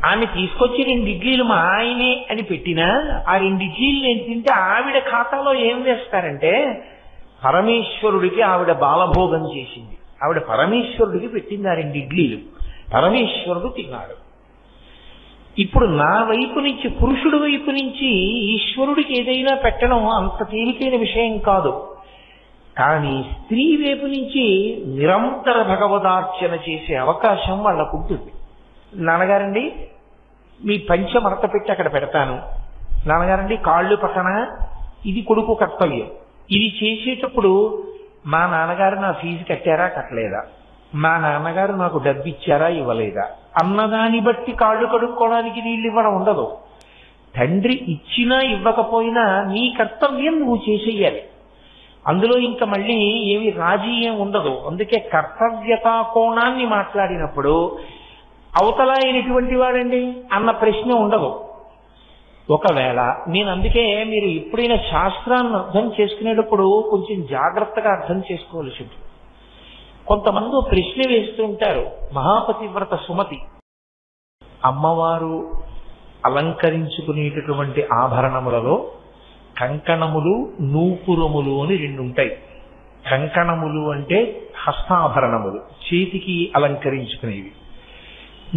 ఆమె తీసుకొచ్చి 2 ఇడ్లీలు మా ఆయనే అని పెట్టినా ఆ 2 ఇడ్లీలు నేను తింటే ఆవిడ ఖాతాలో ఏం వేస్తారంటే పరమేశ్వరుడికి ఆవిడ బాలభోగం చేసింది, ఆవిడ పరమేశ్వరుడికి పెట్టింది ఆ 2 ఇడ్లీలు, పరమేశ్వరుడు తిన్నాడు. ఇప్పుడు నా వైపు నుంచి, పురుషుడి వైపు నుంచి ఈశ్వరుడికి ఏదైనా పెట్టడం అంత తేలికైన విషయం కాదు. కానీ స్త్రీ వైపు నుంచి నిరంతర భగవదార్చన చేసే అవకాశం వాళ్ళకు ఉంటుంది. నాన్నగారండి మీ పంచె మడత పెట్టి అక్కడ పెడతాను, నాన్నగారండి కాళ్ళు పక్కన, ఇది కొడుకు కర్తవ్యం. ఇది చేసేటప్పుడు మా నాన్నగారు నా ఫీజు కట్టారా కట్టలేదా, మా నాన్నగారు నాకు డబ్బు ఇచ్చారా ఇవ్వలేదా అన్నదాన్ని బట్టి కాళ్ళు కడుక్కోవడానికి నీళ్ళు ఇవ్వడం ఉండదు. తండ్రి ఇచ్చినా ఇవ్వకపోయినా నీ కర్తవ్యం నువ్వు చేసేయాలి. అందులో ఇంకా మళ్ళీ ఏమి రాజీ ఏం ఉండదు. అందుకే కర్తవ్యతా కోణాన్ని మాట్లాడినప్పుడు అవతల అయినటువంటి వాడండి అన్న ప్రశ్న ఉండదు. ఒకవేళ నేను అందుకే మీరు ఎప్పుడైనా శాస్త్రాన్ని అర్థం చేసుకునేటప్పుడు కొంచెం జాగ్రత్తగా అర్థం చేసుకోవాల్సి ఉంటుంది. కొంతమంది ప్రశ్న వేస్తూ ఉంటారు, మహాపతివ్రత సుమతి అమ్మవారు అలంకరించుకునేటటువంటి ఆభరణములలో కంకణములు నూపురములు అని 2 ఉంటాయి. కంకణములు అంటే హస్తాభరణములు, చేతికి అలంకరించుకునేవి.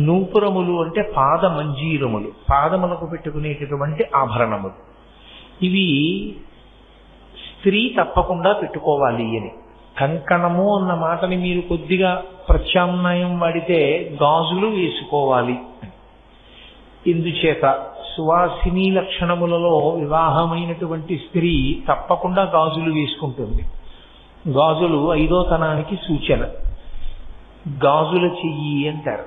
నూపురములు అంటే పాద మంజీరములు, పాదములకు పెట్టుకునేటటువంటి ఆభరణములు. ఇవి స్త్రీ తప్పకుండా పెట్టుకోవాలి అని. కంకణము అన్న మాటని మీరు కొద్దిగా ప్రత్యామ్నాయం వాడితే గాజులు వేసుకోవాలి. ఇందుచేత సువాసిని లక్షణములలో వివాహమైనటువంటి స్త్రీ తప్పకుండా గాజులు వేసుకుంటుంది. గాజులు 5వ తనానికి సూచన. గాజుల చెయ్యి అంటారు.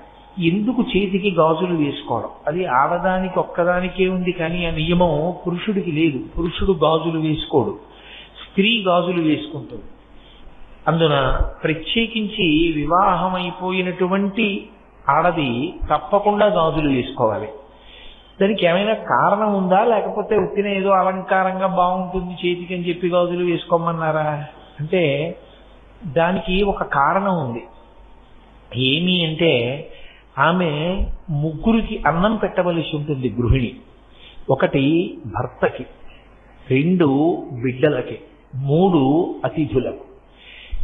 ఎందుకు చేతికి గాజులు వేసుకోవడం? అది ఆడదానికి ఒక్కదానికే ఉంది, కానీ ఆ నియమం పురుషుడికి లేదు. పురుషుడు గాజులు వేసుకోడు, స్త్రీ గాజులు వేసుకుంటుంది. అందున ప్రత్యేకించి వివాహమైపోయినటువంటి ఆడది తప్పకుండా గాజులు వేసుకోవాలి. దానికి ఏమైనా కారణం ఉందా, లేకపోతే ఉత్తిన ఏదో అలంకారంగా బాగుంటుంది చేతికి అని చెప్పి గాజులు వేసుకోమన్నారా అంటే దానికి ఒక కారణం ఉంది. ఏమి అంటే ఆమె 3కి అన్నం పెట్టవలసి ఉంటుంది గృహిణి. 1 భర్తకి, 2 బిడ్డలకి, 3 అతిథులకు.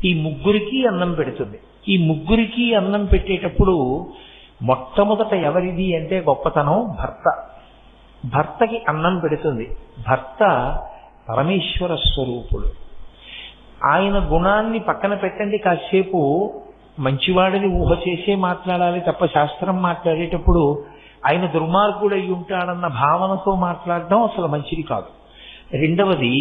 ఈ 3కి అన్నం పెడుతుంది. ఈ 3కి అన్నం పెట్టేటప్పుడు మొట్టమొదట ఎవరిది అంటే గొప్పతనం భర్త. భర్తకి అన్నం పెడుతుంది. భర్త పరమేశ్వర స్వరూపుడు. ఆయన గుణాన్ని పక్కన పెట్టండి, కాసేపు మంచివాడిని ఊహ చేసే మాట్లాడాలి తప్ప శాస్త్రం మాట్లాడేటప్పుడు ఆయన దుర్మార్గుడు అయి ఉంటాడన్న భావనతో మాట్లాడడం అసలు మంచిది కాదు. రెండవది,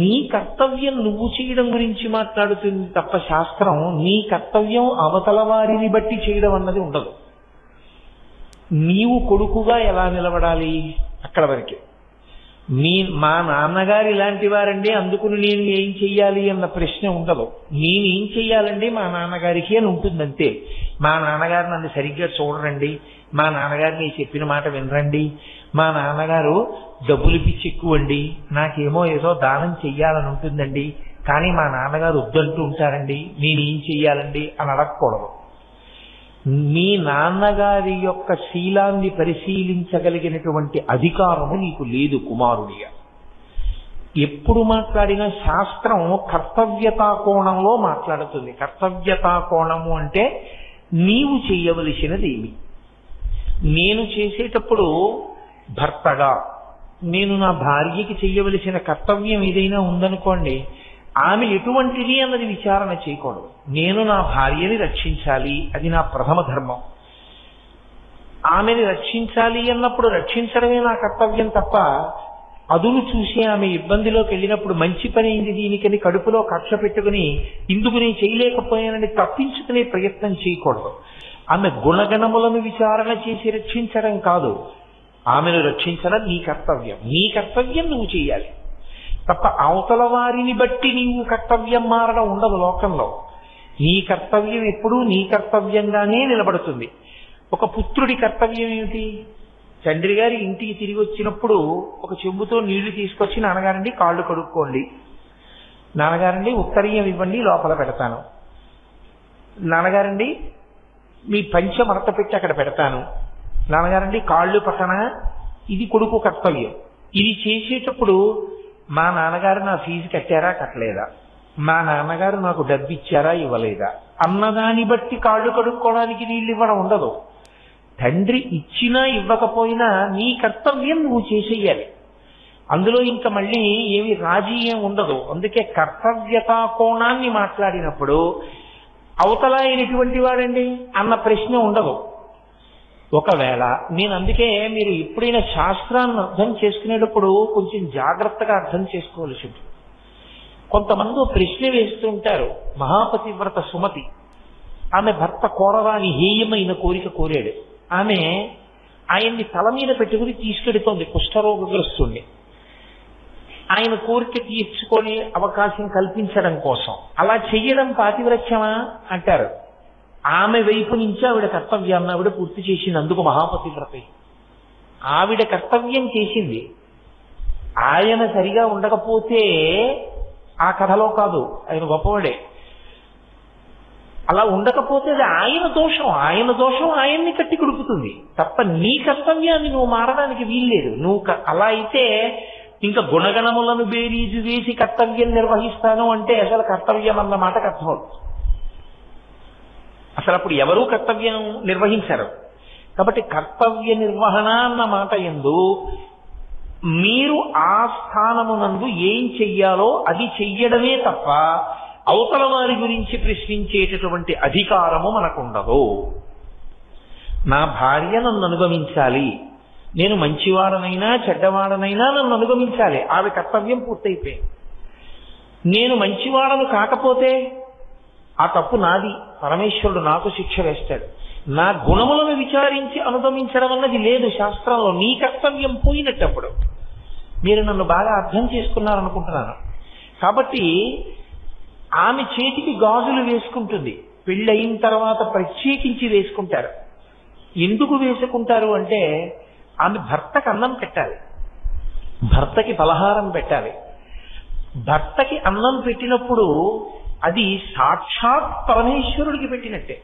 నీ కర్తవ్యం నువ్వు చేయడం గురించి మాట్లాడుతుంది తప్ప శాస్త్రం నీ కర్తవ్యం అవతల వారిని బట్టి చేయడం అన్నది ఉండదు. నీవు కొడుకుగా ఎలా నిలబడాలి అక్కడ వరకే. మా నాన్నగారు ఇలాంటి వారండి అందుకుని నేను ఏం చెయ్యాలి అన్న ప్రశ్న ఉండదు. నేనేం చెయ్యాలండి మా నాన్నగారికి అని ఉంటుందంతే. మా నాన్నగారు నన్ను సరిగ్గా చూడరండి, మా నాన్నగారు నేను చెప్పిన మాట వినరండి, మా నాన్నగారు డబ్బులు పిచ్చి ఎక్కువండి, నాకేమో ఏదో దానం చెయ్యాలని ఉంటుందండి, కానీ మా నాన్నగారు వద్దంటూ ఉంటారండి, నేనేం చెయ్యాలండి అని అడగకూడదు. మీ నాన్నగారి యొక్క శీలాన్ని పరిశీలించగలిగినటువంటి అధికారము నీకు లేదు కుమారుడిగా. ఎప్పుడు మాట్లాడినా శాస్త్రం కర్తవ్యతా కోణంలో మాట్లాడుతుంది. కర్తవ్యతా కోణము అంటే నీవు చెయ్యవలసినది ఏమి. నేను చేసేటప్పుడు భర్తగా నేను నా భార్యకి చెయ్యవలసిన కర్తవ్యం ఏదైనా ఉందనుకోండి, ఆమె ఎటువంటిది అన్నది విచారణ చేయకూడదు. నేను నా భార్యని రక్షించాలి, అది నా ప్రథమ ధర్మం. ఆమెని రక్షించాలి అన్నప్పుడు రక్షించడమే నా కర్తవ్యం తప్ప అదును చూసి ఆమె ఇబ్బందిలోకి వెళ్ళినప్పుడు మంచి పని అయింది దీనికని కడుపులో కక్ష పెట్టుకుని ఇందుకు నేను చేయలేకపోయానని తప్పించుకునే ప్రయత్నం చేయకూడదు. ఆమె గుణగణములను విచారణ చేసి రక్షించడం కాదు, ఆమెను రక్షించడం నీ కర్తవ్యం. నీ కర్తవ్యం నువ్వు చేయాలి తప్ప అవతల వారిని బట్టి నీవు కర్తవ్యం మారడం ఉండదు లోకంలో. నీ కర్తవ్యం ఎప్పుడూ నీ కర్తవ్యంగానే నిలబడుతుంది. ఒక పుత్రుడి కర్తవ్యం ఏమిటి? తండ్రి గారి ఇంటికి తిరిగి వచ్చినప్పుడు ఒక చెంబుతో నీళ్లు తీసుకొచ్చి, నాన్నగారండి కాళ్ళు కడుక్కోండి, నాన్నగారండి ఉత్తరీయం ఇవ్వండి లోపల పెడతాను, నాన్నగారండి మీ పంచె మడత పెట్టి అక్కడ పెడతాను, నాన్నగారండి కాళ్ళు పట్టణ, ఇది కొడుకు కర్తవ్యం. ఇది చేసేటప్పుడు మా నాన్నగారు నా ఫీజు కట్టారా కట్టలేదా, మా నాన్నగారు నాకు డబ్బు ఇచ్చారా ఇవ్వలేదా అన్నదాన్ని బట్టి కాళ్ళు కడుక్కోవడానికి నీళ్ళు ఇవ్వడం ఉండదు. తండ్రి ఇచ్చినా ఇవ్వకపోయినా నీ కర్తవ్యం నువ్వు చేసేయాలి. అందులో ఇంకా మళ్ళీ ఏమి రాజీ ఏం ఉండదు. అందుకే కర్తవ్యతా కోణాన్ని మాట్లాడినప్పుడు అవతల అయినటువంటి వాడండి అన్న ప్రశ్న ఉండదు. ఒకవేళ నేను అందుకే మీరు ఎప్పుడైనా శాస్త్రాన్ని అర్థం చేసుకునేటప్పుడు కొంచెం జాగ్రత్తగా అర్థం చేసుకోవాల్సి ఉంటుంది. కొంతమంది ప్రశ్న వేస్తుంటారు. మహాపతివ్రత సుమతి, ఆమె భర్త కోరరాని హేయమైన కోరిక కోరాడు. ఆమె ఆయన్ని తల మీద పెట్టుకుని తీసుకెడుతోంది కుష్ఠరోగగ్రస్తుణ్ణి. ఆయన కోరిక తీర్చుకొని అవకాశం కల్పించడం కోసం. అలా చెయ్యడం పాతివ్రత్యమా అంటారు. ఆమె వైపు నుంచి ఆవిడ కర్తవ్యాన్ని ఆవిడ పూర్తి చేసింది. అందుకు మహాపతివ్రత. ఆవిడ కర్తవ్యం చేసింది. ఆయన సరిగా ఉండకపోతే ఆ కథలో కాదు, ఆయన గొప్పవాడే. అలా ఉండకపోతే అది ఆయన దోషం. ఆయన దోషం ఆయన్ని కట్టి కుడుపుతుంది తప్ప నీ కర్తవ్యాన్ని నువ్వు మారడానికి వీల్లేదు. నువ్వు అలా అయితే ఇంకా గుణగణములను బేరీజు వేసి కర్తవ్యం నిర్వహిస్తాను అంటే అసలు కర్తవ్యం అన్న మాటకు అర్థమవుతుంది. అసలు అప్పుడు ఎవరూ కర్తవ్యం నిర్వహించరు. కాబట్టి కర్తవ్య నిర్వహణ అన్న మాట యందు మీరు ఆ స్థానమునందు ఏం చెయ్యాలో అది చెయ్యడమే తప్ప అవతల వారి గురించి ప్రశ్నించేటటువంటి అధికారము మనకుండదు. నా భార్య నన్ను అనుగమించాలి, నేను మంచివాడనైనా చెడ్డవాడనైనా నన్ను అనుగమించాలి, ఆవిడ కర్తవ్యం పూర్తయిపోయింది. నేను మంచివాడను కాకపోతే ఆ తప్పు నాది, పరమేశ్వరుడు నాకు శిక్ష వేస్తాడు. నా గుణములను విచారించి అనుగమించడం అన్నది లేదు శాస్త్రంలో. నీ కర్తవ్యం పోయినట్టప్పుడు. మీరు నన్ను బాగా అర్థం చేసుకున్నారనుకుంటున్నాను. కాబట్టి ఆమె చేతికి గాజులు వేసుకుంటుంది. పెళ్ళయిన తర్వాత ప్రత్యేకించి వేసుకుంటారు. ఎందుకు వేసుకుంటారు అంటే ఆమె భర్తకి అన్నం పెట్టాలి, భర్తకి పలహారం పెట్టాలి. భర్తకి అన్నం పెట్టినప్పుడు అది సాక్షాత్ పరమేశ్వరుడికి పెట్టినట్టే.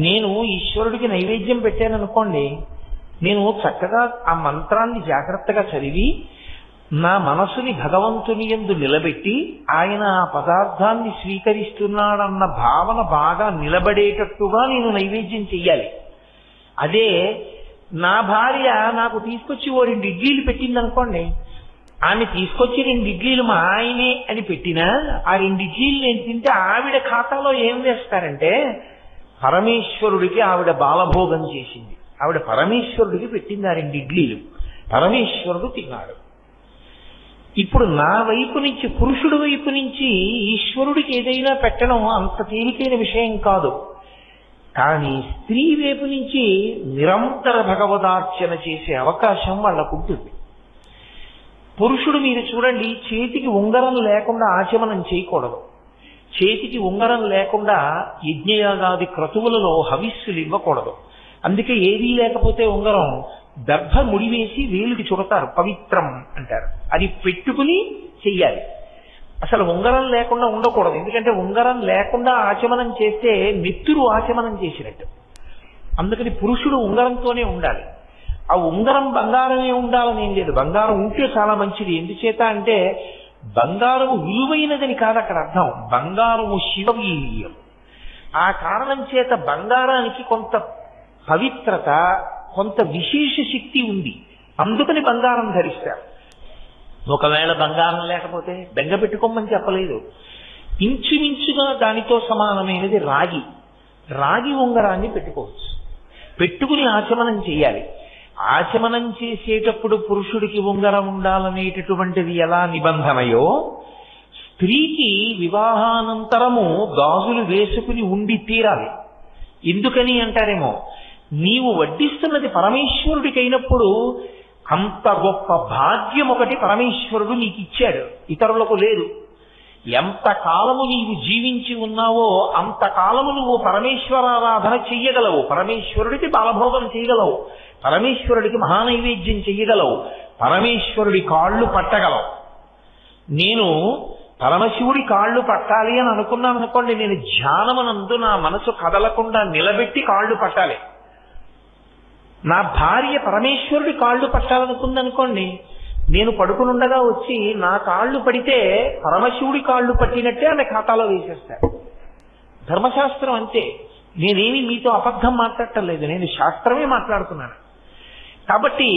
నేను ఈశ్వరుడికి నైవేద్యం పెట్టాను అనుకోండి, నేను చక్కగా ఆ మంత్రాన్ని జాగ్రత్తగా చదివి నా మనసుని భగవంతుని యందు నిలబెట్టి ఆయన ఆ పదార్థాన్ని స్వీకరిస్తున్నాడన్న భావన బాగా నిలబడేటట్టుగా నేను నైవేద్యం చెయ్యాలి. అదే నా భార్య నాకు తీసుకొచ్చి ఓ 2 ఇడ్లీలు పెట్టింది అనుకోండి, ఆమె తీసుకొచ్చి 2 ఇడ్లీలు మా ఆయనే అని పెట్టినా ఆ 2 ఇడ్లీలు నేను తింటే ఆవిడ ఖాతాలో ఏం వేస్తారంటే పరమేశ్వరుడికి ఆవిడ బాలభోగం చేసింది, ఆవిడ పరమేశ్వరుడికి పెట్టింది ఆ 2 ఇడ్లీలు, పరమేశ్వరుడు తిన్నాడు. ఇప్పుడు నా వైపు నుంచి, పురుషుడి వైపు నుంచి ఈశ్వరుడికి ఏదైనా పెట్టడం అంత తేలికైన విషయం కాదు. కానీ స్త్రీ వైపు నుంచి నిరంతర భగవదార్చన చేసే అవకాశం వాళ్ళకు ఉంటుంది. పురుషుడు మీరు చూడండి, చేతికి ఉంగరం లేకుండా ఆచమనం చేయకూడదు, చేతికి ఉంగరం లేకుండా యజ్ఞయాగాది క్రతువులలో హవిస్సులు ఇవ్వకూడదు. అందుకే ఏదీ లేకపోతే ఉంగరం దర్భ ముడివేసి వేలుకి చుడతారు, పవిత్రం అంటారు. అది పెట్టుకుని చెయ్యాలి. అసలు ఉంగరం లేకుండా ఉండకూడదు. ఎందుకంటే ఉంగరం లేకుండా ఆచమనం చేస్తే నెత్తురు ఆచమనం చేసినట్టు. అందుకని పురుషుడు ఉంగరంతోనే ఉండాలి. ఆ ఉంగరం బంగారమే ఉండాలని ఏం లేదు, బంగారం ఉంటే చాలా మంచిది. ఎందుచేత అంటే బంగారము విలువైనదని కాదు అక్కడ అర్థం, బంగారము శివవీర్యం. ఆ కారణం చేత బంగారానికి కొంత పవిత్రత, కొంత విశేష శక్తి ఉంది. అందుకని బంగారం ధరిస్తారు. ఒకవేళ బంగారం లేకపోతే బెంగ పెట్టుకోమని చెప్పలేదు. ఇంచుమించుగా దానితో సమానమైనది రాగి. రాగి ఉంగరాన్ని పెట్టుకోవచ్చు, పెట్టుకుని ఆచమనం చేయాలి. ఆచమనం చేసేటప్పుడు పురుషుడికి ఉంగరం ఉండాలనేటటువంటిది ఎలా నిబంధనయో, స్త్రీకి వివాహానంతరము గాజులు వేసుకుని ఉండి తీరాలి. ఎందుకని అంటారేమో, నీవు వడ్డిస్తున్నది పరమేశ్వరుడికి అయినప్పుడు అంత గొప్ప భాగ్యం ఒకటి పరమేశ్వరుడు నీకు ఇచ్చాడు, ఇతరులకు లేదు. ఎంతకాలము నీవు జీవించి ఉన్నావో అంతకాలము నువ్వు పరమేశ్వరారాధన చెయ్యగలవు, పరమేశ్వరుడికి బాలభోగం చేయగలవు, పరమేశ్వరుడికి మహానైవేద్యం చెయ్యగలవు, పరమేశ్వరుడి కాళ్ళు పట్టగలవు. నేను పరమశివుడి కాళ్ళు పట్టాలి అని అనుకున్నాను అనుకోండి, నేను ధ్యానమునందు నా మనసు కదలకుండా నిలబెట్టి కాళ్ళు పట్టాలి. నా భార్య పరమేశ్వరుడి కాళ్ళు పట్టాలనుకుందనుకోండి, నేను పడుకునుండగా వచ్చి నా కాళ్ళు పడితే పరమశివుడి కాళ్ళు పట్టినట్టే ఆమె ఖాతాలో వేసేస్తాడు. ధర్మశాస్త్రం అంతే. నేనేమి మీతో అబద్ధం మాట్లాడటం లేదు, నేను శాస్త్రమే మాట్లాడుతున్నాను. కాబట్టి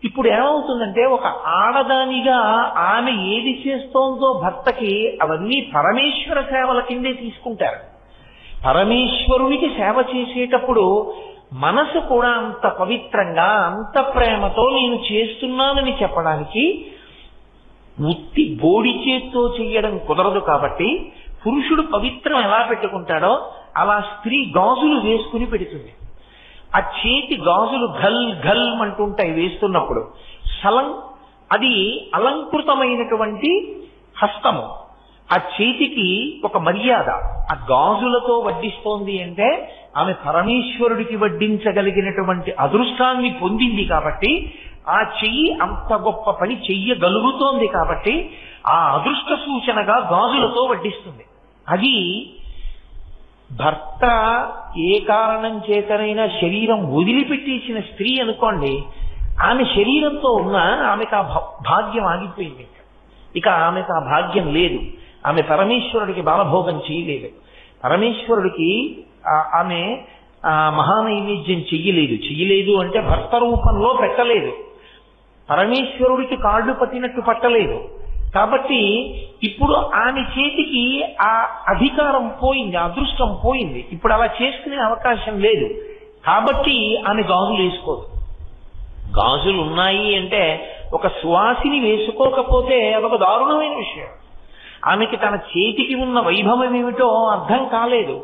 ఇప్పుడు ఏమవుతుందంటే, ఒక ఆడదానిగా ఆమె ఏది చేస్తోందో భర్తకి అవన్నీ పరమేశ్వర సేవల కిందే తీసుకుంటారు. పరమేశ్వరునికి సేవ చేసేటప్పుడు మనసు కూడా అంత పవిత్రంగా, అంత ప్రేమతో నేను చేస్తున్నానని చెప్పడానికి ఉత్తి బోడి చేత్తో చెయ్యడం కుదరదు. కాబట్టి పురుషుడు పవిత్రం ఎలా పెట్టుకుంటాడో అలా స్త్రీ గాజులు వేసుకుని పెడుతుంది. ఆ చేతి గాజులు ఘల్ ఘల్ అంటుంటాయి వేస్తున్నప్పుడు. అది అలంకృతమైనటువంటి హస్తము. ఆ చేతికి ఒక మర్యాద. ఆ గాజులతో వడ్డిస్తోంది అంటే ఆమె పరమేశ్వరుడికి వడ్డించగలిగినటువంటి అదృష్టాన్ని పొందింది కాబట్టి, ఆ చెయ్యి అంత గొప్ప పని చెయ్యగలుగుతోంది కాబట్టి ఆ అదృష్ట సూచనగా గాజులతో వడ్డిస్తుంది. అది భర్త ఏ కారణం చేతనైనా శరీరం వదిలిపెట్టేసిన స్త్రీ అనుకోండి, ఆమె శరీరంతో ఉన్న ఆమెకు ఆ భాగ్యం ఆగిపోయింది. ఇక ఆమెకు ఆ భాగ్యం లేదు. ఆమె పరమేశ్వరుడికి బాలభోగం చేయలేదు. పరమేశ్వరుడికి ఆమె మహానైవేద్యం చెయ్యలేదు అంటే భర్త రూపంలో పెట్టలేదు. పరమేశ్వరుడికి కాళ్ళు పట్టినట్టు పట్టలేదు. కాబట్టి ఇప్పుడు ఆమె చేతికి ఆ అధికారం పోయింది, అదృష్టం పోయింది. ఇప్పుడు అలా చేసుకునే అవకాశం లేదు. కాబట్టి ఆమె గాజులు వేసుకోదు. గాజులు ఉన్నాయి అంటే ఒక సువాసిని వేసుకోకపోతే అదొక దారుణమైన విషయం. ఆమెకి తన చేతికి ఉన్న వైభవం ఏమిటో అర్థం కాలేదు.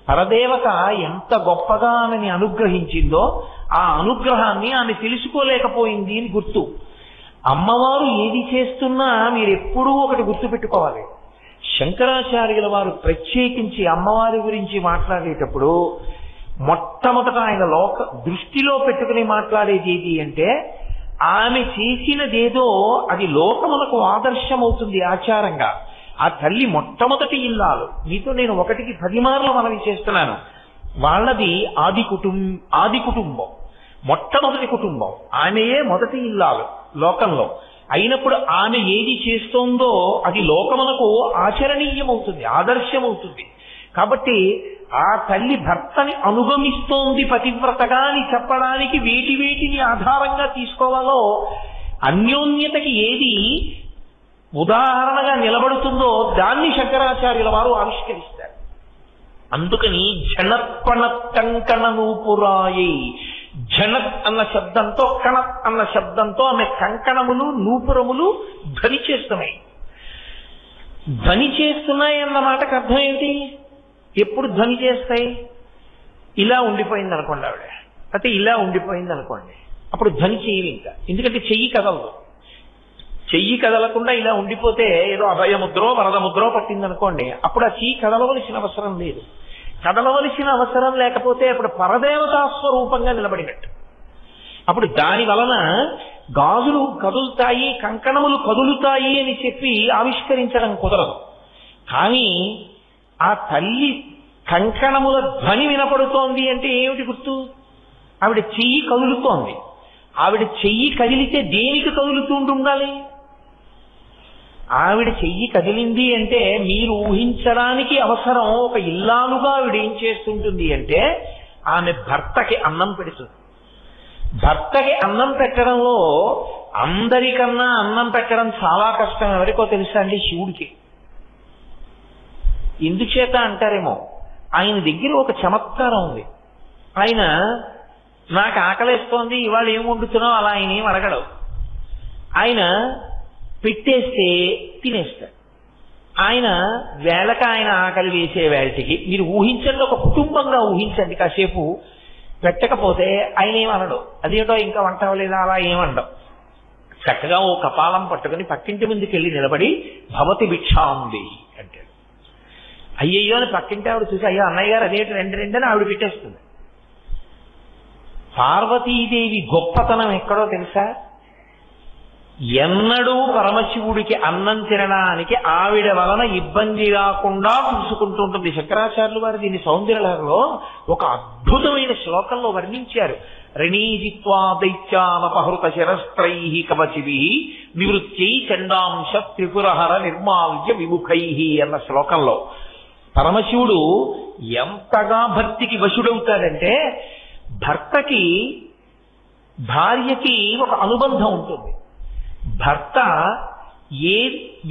పరదేవత ఎంత గొప్పగా ఆమెని అనుగ్రహించిందో ఆ అనుగ్రహాన్ని ఆమె తెలుసుకోలేకపోయింది అని గుర్తు. అమ్మవారు ఏది చేస్తున్నా మీరెప్పుడూ ఒకటి గుర్తుపెట్టుకోవాలి. శంకరాచార్యుల వారు ప్రత్యేకించి అమ్మవారి గురించి మాట్లాడేటప్పుడు మొట్టమొదట ఆయన దృష్టిలో పెట్టుకుని మాట్లాడేది ఏది అంటే, ఆమె చేసినదేదో అది లోకములకు ఆదర్శమవుతుంది ఆచారంగా. ఆ తల్లి మొట్టమొదటి ఇల్లాలు. మీతో నేను 1కి 10 మార్లు మనవి చేస్తున్నాను. వాళ్ళది ఆది కుటుంబం, మొట్టమొదటి కుటుంబం. ఆమెయే మొదటి ఇల్లాలు లోకంలో. అయినప్పుడు ఆమె ఏది చేస్తోందో అది లోకమునకు ఆచరణీయమవుతుంది, ఆదర్శమవుతుంది. కాబట్టి ఆ తల్లి భర్తని అనుగమిస్తోంది పతివ్రతగా అని చెప్పడానికి వేటిని ఆధారంగా తీసుకోవాలో, అన్యోన్యతకి ఏది ఉదాహరణగా నిలబడుతుందో దాన్ని శంకరాచార్యుల వారు ఆవిష్కరిస్తారు. అందుకని జనత్పణకంకణ నూపురాయి, జనత్ అన్న శబ్దంతో కణత్ అన్న శబ్దంతో ఆమె కంకణములు నూపురములు ధ్వని చేస్తున్నాయి. ధ్వని చేస్తున్నాయి అన్న మాటకు అర్థం ఏంటి? ఎప్పుడు ధ్వని చేస్తాయి? ఇలా ఉండిపోయింది అనుకోండి ఆవిడ, అయితే ఇలా ఉండిపోయింది అనుకోండి, అప్పుడు ధ్వని చేయదు ఇంకా. ఎందుకంటే చెయ్యి కదలదు. చెయ్యి కదలకుండా ఇలా ఉండిపోతే ఏదో అభయముద్రో వరదముద్రో పట్టిందనుకోండి, అప్పుడు ఆ చెయ్యి కదలవలసిన అవసరం లేదు. కదలవలసిన అవసరం లేకపోతే అప్పుడు పరదేవతా స్వరూపంగా నిలబడినట్టు. అప్పుడు దాని వలన గాజులు కదులుతాయి, కంకణములు కదులుతాయి అని చెప్పి ఆవిష్కరించడం కుదరదు. కానీ ఆ తల్లి కంకణముల ధ్వని వినపడుతోంది అంటే ఏమిటి గుర్తు? ఆవిడ చెయ్యి కదులుతోంది. ఆవిడ చెయ్యి కదిలితే దేనికి కదులుతూ ఉండాలి? ఆవిడ చెయ్యి కదిలింది అంటే మీరు ఊహించడానికి అవసరం, ఒక ఇల్లాలుగా ఆవిడ ఏం చేస్తుంటుంది అంటే ఆమె భర్తకి అన్నం పెడుతుంది. భర్తకి అన్నం పెట్టడంలో అందరికన్నా అన్నం పెట్టడం చాలా కష్టం. ఎవరికో తెలుసా అండి? శివుడికి. ఎందుచేత అంటారేమో, ఆయన దగ్గర ఒక చమత్కారం ఉంది. ఆయన నాకు ఆకలేస్తోంది, ఇవాళ ఏం వండుతున్నావు అలా ఆయన ఏం అడగడు. ఆయన పెట్టేస్తే తినేస్తాడు. ఆయన వేళక ఆయన ఆకలి వేసే వేళటికి మీరు ఊహించండి, ఒక కుటుంబంగా ఊహించండి. కాసేపు పెట్టకపోతే ఆయన ఏమనడు, అదేంటో ఇంకా వంట అవ్వలేదా అలా ఏమనడం. చక్కగా ఓ కపాలం పట్టుకుని పక్కింటి ముందుకు వెళ్ళి నిలబడి భవతి భిక్షాంది అంటాడు. అయ్యయ్యో అని పక్కింటి ఆవిడ చూసి, అయ్యో అన్నయ్య గారు అదేంటి రెండు అని ఆవిడ పెట్టేస్తుంది. పార్వతీదేవి గొప్పతనం ఎక్కడో తెలుసా? ఎన్నడూ పరమశివుడికి అన్నం తినడానికి ఆవిడ వలన ఇబ్బంది రాకుండా చూసుకుంటుంటుంది. శంకరాచార్యులు వారు దీన్ని సౌందర్యలహరిలో ఒక అద్భుతమైన శ్లోకంలో వర్ణించారు. రణీజిత్వా దైత్యానపహృత శరస్త్రై కవచిభి నివృత్యై చండాంశ త్రిపురహర నిర్మాల్య విముఖై అన్న శ్లోకంలో పరమశివుడు ఎంతగా భక్తికి వశుడవుతాడంటే భర్తకి భార్యకి ఒక అనుబంధం ఉంటుంది. భర్త ఏ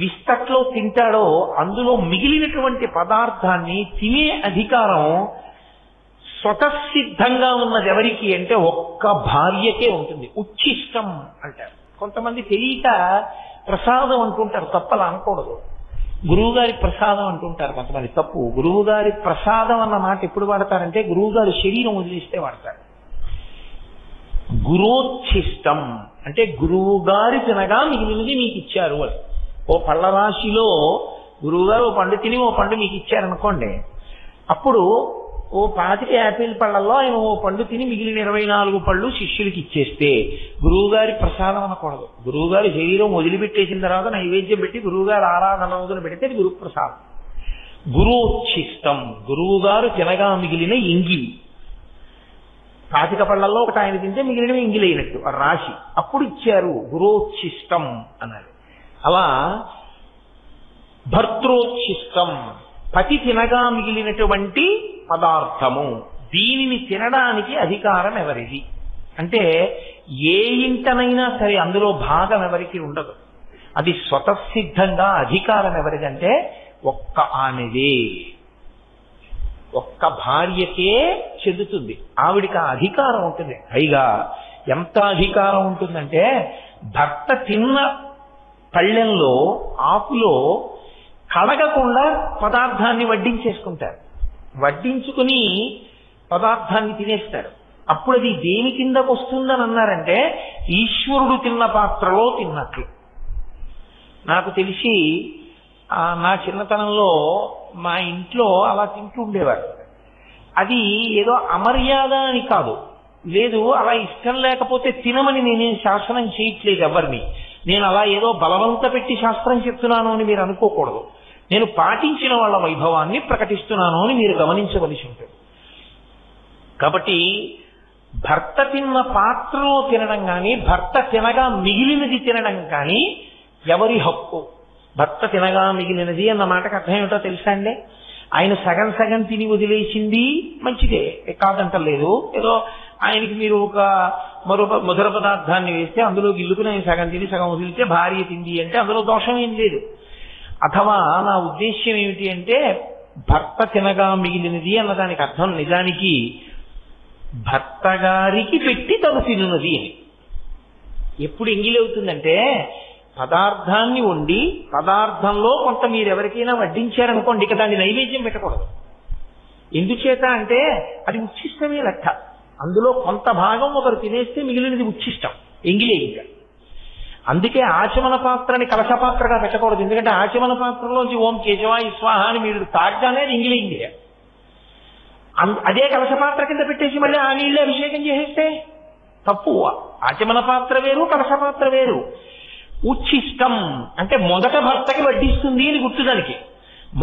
విస్తట్లో తింటాడో అందులో మిగిలినటువంటి పదార్థాన్ని తినే అధికారం స్వతసిద్ధంగా ఉన్నది ఎవరికి అంటే ఒక్క భార్యకే ఉంటుంది. ఉచ్ఛిష్టం అంటారు. కొంతమంది తెలియక ప్రసాదం అంటుంటారు, తప్పలా అనకూడదు. గురువుగారి ప్రసాదం అంటుంటారు కొంతమంది, తప్పు. గురువుగారి ప్రసాదం అన్న మాట ఎప్పుడు వాడతారంటే గురువుగారి శరీరం వదిలిస్తే వాడతారు. గురోచ్ఛిష్టం అంటే గురువు గారి తినగా మిగిలినది మీకు ఇచ్చారు అని. ఓ పళ్ళ రాశిలో గురువుగారు ఓ పండు తిని ఓ పండు మీకు ఇచ్చారనుకోండి, అప్పుడు ఓ 25 యాపిల్ పళ్ళల్లో ఆయన ఓ పండు తిని మిగిలిన 24 పళ్ళు శిష్యులకి ఇచ్చేస్తే గురువుగారి ప్రసాదం అనకూడదు. గురువుగారి శరీరం వదిలిపెట్టేసిన తర్వాత నైవేద్యం పెట్టి గురువుగారు ఆరాధన రోజున పెడితే అది గురుప్రసాదం. గురోచ్ఛిష్టం గురువుగారు తినగా మిగిలిన ఎంగిలి. 25 పళ్ళల్లో ఒకటి ఆయన తింటే మిగిలినవి ఎంగిలైనట్టు ఆ రాశి, అప్పుడు ఇచ్చారు గురోచ్ఛిష్టం అన్నారు. అలా భర్తృచ్ఛిష్టం పతి తినగా మిగిలినటువంటి పదార్థము, దీనిని తినడానికి అధికారం ఎవరిది అంటే ఏ ఇంటనైనా సరే అందులో భాగం ఎవరికి ఉండదు. అది స్వతసిద్ధంగా అధికారం ఎవరిదంటే ఒక్క ఆమెదే, ఒక్క భార్యకే చెందుతుంది. ఆవిడికి ఆ అధికారం ఉంటుంది. పైగా ఎంత అధికారం ఉంటుందంటే భర్త తిన్న పళ్ళెంలో ఆకులో కడగకుండా పదార్థాన్ని వడ్డించేసుకుంటారు. వడ్డించుకుని పదార్థాన్ని తినేస్తారు. అప్పుడు అది దేని కిందకు వస్తుందని అన్నారంటే ఈశ్వరుడు తిన్న పాత్రలో తిన్నట్లు. నాకు తెలిసి నా చిన్నతనంలో మా ఇంట్లో అలా తింటూ ఉండేవారు. అది ఏదో అమర్యాద అని కాదు, లేదు అలా ఇష్టం లేకపోతే తినమని నేనేం శాసనం చేయట్లేదు ఎవరిని. నేను అలా ఏదో బలవంత పెట్టి శాస్త్రం చెప్తున్నాను అని మీరు అనుకోకూడదు. నేను పాటించిన వాళ్ళ వైభవాన్ని ప్రకటిస్తున్నాను అని మీరు గమనించవలసి ఉంటుంది. కాబట్టి భర్త తిన్న పాత్రలో తినడం కానీ భర్త తినగా మిగిలినది తినడం కానీ ఎవరి హక్కు? భర్త తినగా మిగిలినది అన్న మాటకు అర్థం ఏమిటో తెలుసా అండి? ఆయన సగం సగం తిని వదిలేసింది మంచిదే, కాదంటలేదు. ఏదో ఆయనకి మీరు ఒక మధుర పదార్థాన్ని వేస్తే అందులో గిల్లుకుని ఆయన సగం తిని సగం వదిలితే భార్య తింది అంటే అందులో దోషం ఏం లేదు. అథవా నా ఉద్దేశ్యం ఏమిటి అంటే భర్త తినగా మిగిలినది అన్నదానికి అర్థం నిజానికి భర్త గారికి పెట్టి తను తిన్నది అని. ఎప్పుడు ఎంగిలి అవుతుందంటే పదార్థాన్ని వండి పదార్థంలో కొంత మీరు ఎవరికైనా వడ్డించారనుకోండి, ఇక దాన్ని నైవేద్యం పెట్టకూడదు. ఎందుచేత అంటే అది ఉచ్ఛిష్టమే లెక్క. అందులో కొంత భాగం ఒకరు తినేస్తే మిగిలినది ఉచ్ఛిష్టం, ఎంగిలే. ఇంకా అందుకే ఆచమన పాత్రని కలశ పాత్రగా పెట్టకూడదు. ఎందుకంటే ఆచమన పాత్రలోంచి ఓం కేశవాయ స్వాహ అని మీరు తాగ్గానే ఎంగిలైంది. అదే కలశ పాత్ర కింద పెట్టేసి మళ్ళీ ఆ నీళ్ళే అభిషేకం చేసేస్తే తప్పు. ఆచమన పాత్ర వేరు, కలశ పాత్ర వేరు. ఉచ్ఛిష్టం అంటే మొదట భర్తకి వడ్డిస్తుంది అని గుర్తుదానికి.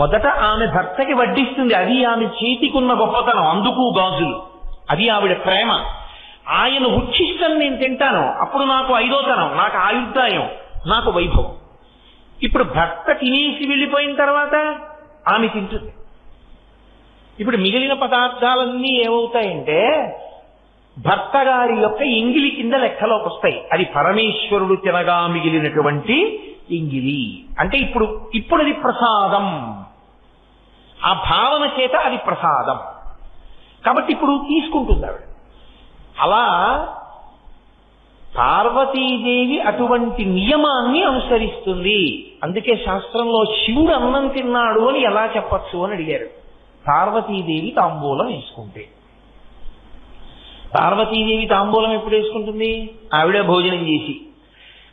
మొదట ఆమె భర్తకి వడ్డిస్తుంది, అది ఆమె చేతికున్న గొప్పతనం. అందుకు గాజులు, అది ఆవిడ ప్రేమ. ఆయన ఉచ్ఛిష్టం నేను తింటాను, అప్పుడు నాకు ఐదోతనం, నాకు ఆయుర్దాయం, నాకు వైభవం. ఇప్పుడు భర్త తినేసి వెళ్ళిపోయిన తర్వాత ఆమె తింటుంది. ఇప్పుడు మిగిలిన పదార్థాలన్నీ ఏమవుతాయంటే భర్త గారి యొక్క ఎంగిలి కింద లెక్కలోకి వస్తాయి. అది పరమేశ్వరుడు తినగా మిగిలినటువంటి ఎంగిలి అంటే ఇప్పుడు అది ప్రసాదం. ఆ భావన చేత అది ప్రసాదం కాబట్టి ఇప్పుడు తీసుకుంటుంది ఆవిడ. అలా పార్వతీదేవి అటువంటి నియమాన్ని అనుసరిస్తుంది. అందుకే శాస్త్రంలో శివుడు అన్నం తిన్నాడు అని ఎలా చెప్పచ్చు అని అడిగారు. పార్వతీదేవి తాంబూలం వేసుకుంటే. పార్వతీదేవి తాంబూలం ఎప్పుడు వేసుకుంటుంది? ఆవిడే భోజనం చేసి.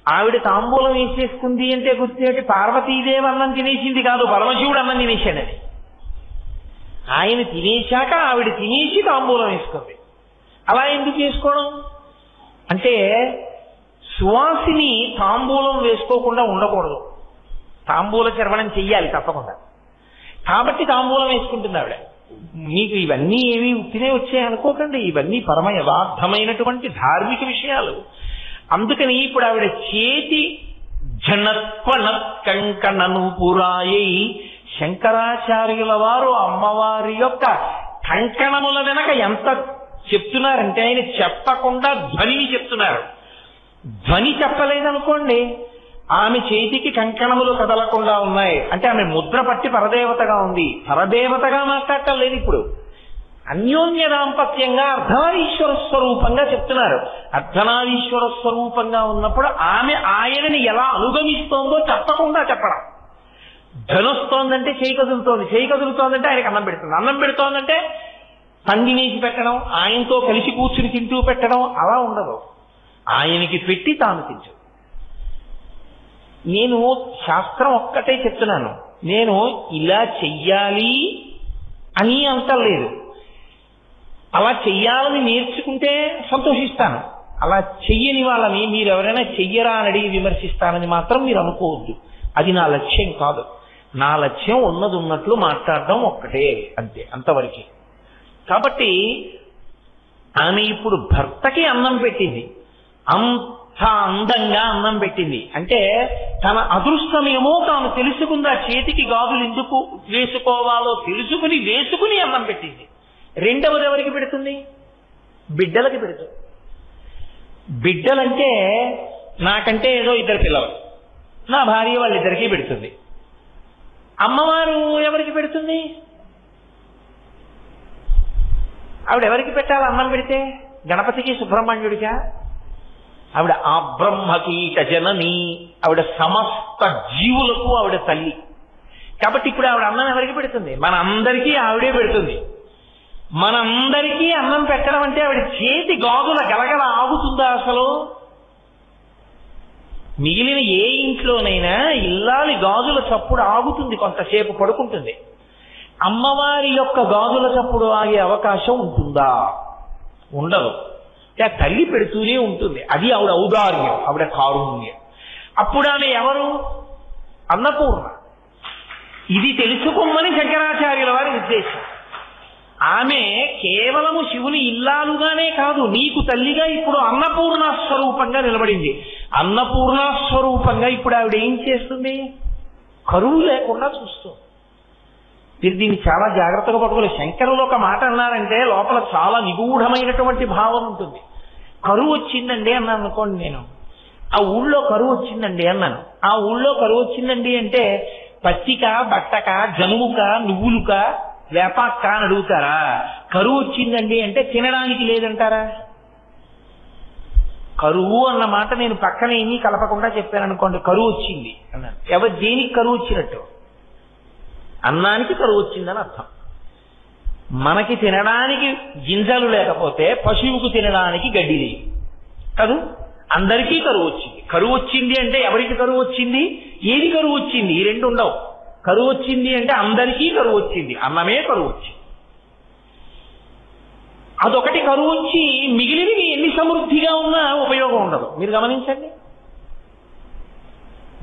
ఆవిడ తాంబూలం వేసేసుకుంది అంటే గుర్తేంటి? పార్వతీదేవి అన్నం తినేసింది కాదు, పరమశివుడు అన్నం తినేశాడని. ఆయన తినేశాక ఆవిడ తినేసి తాంబూలం వేసుకుంది. అలా ఎందుకు చేసుకోవడం అంటే సువాసిని తాంబూలం వేసుకోకుండా ఉండకూడదు, తాంబూల చర్వణం చెయ్యాలి తప్పకుండా. కాబట్టి తాంబూలం వేసుకుంటుంది ఆవిడ. మీకు ఇవన్నీ ఏవి ఉత్తినే వచ్చాయి అనుకోకండి, ఇవన్నీ పరమ యథార్థమైనటువంటి ధార్మిక విషయాలు. అందుకని ఇప్పుడు ఆవిడ చేతి జనత్వనత్కంకణను పురాయై, శంకరాచార్యుల వారు అమ్మవారి యొక్క కంకణముల వెనక ఎంత చెప్తున్నారంటే ఆయన చెప్పకుండా ధ్వనిని చెప్తున్నారు. ధ్వని చెప్పలేదనుకోండి, ఆమె చేతికి కంకణములు కదలకుండా ఉన్నాయి అంటే ఆమె ముద్ర పట్టి పరదేవతగా ఉంది. పరదేవతగా మాట్లాడటం లేదు, ఇప్పుడు అన్యోన్య దాంపత్యంగా అర్ధనారీశ్వర స్వరూపంగా చెప్తున్నారు. అర్ధనారీశ్వర స్వరూపంగా ఉన్నప్పుడు ఆమె ఆయనని ఎలా అనుగమిస్తోందో చెప్పకుండా చెప్పడం. ధనొస్తోందంటే చేయి కదులుతోంది, చేయి కదులుతోందంటే ఆయనకి అన్నం పెడుతుంది, అన్నం పెడుతోందంటే పందినేసి పెట్టడం, ఆయనతో కలిసి కూర్చుని తింటూ పెట్టడం అలా ఉండదు. ఆయనకి పెట్టి తాను తింటు. నేను శాస్త్రం ఒక్కటే చెప్తున్నాను, నేను ఇలా చెయ్యాలి అని అంటలేదు. అలా చెయ్యాలని నేర్చుకుంటే సంతోషిస్తాను. అలా చెయ్యని వాళ్ళని మీరు ఎవరైనా చెయ్యరా అని అడిగి విమర్శిస్తానని మాత్రం మీరు అనుకోవద్దు. అది నా లక్ష్యం కాదు. నా లక్ష్యం ఉన్నది ఉన్నట్లు మాట్లాడడం ఒక్కటే, అంతే, అంతవరకే. కాబట్టి ఆమె ఇప్పుడు భర్తకి అన్నం పెట్టింది, అంత అందంగా అన్నం పెట్టింది అంటే తన అదృష్టమేమో తాను తెలుసుకుంది. ఆ చేతికి గాజులు ఎందుకు వేసుకోవాలో వేసుకుని అన్నం పెట్టింది. రెండవది ఎవరికి పెడుతుంది? బిడ్డలకి పెడుతుంది. బిడ్డలంటే నాకంటే ఏదో ఇద్దరు పిల్లలు, నా భార్య వాళ్ళిద్దరికీ పెడుతుంది. అమ్మవారు ఎవరికి పెడుతుంది? ఆవిడ ఎవరికి పెట్టాలి అన్నం పెడితే? గణపతికి, సుబ్రహ్మణ్యుడికా? ఆవిడ ఆ బ్రహ్మకీట జనని, ఆవిడ సమస్త జీవులకు ఆవిడ తల్లి. కాబట్టి ఇప్పుడు ఆవిడ అన్నం ఎవరికి పెడుతుంది? మనందరికీ ఆవిడే పెడుతుంది. మనందరికీ అన్నం పెట్టడం అంటే ఆవిడ చేతి గాజుల గలగల ఆగుతుందా అసలు? మిగిలిన ఏ ఇంట్లోనైనా ఇల్లాలి గాజుల చప్పుడు ఆగుతుంది, కొంతసేపు పడుకుంటుంది. అమ్మవారి యొక్క గాజుల చప్పుడు ఆగే అవకాశం ఉంటుందా? ఉండదు. తల్లి పెడుతూనే ఉంటుంది. అది ఆవిడ ఔదార్యం, ఆవిడ కారుణ్యం. అప్పుడు ఆమె ఎవరు? అన్నపూర్ణ. ఇది తెలుసుకోమని శంకరాచార్యుల వారి ఉద్దేశం. ఆమె కేవలము శివుని ఇల్లాలుగానే కాదు, నీకు తల్లిగా ఇప్పుడు అన్నపూర్ణ స్వరూపంగా నిలబడింది. అన్నపూర్ణ స్వరూపంగా ఇప్పుడు ఆవిడ ఏం చేస్తుంది? కరువు లేకుండా చూస్తుంది. మీరు దీన్ని చాలా జాగ్రత్తగా పట్టుకోలేదు. శంకరులు ఒక మాట అన్నారంటే లోపల చాలా నిగూఢమైనటువంటి భావం ఉంటుంది. కరువు వచ్చిందండి అన్నాను అనుకోండి, నేను ఆ ఊళ్ళో కరువు వచ్చిందండి అన్నాను. ఆ ఊళ్ళో కరువు వచ్చిందండి అంటే పత్తిక, బట్టక, జనుముక, నువ్వులుక, వేపాక్క అని అడుగుతారా? కరువు వచ్చిందండి అంటే తినడానికి లేదంటారా? కరువు అన్న మాట నేను పక్కన ఏమీ కలపకుండా చెప్పాను అనుకోండి, కరువు వచ్చింది అన్నాను. దేనికి కరువు వచ్చినట్టు? అన్నానికి కరువు వచ్చిందని అర్థం. మనకి తినడానికి గింజలు లేకపోతే పశువుకు తినడానికి గడ్డి లేదు కాదు, అందరికీ కరువు వచ్చింది. కరువు వచ్చింది అంటే ఎవరికి కరువు వచ్చింది? ఏది కరువు వచ్చింది? ఈ రెండు ఉండవు. కరువు వచ్చింది అంటే అందరికీ కరువు వచ్చింది, అన్నమే కరువు వచ్చింది. అదొకటి కరువు వచ్చి మిగిలినవి ఎన్ని సమృద్ధిగా ఉన్నా ఉపయోగం ఉండదు. మీరు గమనించండి,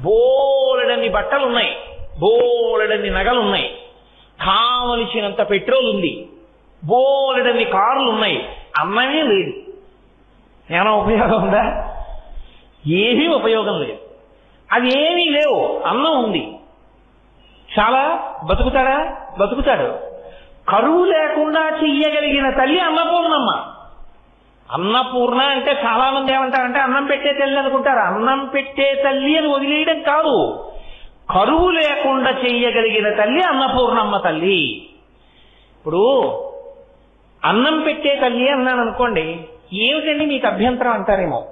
బోలెడన్ని బట్టలు ఉన్నాయి, బోలెడన్ని నగలున్నాయి, కావలసినంత పెట్రోల్ ఉంది, బోలెడన్ని కార్లు ఉన్నాయి, అన్నమే లేదు. ఏమైనా ఉపయోగం ఉందా? ఏమీ ఉపయోగం లేదు. అది ఏమీ లేవు, అన్నం ఉంది. చాలా బతుకుతాడా? బతుకుతాడు. కరువు లేకుండా చెయ్యగలిగిన తల్లి అన్నపూర్ణమ్మ. అన్నపూర్ణ అంటే చాలా మంది ఏమంటారంటే అన్నం పెట్టే తల్లి అనుకుంటారు. అన్నం పెట్టే తల్లి అని వదిలేయడం కాదు, కరువు లేకుండా చెయ్యగలిగిన తల్లి అన్నపూర్ణమ్మ తల్లి. ఇప్పుడు అన్నం పెట్టే తల్లి అన్నాను అనుకోండి, ఏమిటండి మీకు అభ్యంతరం అంటారేమో.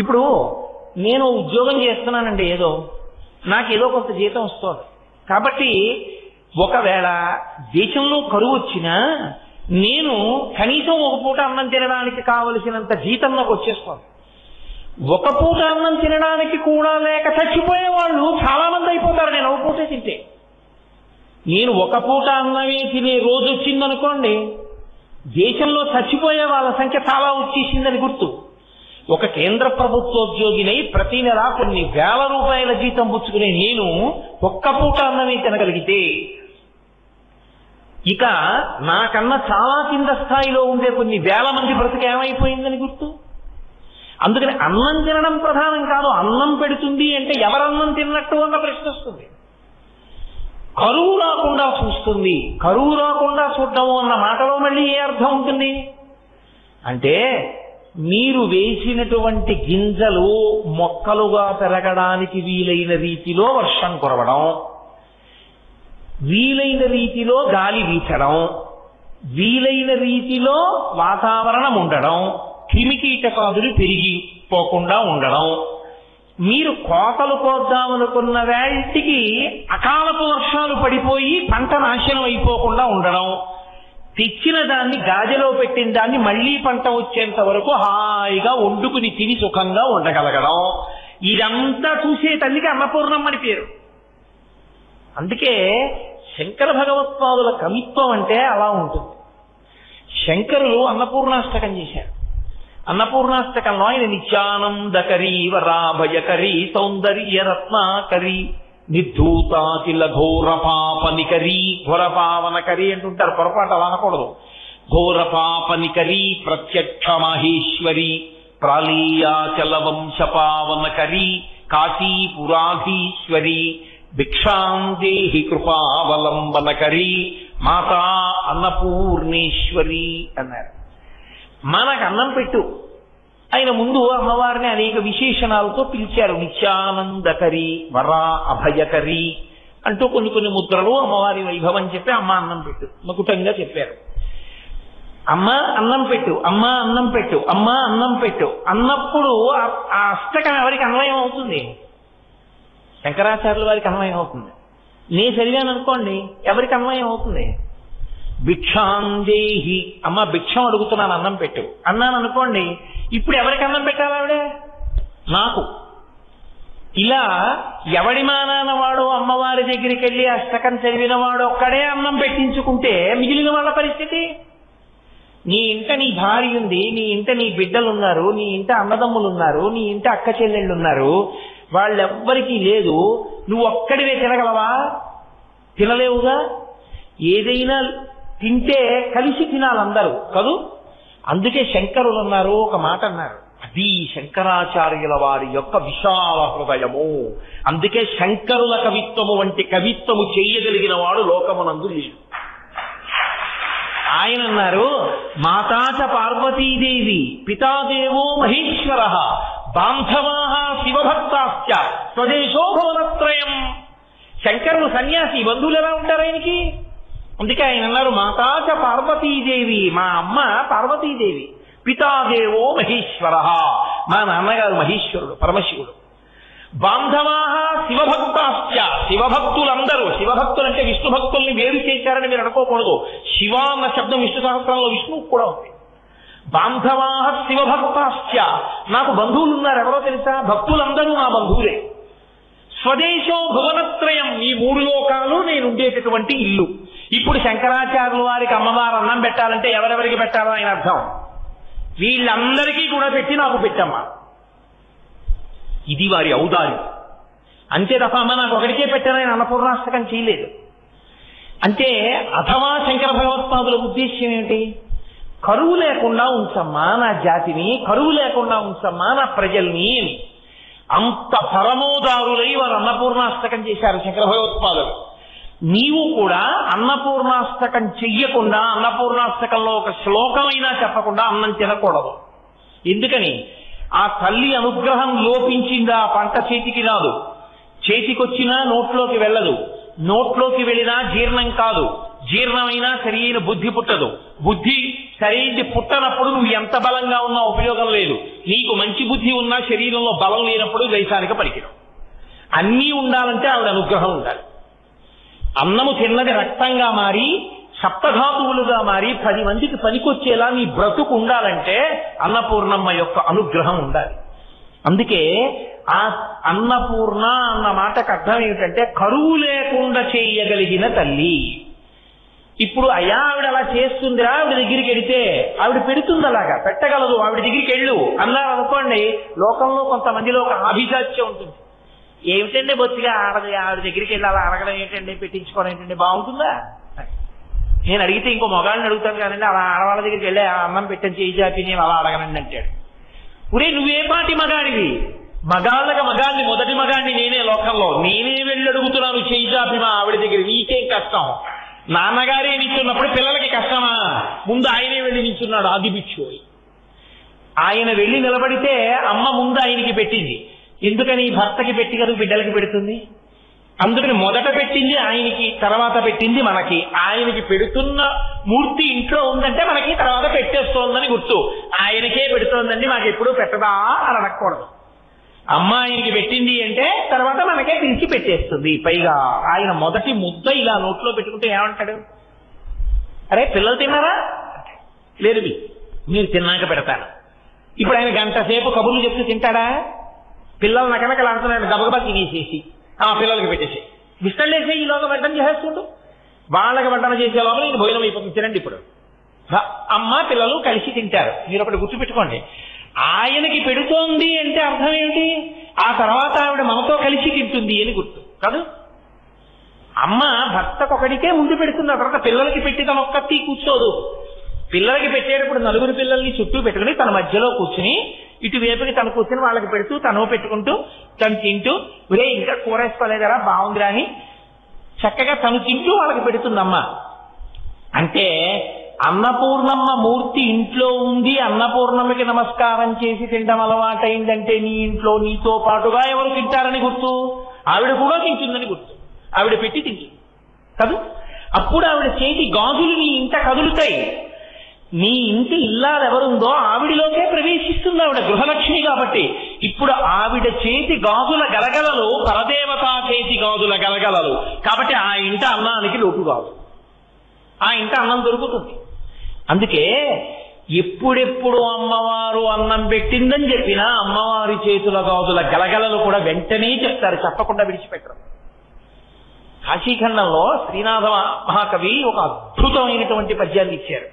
ఇప్పుడు నేను ఉద్యోగం చేస్తున్నానండి, నాకేదో కొంత జీతం వస్తుంది. కాబట్టి ఒకవేళ దేశంలో కరువు వచ్చినా నేను కనీసం ఒక పూట అన్నం తినడానికి కావలసినంత జీతం నాకు వచ్చేస్తుంది. ఒక పూట అన్నం తినడానికి కూడా లేక చచ్చిపోయే వాళ్ళు చాలా మంది అయిపోతారు నేను ఒక పూటే తింటే. నేను ఒక పూట అన్నమే తినే రోజు వచ్చిందనుకోండి, దేశంలో చచ్చిపోయే వాళ్ళ సంఖ్య చాలా వచ్చేసిందని గుర్తు. ఒక కేంద్ర ప్రభుత్వోద్యోగినై ప్రతి నెల కొన్ని వేల రూపాయల జీతం పుచ్చుకునే నేను ఒక్క పూట అన్నమే తినగలిగితే ఇక నాకన్నా చాలా కింద స్థాయిలో ఉండే కొన్ని వేల మంది బ్రతుకు ఏమైపోయిందని గుర్తు. అందుకని అన్నం తినడం ప్రధానం కాదు. అన్నం పెడుతుంది అంటే ఎవరన్నం తిన్నట్టు అన్న ప్రశ్న వస్తుంది. కరువు రాకుండా చూస్తుంది. కరువు రాకుండా చూడటము అన్న మాటలో మళ్ళీ ఏ అర్థం ఉంటుంది అంటే, మీరు వేసినటువంటి గింజలు మొక్కలుగా పెరగడానికి వీలైన రీతిలో వర్షం కురవడం, వీలైన రీతిలో గాలి వీచడం, వీలైన రీతిలో వాతావరణం ఉండడం, క్రిమికీటకాదులు పెరిగిపోకుండా ఉండడం, మీరు కోతలు కోద్దామనుకున్న వేటికి అకాలపు వర్షాలు పడిపోయి పంట నాశనం అయిపోకుండా ఉండడం, తెచ్చిన దాన్ని గాజలో పెట్టిన దాన్ని మళ్లీ పంట వచ్చేంత వరకు హాయిగా వండుకుని తిని సుఖంగా ఉండగలగడం, ఇదంతా చూసే తల్లికి అన్నపూర్ణమ్మని పేరు. అందుకే శంకర భగవత్పాదుల కవిత్వం అంటే అలా ఉంటుంది. శంకరులు అన్నపూర్ణాష్టకం చేశారు. అన్నపూర్ణాష్టకంలో ఆయన నిత్యానందకరీ వరాభయకరీ సౌందర్య రత్నాకరీ నిర్ధూతాతిల ఘోర పాపనికరీ, ఘోర పావనకరీ అంటుంటారు, పొరపాటు అలా అనకూడదు. ఘోర పాపనికరీ ప్రత్యక్ష మహేశ్వరి ప్రాళీయాచల వంశ పావనకరీ కాశీపురాధీశ్వరి భిక్షాం దేహి కృపావలంబనకరీ మాతా అన్నపూర్ణేశ్వరి అన్నారు. మనకు అన్నం పెట్టు. ఆయన ముందు అమ్మవారిని అనేక విశేషణాలతో పిలిచారు. నిత్యానందకరి, వరా అభయకరి అంటూ కొన్ని కొన్ని ముద్రలు అమ్మవారి వైభవం చెప్పి అమ్మ అన్నం పెట్టు మకుటంగా చెప్పారు. అమ్మ అన్నం పెట్టు, అమ్మ అన్నం పెట్టు, అమ్మ అన్నం పెట్టు అన్నప్పుడు ఆ అష్టకం ఎవరికి అన్వయం అవుతుంది? శంకరాచార్యుల వారికి అన్వయం అవుతుంది. నేను చదివాను అనుకోండి, ఎవరికి అన్వయం అవుతుంది? భిక్షాందేహి, అమ్మ భిక్షం అడుగుతున్నాను అన్నం పెట్టు అన్నాను అనుకోండి, ఇప్పుడు ఎవరికి అన్నం పెట్టాలి? ఆవిడే నాకు. ఇలా ఎవడి మానాన వాడు అమ్మవారి దగ్గరికి వెళ్ళి అష్టకం చదివిన వాడు ఒక్కడే అన్నం పెట్టించుకుంటే మిగిలిన వాళ్ళ పరిస్థితి? నీ ఇంట నీ భార్య ఉంది, నీ ఇంట నీ బిడ్డలున్నారు, నీ ఇంట అన్నదమ్ములు ఉన్నారు, నీ ఇంట అక్క చెల్లెళ్ళు ఉన్నారు, వాళ్ళెవ్వరికీ లేదు, నువ్వు ఒక్కడివే తినగలవా? తినలేవుగా. ఏదైనా తింటే కలిసి తినాలందరూ కదూ. అందుకే శంకరులు అన్నారు, ఒక మాట అన్నారు, అది శంకరాచార్యుల వారి యొక్క విశాల హృదయము. అందుకే శంకరుల కవిత్వము వంటి కవిత్వము చేయగలిగిన వాడు లోకమునందు లేడు. ఆయన అన్నారు, మాతాచ పార్వతీదేవి పితాదేవో మహేశ్వర బాంధవాః శివభక్తాశ్చ స్వదేశో భువనత్రయం. శంకరుడు సన్యాసి, బంధువులు ఎలా ఉంటారు ఆయనకి? అందుకే ఆయన అన్నారు, మాతాచ పార్వతీదేవి, మా అమ్మ పార్వతీదేవి, పితాదేవో మహేశ్వర, మా నాన్నగారు మహేశ్వరుడు పరమశివుడు, బాంధవాః శివభక్తాశ్చ, శివభక్తులందరూ, శివభక్తులు అంటే విష్ణు భక్తుల్ని వేరు చేశారని మీరు అనుకోకూడదు. శివ అన్న శబ్దం విష్ణు సహస్రంలో విష్ణువు కూడా ఉంది. బాంధవాః శివభక్తాశ్చ, నాకు బంధువులు ఉన్నారు, ఎవరో తెలుసా? భక్తులందరూ నా బంధువులే. స్వదేశో భువనత్రయం, ఈ మూడు లోకాలు నేను ఉండేటటువంటి ఇల్లు. ఇప్పుడు శంకరాచార్యుల వారికి అమ్మవారు అన్నం పెట్టాలంటే ఎవరెవరికి పెట్టాలో ఆయన అర్థం, వీళ్ళందరికీ కూడా పెట్టి నాకు పెట్టమ్మా, ఇది వారి ఔదార్యం. అంతే తప్ప అమ్మ నాకు ఒకరికే పెట్టానని అన్నపూర్ణాష్టకం చేయలేదు. అంటే అథవా శంకర భగవత్పాదుల ఉద్దేశ్యం ఏమిటి? కరువు లేకుండా ఉంచమ్మా నా జాతిని, కరువు లేకుండా ఉంచమ్మా నా ప్రజల్ని అని. అంత పరమోదారులై వారు అన్నపూర్ణాష్టకం చేశారు శంకర భగవత్పాదులు. నీవు కూడా అన్నపూర్ణాష్టకం చెయ్యకుండా, అన్నపూర్ణాష్టకంలో ఒక శ్లోకమైనా చెప్పకుండా అన్నం తినకూడదు. ఎందుకని? ఆ తల్లి అనుగ్రహం లోపించిందా పంట చేతికి రాదు, చేతికొచ్చినా నోట్లోకి వెళ్ళదు, నోట్లోకి వెళ్ళినా జీర్ణం కాదు, జీర్ణమైనా సరైన బుద్ధి పుట్టదు, బుద్ధి సరైనది పుట్టనప్పుడు నువ్వు ఎంత బలంగా ఉన్నా ఉపయోగం లేదు. నీకు మంచి బుద్ధి ఉన్నా శరీరంలో బలం లేనప్పుడు దేశానికి పనికిరావు. అన్నీ ఉండాలంటే ఆవిడ అనుగ్రహం ఉండాలి. అన్నము తిన్నది రక్తంగా మారి సప్తధాతువులుగా మారి 10 మందికి పనికొచ్చేలా నీ బ్రతుకు ఉండాలంటే అన్నపూర్ణమ్మ యొక్క అనుగ్రహం ఉండాలి. అందుకే ఆ అన్నపూర్ణ అన్న మాటకు అర్థం ఏమిటంటే కరువు లేకుండా చేయగలిగిన తల్లి. ఇప్పుడు అయ్యా ఆవిడ అలా చేస్తుందిరా, ఆవిడ దగ్గరికి వెడితే ఆవిడ పెడుతుంది, అలాగా పెట్టగలదు, ఆవిడ దగ్గరికి వెళ్ళు అన్నారు అనుకోండి, లోకంలో కొంతమందిలో ఒక ఆభిజాత్యం ఉంటుంది. ఏమిటండి బొత్తిగా ఆడది, ఆవిడ దగ్గరికి వెళ్ళి అలా అడగడం ఏంటండి, పెట్టించుకోవడం ఏంటండి, బాగుంటుందా? నేను అడిగితే ఇంకో మగాళ్ళని అడుగుతాను కాదండి, అలా ఆడవాళ్ళ దగ్గరికి వెళ్ళి అన్నం పెట్టని చేయి చాపి నేను అలా అడగనండి అంటాడు. ఒరే నువ్వే పాటి మగాడివి, మగాళ్ళని మొదటి మగాడిని నేనే లోకంలో, నేనే వెళ్ళి అడుగుతున్నాను చేయి చాపి మా ఆవిడ దగ్గర, నీకేం కష్టం? నాన్నగారే నిల్చున్నప్పుడు పిల్లలకి కష్టమా? ముందు ఆయనే వెళ్ళి నిల్చున్నాడు ఆది బిచ్చోయి. ఆయన వెళ్ళి నిలబడితే అమ్మ ముందు ఆయనకి పెట్టింది. ఎందుకని? భర్తకి పెట్టి కదా బిడ్డలకి పెడుతుంది. అందుకని మొదట పెట్టింది ఆయనకి, తర్వాత పెట్టింది మనకి. ఆయనకి పెడుతున్న మూర్తి ఇంట్లో ఉందంటే మనకి తర్వాత పెట్టేస్తోందని గుర్తు. ఆయనకే పెడుతోందండి మాకు ఎప్పుడూ పెట్టదా అని అడగకూడదు. అమ్మ ఆయనకి పెట్టింది అంటే తర్వాత మనకే పిలిచి పెట్టేస్తుంది. పైగా ఆయన మొదటి ముద్ద ఇలా నోట్లో పెట్టుకుంటే ఏమంటాడు? అరే పిల్లలు తిన్నారా? లేదు, మీరు తిన్నాక పెడతాను. ఇప్పుడు ఆయన గంట సేపు కబుర్లు చెప్తూ తింటాడా? పిల్లలు నకనకలాడుతున్నాడు, గబగబా తినేసేసి పిల్లలకి పెట్టేసి విస్తళ్ళేసే ఈలోగా వడ్డం చేసేసుకుంటూ వాళ్ళకి వడ్డన చేసే లోపల నేను భోజనం అయిపోతుంది. తినండి ఇప్పుడు. అమ్మ పిల్లలు కలిసి తింటారు. మీరు ఒకటి గుర్తుపెట్టుకోండి, ఆయనకి పెడుతోంది అంటే అర్థం ఏమిటి? ఆ తర్వాత ఆవిడ మనతో కలిసి తింటుంది అని గుర్తు కాదు. అమ్మ భర్తకొకడికే ముందు పెడుతుంది, ఆ తర్వాత పిల్లలకి పెట్టి తన ఒక్కటి కూర్చోదు. పిల్లలకి పెట్టేటప్పుడు నలుగురు పిల్లల్ని చుట్టూ పెట్టుకుని తన మధ్యలో కూర్చుని ఇటువైపుకి తను కూర్చుని వాళ్ళకి పెడుతూ తను పెట్టుకుంటూ తను తింటూ, ఒరే ఇంకా కూర వేసుకోలేదరా బాగుందిరా అని చక్కగా తను తింటూ వాళ్ళకి పెడుతుందమ్మ. అంటే అన్నపూర్ణమ్మ మూర్తి ఇంట్లో ఉంది, అన్నపూర్ణమ్మకి నమస్కారం చేసి తినడం అలవాటైందంటే నీ ఇంట్లో నీతో పాటుగా ఎవరు తింటారని గుర్తు. ఆవిడ కూడా తింటుందని గుర్తు. ఆవిడ పెట్టి తింటుంది కాదు. అప్పుడు ఆవిడ చేతి గాజులు నీ ఇంట కదులుతాయి. నీ ఇంటి ఇల్లాలు ఎవరుందో ఆవిడిలోకే ప్రవేశిస్తుంది ఆవిడ, గృహలక్ష్మి కాబట్టి. ఇప్పుడు ఆవిడ చేతి గాజుల గలగలలు పరదేవతా చేతి గాజుల గలగలలు కాబట్టి ఆ ఇంట అన్నానికి లోటు కాదు, ఆ ఇంట అన్నం దొరుకుతుంది. అందుకే ఎప్పుడెప్పుడు అమ్మవారు అన్నం పెట్టిందని చెప్పినా అమ్మవారి చేతుల గాజుల గలగలలు కూడా వెంటనే చెప్తారు, చెప్పకుండా విడిచిపెట్టరు. కాశీఖండంలో శ్రీనాథ మహాకవి ఒక అద్భుతమైనటువంటి పద్యాన్ని ఇచ్చారు.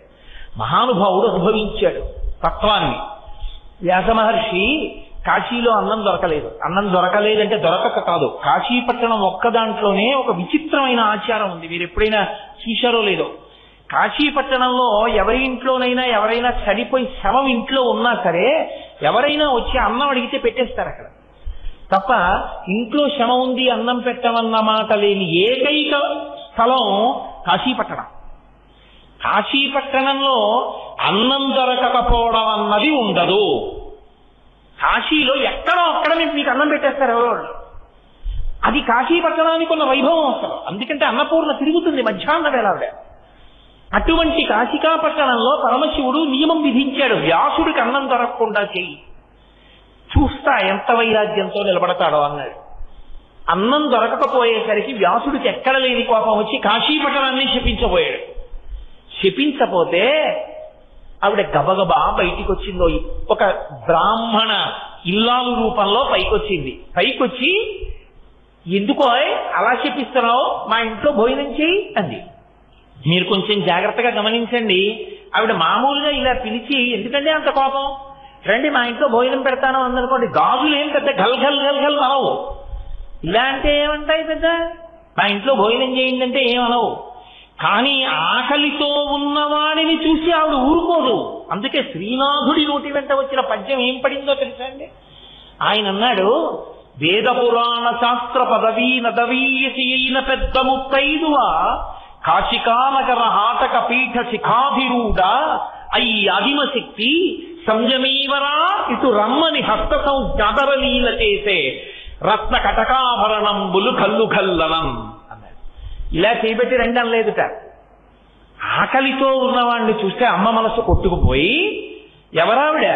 మహానుభావుడు అనుభవించాడు తత్వాన్ని. వ్యాస మహర్షి కాశీలో అన్నం దొరకలేదు. అన్నం దొరకలేదంటే దొరకక కాదు, కాశీపట్టణం ఒక్క దాంట్లోనే ఒక విచిత్రమైన ఆచారం ఉంది. మీరు ఎప్పుడైనా చూశారో లేదో, కాశీపట్టణంలో ఎవరి ఇంట్లోనైనా ఎవరైనా చనిపోయి శవం ఇంట్లో ఉన్నా సరే ఎవరైనా వచ్చి అన్నం అడిగితే పెట్టేస్తారు అక్కడ. తప్ప ఇంట్లో శవం ఉంది అన్నం పెట్టమన్న మాట లేని ఏకైక స్థలం కాశీపట్టణం. కాశీపట్టణంలో అన్నం దొరకకపోవడం అన్నది ఉండదు. కాశీలో ఎక్కడో అక్కడ మీకు అన్నం పెట్టేస్తారు ఎవరో. అది కాశీపట్టణానికి ఉన్న వైభవం అసలు. అందుకంటే అన్నపూర్ణ తిరుగుతుంది మధ్యాహ్న వేళ ఆవిడ. అటువంటి కాశికాపట్టణంలో పరమశివుడు నియమం విధించాడు, వ్యాసుడికి అన్నం దొరకకుండా చెయ్యి, చూస్తా ఎంత వైరాగ్యంతో నిలబడతాడో అన్నాడు. అన్నం దొరకకపోయేసరికి వ్యాసుడికి ఎక్కడ లేని కోపం వచ్చి కాశీపట్టణాన్ని శపించబోయాడు. శపించపోతే ఆవిడ గబగబా బయటికి వచ్చిందో, ఒక బ్రాహ్మణ ఇల్లాలు రూపంలో పైకొచ్చింది. పైకొచ్చి ఎందుకో అలా శపిస్తున్నావు, మా ఇంట్లో భోజనం చేయి అంది. మీరు కొంచెం జాగ్రత్తగా గమనించండి, ఆవిడ మామూలుగా ఇలా పిలిచి ఎందుకంటే అంత కోపం, రండి మా ఇంట్లో భోజనం పెడతాను అందనుకోండి, గాజులు ఏం పెద్ద గల్ గల్ గల్ గల్ అనవు. ఇలా అంటే ఏమంటాయి పెద్ద, మా ఇంట్లో భోజనం చేయండి అంటే ఏమనవు. కానీ ఆకలితో ఉన్నవాడిని చూసి ఆవిడ ఊరుకోదు. అందుకే శ్రీనాథుడి నోటి వెంట వచ్చిన పద్యం ఏం పడిందో తెలుసా అండి? ఆయన అన్నాడు, వేద పురాణ శాస్త్ర పదవీ నదవీయసి అయిన పెద్ద ముత్తైదువా, కాశికానగర హాటక పీఠ శిఖాభిరూఢ అయి ఆదిమశక్తి సంయమీవరా ఇటు రమ్మని హస్త సంజ్ఞాదరలీల చేసే రత్న కటకాభరణంబులు కల్లు కల్లనం అన్నాడు. ఇలా చేయబెట్టి రండి అనలేదుట. ఆకలితో ఉన్నవాడిని చూస్తే అమ్మ మనసు కొట్టుకుపోయి, ఎవరావిడ?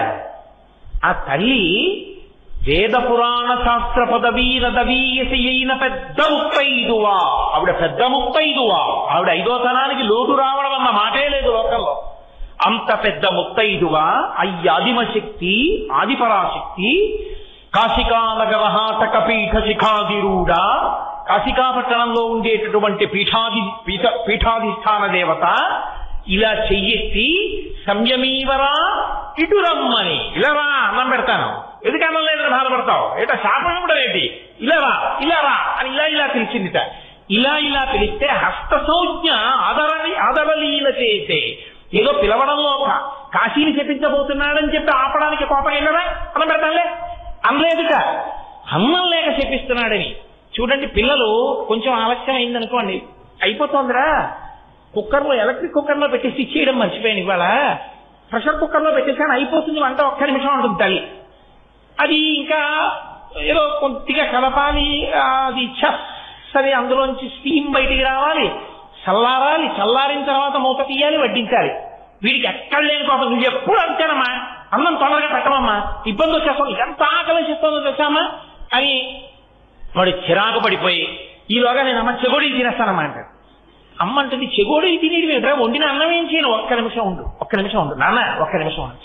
ఆ తల్లి వేద పురాణ శాస్త్ర పదవీ నదవీయసి అయిన పెద్ద ముత్తైదువా. ఆవిడ పెద్ద ముత్తైదువా. ఆవిడ ఐదో తనానికి లోటు రావడం అన్న మాటే లేదు లోకంలో. అంత పెద్ద ముత్తైదువా, అయ్యాదిమశక్తి, ఆదిపరాశక్తి, కాశికానగర హాటక పీఠ శిఖాధిరూఢ, కాశికాపట్టణంలో ఉండేటటువంటి పీఠాధిష్టాన దేవత, ఇలా చెయ్యెత్తి సంయమీవరా ఇటు రమ్మని, ఇలా రా అన్నం పెడతాను, ఎందుకు అన్నం లేదని బాధపడతావు, ఏటో శాపం కూడా ఏంటి, ఇలా రా అని ఇలా ఇలా పిలిచిందిట. ఇలా ఇలా పిలిస్తే హస్త సంజ్ఞ ఆదరలీల చేసే. ఏదో పిలవడంలో కాశీని చెప్పించబోతున్నాడని చెప్పి ఆపడానికి కోపం వెళ్ళరా, అన్నం పెడతానులే అనలేదుట. అన్నం లేక చెప్పిస్తున్నాడని. చూడండి, పిల్లలు కొంచెం ఆలస్యం అయిందనుకోండి, అయిపోతుందిరా కుక్కర్లో, ఎలక్ట్రిక్ కుక్కర్లో పెట్టేసి ఇచ్చేయడం మర్చిపోయాను, ఇవాళ ప్రెషర్ కుక్కర్లో పెట్టేసాను అయిపోతుంది వంట, ఒక్క నిమిషం ఉంటుంది తల్లి. అది ఇంకా ఏదో కొద్దిగా కలపాలి, అది సరే అందులోంచి స్టీమ్ బయటికి రావాలి, చల్లారాలి, చల్లారిన తర్వాత మూత తీయాలి, వడ్డించాలి. వీడికి ఎక్కడ లేని పాపం, నువ్వు ఎప్పుడు అంతేనమ్మా, అన్నం తొందరగా పెట్టమమ్మా, ఇబ్బంది వచ్చేస్తాం, ఎంత ఆకలిస్తుందో తెలుసామా అని వాడు చిరాకు పడిపోయి, ఈలోగా నేను అమ్మ చెగోడీలు తినేస్తానమ్మా అంటాడు. అమ్మ అంటుంది, చెగోడీలు తినేది ఏంట్రా, వండిన అన్నం ఏం చేయను, ఒక్క నిమిషం ఉండు నాన్న, ఒక్క నిమిషం ఉండు.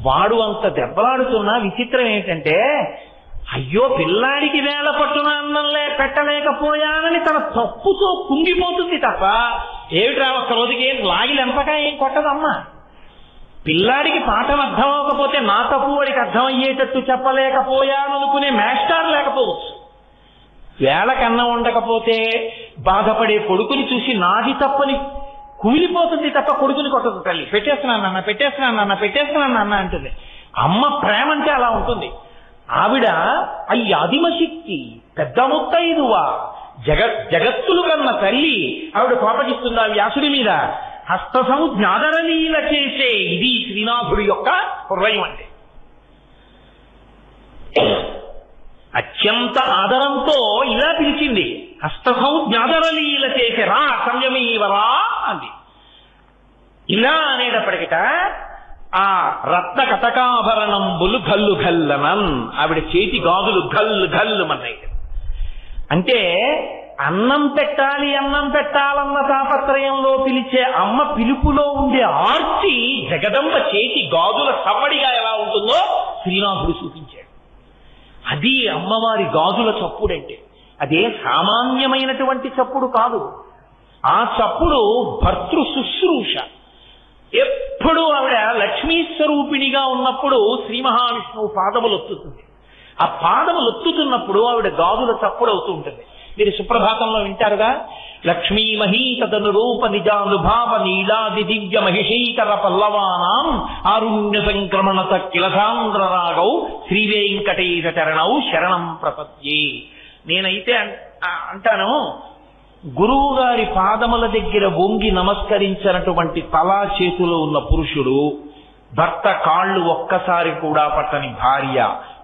వాడు అంత దెబ్బలాడుతున్నా విచిత్రం ఏంటంటే, అయ్యో పిల్లాడికి వేళ పట్టున అన్నం పెట్టలేకపోయానని తన తప్పుతో కుంగిపోతుంది తప్ప, ఏమిట్రా ఒక్క రోజుకి ఏం లాగి లెంపకాయ ఏం కొట్టదమ్మా. పిల్లాడికి పాఠం అర్థం అవ్వకపోతే నా తప్పు వాడికి అర్థమయ్యేటట్టు చెప్పలేకపోయాను అనుకునే మాస్టర్ లేకపోవచ్చు. వేళకన్నం ఉండకపోతే బాధపడే కొడుకుని చూసి నాది తప్పని కుమిలిపోతుంది తప్ప కొడుకుని కొట్టదు తల్లి. పెట్టేస్తున్నాను నాన్న అంటుంది. అమ్మ ప్రేమ అంటే అలా ఉంటుంది. ఆవిడ ఆదిమశక్తి, పెద్ద ముత్తైదువా, జగత్తులు కన్న తల్లి. ఆవిడ కోపగిస్తుందా వ్యాసుడి మీద. హస్త సంజ్ఞాదరలీల చేసే, ఇది శ్రీనాథుడి యొక్క హృదయం అంటే. అత్యంత ఆదరంతో ఇలా పిలిచింది, హస్త సంజ్ఞాదరలీల చేసే, రా సంయమీవరా అంది. ఇలా అనేటప్పటికిట ఆ రత్న కటకాభరణంబులు గల్లు గల్లనన్, ఆవిడ చేతి గాజులు గల్లు గల్లు మన్నాయి. అంటే అన్నం పెట్టాలన్న తాపత్రయంలో పిలిచే అమ్మ పిలుపులో ఉండే ఆర్తి జగదంబ చేతి గాజుల సవ్వడిగా ఎలా ఉంటుందో శ్రీనాథుడు చూపించాడు. అది అమ్మవారి గాజుల చప్పుడంటే. అదే సామాన్యమైనటువంటి చప్పుడు కాదు. ఆ చప్పుడు భర్తృ శుశ్రూష. ఎప్పుడు ఆవిడ లక్ష్మీ స్వరూపిణిగా ఉన్నప్పుడు శ్రీ మహావిష్ణువు పాదములు ఒత్తుతుంది. ఆ పాదములు ఒత్తుతున్నప్పుడు ఆవిడ గాజుల చప్పుడు అవుతూ ఉంటుంది. మీరు సుప్రభాతంలో వింటారుగా, లక్ష్మీ మహీతదను రూప నిజానుభావ నీలాది దివ్య మహిషీకర పల్లవానాం ఆరుణ్య సంక్రమణత కిలసాంద్ర రాగౌ శ్రీ వెంకటేశ చరణౌ శరణం ప్రపద్యే. నేనైతే అంటాను, గురువు గారి పాదముల దగ్గర వంగి నమస్కరించినటువంటి తలా చేతిలో ఉన్న పురుషుడు, భర్త కాళ్ళు ఒక్కసారి కూడా పట్టని భార్య,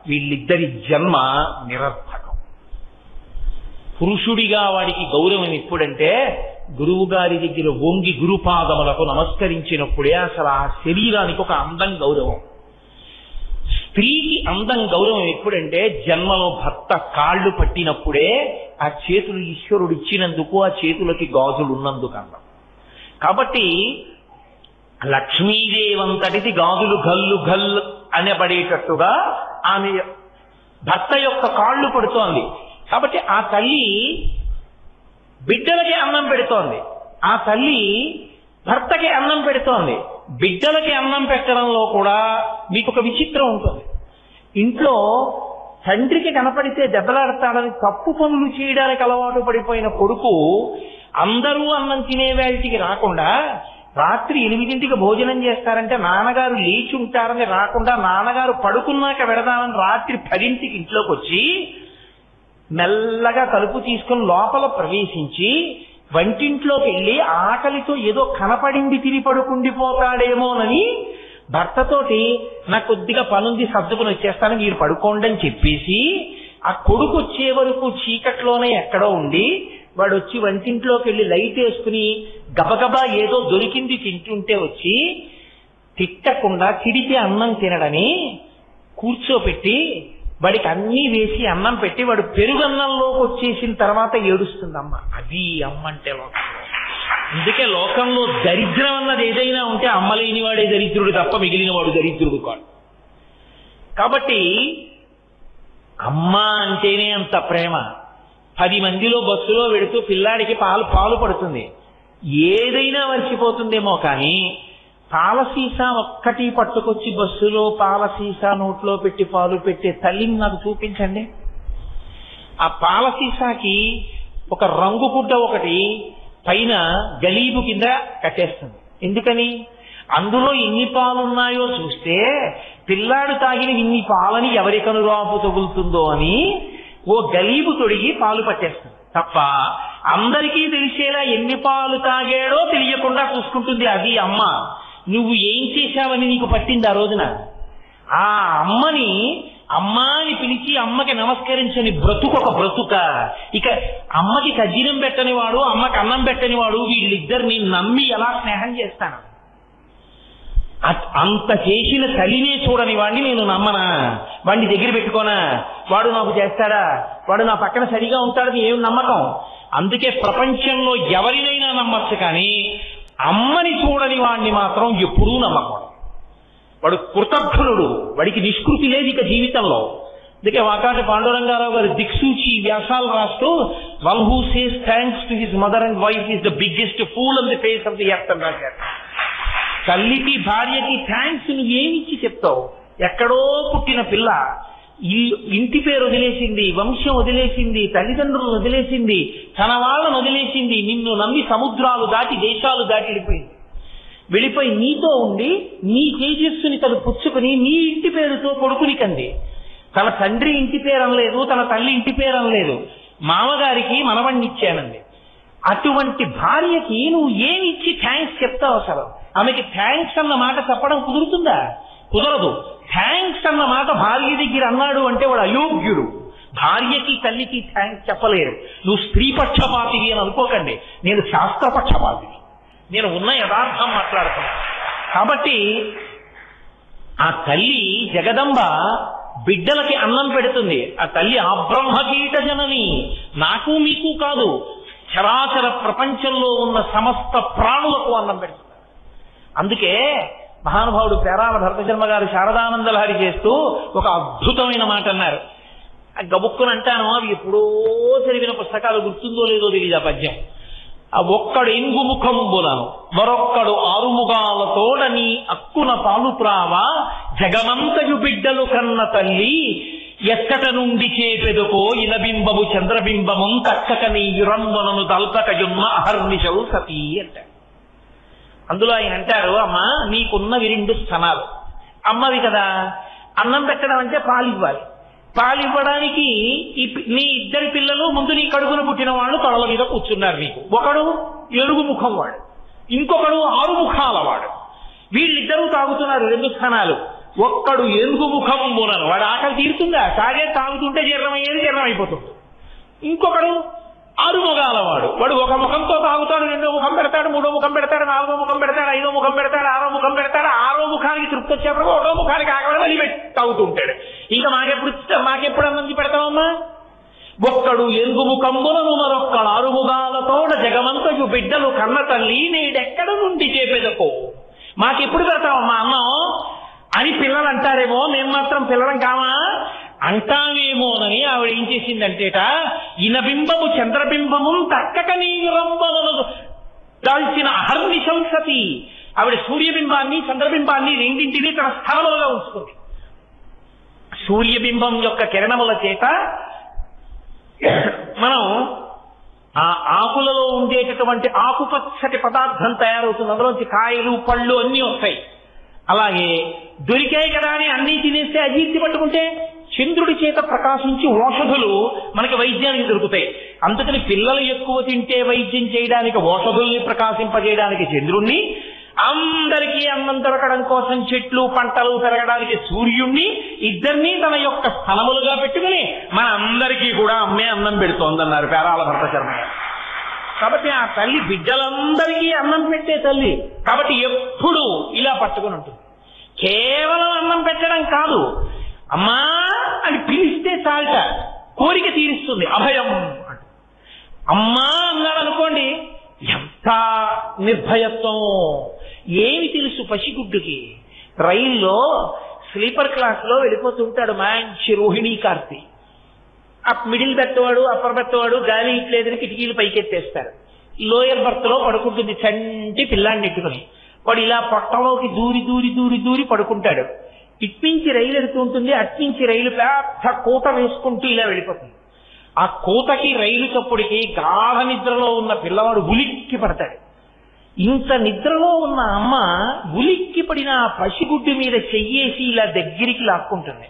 వీళ్ళిద్దరి జన్మ నిరర్థకం. పురుషుడిగా వాడికి గౌరవం ఎప్పుడంటే, గురువు గారి దగ్గర వంగి గురుపాదములకు నమస్కరించినప్పుడే అసలు ఆ శరీరానికి ఒక అందం, గౌరవం. స్త్రీకి అందం, గౌరవం ఎప్పుడంటే జన్మలో భర్త కాళ్ళు పట్టినప్పుడే. ఆ చేతులు ఈశ్వరుడు ఇచ్చినందుకు, ఆ చేతులకి గాజులు ఉన్నందుకు అందం. కాబట్టి లక్ష్మీదేవంతటిది గాజులు గల్లు గల్లు అనబడేటట్టుగా ఆమె భర్త యొక్క కాళ్ళు పడుతోంది. కాబట్టి ఆ తల్లి బిడ్డలకి అన్నం పెడుతోంది, ఆ తల్లి భర్తకి అన్నం పెడుతోంది. బిడ్డలకి అన్నం పెట్టడంలో కూడా మీకు ఒక విచిత్రం ఉంటుంది. ఇంట్లో తండ్రికి కనపడితే దెబ్బలాడతాడని తప్పు పనులు చేయడానికి అలవాటు పడిపోయిన కొడుకు అందరూ అన్నం తినే వేళటికి రాకుండా, రాత్రి 8ంటికి భోజనం చేస్తారంటే నాన్నగారు లేచి ఉంటారని రాకుండా, నాన్నగారు పడుకున్నాక వెడదామని రాత్రి 10ంటికి ఇంట్లోకి వచ్చి మెల్లగా తలుపు తీసుకుని లోపల ప్రవేశించి వంటింట్లోకి వెళ్ళి ఆకలితో ఏదో కనపడింది తిని పడుకుండిపోతాడేమోనని భర్తతోటి నాకు కొద్దిగా పనుంది సర్దుకుని వచ్చేస్తాను మీరు పడుకోండి అని చెప్పేసి, ఆ కొడుకు వచ్చే వరకు చీకట్లోనే ఎక్కడో ఉండి వాడు వచ్చి వంటింట్లోకి వెళ్ళి లైట్ వేసుకుని గబగబా ఏదో దొరికింది తింటుంటే వచ్చి తిట్టకుండా తిడితే అన్నం తినడని కూర్చోపెట్టి వాడికి అన్నీ వేసి అన్నం పెట్టి వాడు పెరుగన్నంలోకి వచ్చేసిన తర్వాత ఏడుస్తుందమ్మ. అది అమ్మ అంటే లోకంలో. అందుకే లోకంలో దరిద్రం అన్నది ఏదైనా ఉంటే అమ్మ లేని వాడే దరిద్రుడు తప్ప మిగిలిన వాడు దరిద్రుడు కాడు. కాబట్టి అమ్మ అంటేనే అంత ప్రేమ. 10 మందిలో బస్సులో వెడుతూ పిల్లాడికి పాలు పడుతుంది, ఏదైనా మర్చిపోతుందేమో కానీ పాల సీసా ఒక్కటి పట్టుకొచ్చి బస్సులో పాల సీసా నోట్లో పెట్టి పాలు పెట్టే తల్లిని నాకు చూపించండి. ఆ పాల సీసాకి ఒక రంగు గుడ్డ ఒకటి పైన గలీబు కింద కట్టేస్తుంది. ఎందుకని? అందులో ఎన్ని పాలున్నాయో చూస్తే పిల్లాడు తాగిన ఇన్ని పాలని ఎవరి కనురాపు తగులుతుందో అని ఓ గలీబు తొడిగి పాలు పట్టేస్తుంది తప్ప అందరికీ తెలిసేలా ఎన్ని పాలు తాగాడో తెలియకుండా చూసుకుంటుంది అది అమ్మ. నువ్వు ఏం చేశావని నీకు పట్టింది ఆ రోజున? ఆ అమ్మని అమ్మాని పిలిచి అమ్మకి నమస్కరించని బ్రతుకొక బ్రతుక. ఇక అమ్మకి కజ్జినం పెట్టని వాడు, అమ్మకి అన్నం పెట్టని వాడు, వీళ్ళిద్దరిని నమ్మి ఎలా స్నేహం చేస్తాను? అంత చేసిన తల్లినే చూడని వాడిని నేను నమ్మనా? వాడిని దగ్గర పెట్టుకోనా? వాడు నాకు చేస్తాడా? వాడు నా పక్కన సరిగా ఉంటాడని ఏం నమ్మకం? అందుకే ప్రపంచంలో ఎవరినైనా నమ్మచ్చు, కానీ అమ్మని చూడని వాడిని మాత్రం ఎప్పుడూ నమ్మకూడదు. వాడు కృతజ్ఞుడు, వాడికి నిష్కృతి లేదు ఇక జీవితంలో. అందుకే వాకాటి పాండురంగారావు గారు దిక్సూచి వ్యాసాలు రాస్తూ one who says thanks to his mother and wife is the biggest pool on the face of the earth అని రాశారు. తల్లికి భార్యకి థ్యాంక్స్ నువ్వేమిచ్చి చెప్తావు? ఎక్కడో పుట్టిన పిల్ల ఇంటి పేరు వదిలేసింది, వంశం వదిలేసింది, తల్లిదండ్రులను వదిలేసింది, తన వాళ్ళను వదిలేసింది, నిన్ను నమ్మి సముద్రాలు దాటి దేశాలు దాటి వెళ్ళిపోయి నీతో ఉండి నీ తేజస్సుని తను పుచ్చుకుని నీ ఇంటి పేరుతో కొడుకుని కంది. తన తండ్రి ఇంటి పేరు అనలేదు, తన తల్లి ఇంటి పేరు అనలేదు, మామగారికి మనవణ్ణిచ్చానండి. అటువంటి భార్యకి నువ్వు ఏమిచ్చి థ్యాంక్స్ చెప్తావు? అసలు ఆమెకి థ్యాంక్స్ అన్న మాట చెప్పడం కుదురుతుందా? కుదరదు. థ్యాంక్స్ అన్న మాట భార్య దగ్గర అన్నాడు అంటే వాడు అయోగ్యుడు. భార్యకి తల్లికి థ్యాంక్స్ చెప్పలేరు. నువ్వు స్త్రీ పక్షపాతివి అని అనుకోకండి, నేను శాస్త్ర పక్షపాతివి. నేను ఉన్న యథార్థం మాట్లాడుతున్నాను. కాబట్టి ఆ తల్లి జగదంబ బిడ్డలకి అన్నం పెడుతుంది. ఆ తల్లి అబ్రహ్మకీట జనని, నాకు మీకు కాదు, చరాచర ప్రపంచంలో ఉన్న సమస్త ప్రాణులకు అన్నం పెడుతుంది. అందుకే మహానుభావుడు పేరాల భరతశర్మ గారు శారదానంద లహరి చేస్తూ ఒక అద్భుతమైన మాట అన్నారు. గబుక్కుని అంటాను, అవి ఎప్పుడో చదివిన పుస్తకాలు గుర్తుందో లేదో తెలియదు ఆ పద్యం. ఆ ఒక్కడు ఎంగుముఖంబులను మరొక్కడు ఆరుముగాలతోడని అక్కున పాలుత్రావా జగమంతయు బిడ్డలు కన్న తల్లి ఎక్కట నుండి చేపెదుకో ఇలబింబము చంద్రబింబము కక్కక నీ యురంబనను దల్పకయున్న అహర్నిశవు సతీ అంటారు. అందులో ఆయన అంటారు, అమ్మ నీకున్నవి 2 స్థనాలు. అమ్మవి కదా, అన్నం పెట్టడం అంటే పాలివ్వాలి. పాలివ్వడానికి నీ 2 పిల్లలు ముందు నీ కడుపున పుట్టిన వాళ్ళు తొడల మీద కూర్చున్నారు నీకు. ఒకడు 7 ముఖం వాడు, ఇంకొకడు 6 ముఖాల వాడు. వీళ్ళిద్దరూ తాగుతున్నారు 2 స్థానాలు. ఒక్కడు 7 ముఖం మూలను, వాడు ఆకలి తీరుతుందా? తాగుతుంటే జీర్ణమయ్యేది జీర్ణమైపోతుంది. ఇంకొకడు 6 ముఖాల వాడు, వాడు ఒక ముఖంతో తాగుతాడు, 2వ ముఖం పెడతాడు, 3వ ముఖం పెడతాడు, 4వ ముఖం పెడతాడు, 5వ ముఖం పెడతాడు, 6వ ముఖం పెడతాడు. 6వ ముఖానికి తృప్తి వచ్చేప్పుడు 1వ ముఖానికి ఆకలి మళ్ళీ తాగుతుంటాడు. ఇంకా మాకెప్పుడు అన్నం పెడతామమ్మా? ఒక్కడు 7 ముఖంబులను మరొక్కడు 6 ముఖాలతోడ జగమంతయు బిడ్డలు కన్న తల్లి నేడెక్కడ నుండి చేపెదకో, మాకెప్పుడు పెడతామమ్మా అన్నం అని పిల్లలు అంటారేమో. మేము మాత్రం పిల్లలం కామా అంటామేమోనని ఆవిడ ఏం చేసిందంటేట, ఇనబింబము చంద్రబింబము తక్కక నీవు రంబలను దాల్చిన అహర్నిశం సతి. ఆవిడ సూర్యబింబాన్ని చంద్రబింబాన్ని రెండింటినీ తన స్థానంలో ఉంచుకుంది. సూర్యబింబం యొక్క కిరణముల చేత మనం ఆ ఆకులలో ఉండేటటువంటి ఆకుపచ్చటి పదార్థం తయారవుతుంది. అందులోంచి కాయలు పళ్ళు అన్నీ వస్తాయి. అలాగే దొరికాయి కదా అని అన్నీ తినేస్తే అజీర్తి పట్టుకుంటే చంద్రుడి చేత ప్రకాశించి ఓషధులు మనకి వైద్యానికి దొరుకుతాయి. అందుకని పిల్లలు ఎక్కువ తింటే వైద్యం చేయడానికి ఓషధుల్ని ప్రకాశింపజేయడానికి చంద్రుణ్ణి, అందరికీ అన్నం దొరకడం కోసం చెట్లు పంటలు పెరగడానికి సూర్యుణ్ణి, ఇద్దరినీ తన యొక్క స్థలములుగా పెట్టుకుని మన అందరికీ కూడా అమ్మే అన్నం పెడుతోందన్నారు పేరాల భరతశర్మ గారు. కాబట్టి ఆ తల్లి బిడ్డలందరికీ అన్నం పెట్టే తల్లి. కాబట్టి ఎప్పుడు ఇలా పట్టుకుని ఉంటుంది. కేవలం అన్నం పెట్టడం కాదు, అమ్మా అని పిలిస్తే చాలట, కోరిక తీరుస్తుంది. అభయం అంట. అమ్మా అన్నాడు అనుకోండి, ఎంత నిర్భయత్వం. ఏమి తెలుసు పసిగుడ్డుకి? రైల్లో స్లీపర్ క్లాస్ లో వెళ్ళిపోతుంటాడు మంచి రోహిణీ కార్తీ. ఆ మిడిల్ బెర్త్ వాడు అప్పర్ బెర్త్ వాడు గాలి ఇట్లేదని కిటికీలు పైకెత్తేస్తారు. లోయర్ బెర్త్ లో పడుకుంటుంది చంటి పిల్లాన్ని ఎట్టుకుని. వాడు ఇలా పొట్టలోకి దూరి దూరి దూరి దూరి పడుకుంటాడు. ఇట్నుంచి రైలు ఎడుతూ ఉంటుంది, అట్నుంచి రైలు పెద్ద కూట వేసుకుంటూ ఇలా వెళ్ళిపోతుంది. ఆ కోతకి రైలు చప్పుడికి గాఢ నిద్రలో ఉన్న పిల్లవాడు ఉలిక్కి పడతాడు. ఇంత నిద్రలో ఉన్న అమ్మ ఉలిక్కి పడిన ఆ పసిగుడ్డు మీద చెయ్యేసి ఇలా దగ్గరికి లాక్కుంటుంది.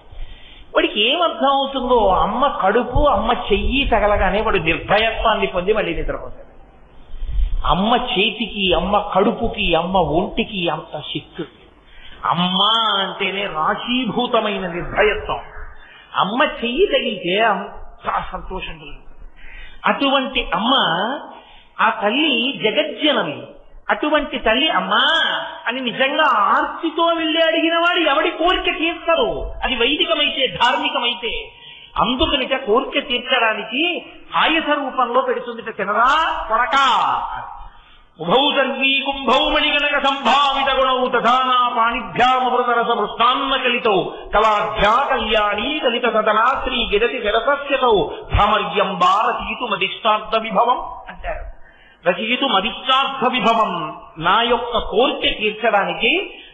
వాడికి ఏమర్థం అవుతుందో, అమ్మ కడుపు అమ్మ చెయ్యి తగలగానే వాడు నిర్భయత్వాన్ని పొంది మళ్ళీ నిద్రపోతాడు. అమ్మ చేతికి, అమ్మ కడుపుకి, అమ్మ ఒంటికి అంత శక్తి. అమ్మ అంటేనే రాశీభూతమైన నిర్భయత్వం. అమ్మ చెయ్యి తగిలితే అంత సంతోషం కలుగుతుంది. అటువంటి అమ్మ, ఆ తల్లి జగజ్జనని. అటువంటి తల్లి అమ్మా అని నిజంగా ఆర్తితో వెళ్ళి అడిగిన వాడు ఎవడి కోరిక తీర్చరు, అది వైదికమైతే ధార్మికమైతే. అందుకనిట కోరిక తీర్చడానికి ఆయుధ రూపంలో పెడుతుందిట. తినరా కొరకా ఉభౌ సర్వీ కుంభౌ మణిగణక సంభావిత గుణౌ తథానా పాణిభ్యామృతరస మృష్టాన్న కలితౌ కళాభ్యా కళ్యాణీ కలిత సదనా శ్రీ గిరతి శరసస్యతౌ భ్రమర్యం బారతీతు మదిష్టార్థ విభవం అంటారు. రచయితు మదిష్టార్థ విభవం, నా యొక్క కోరిక తీర్చడానికి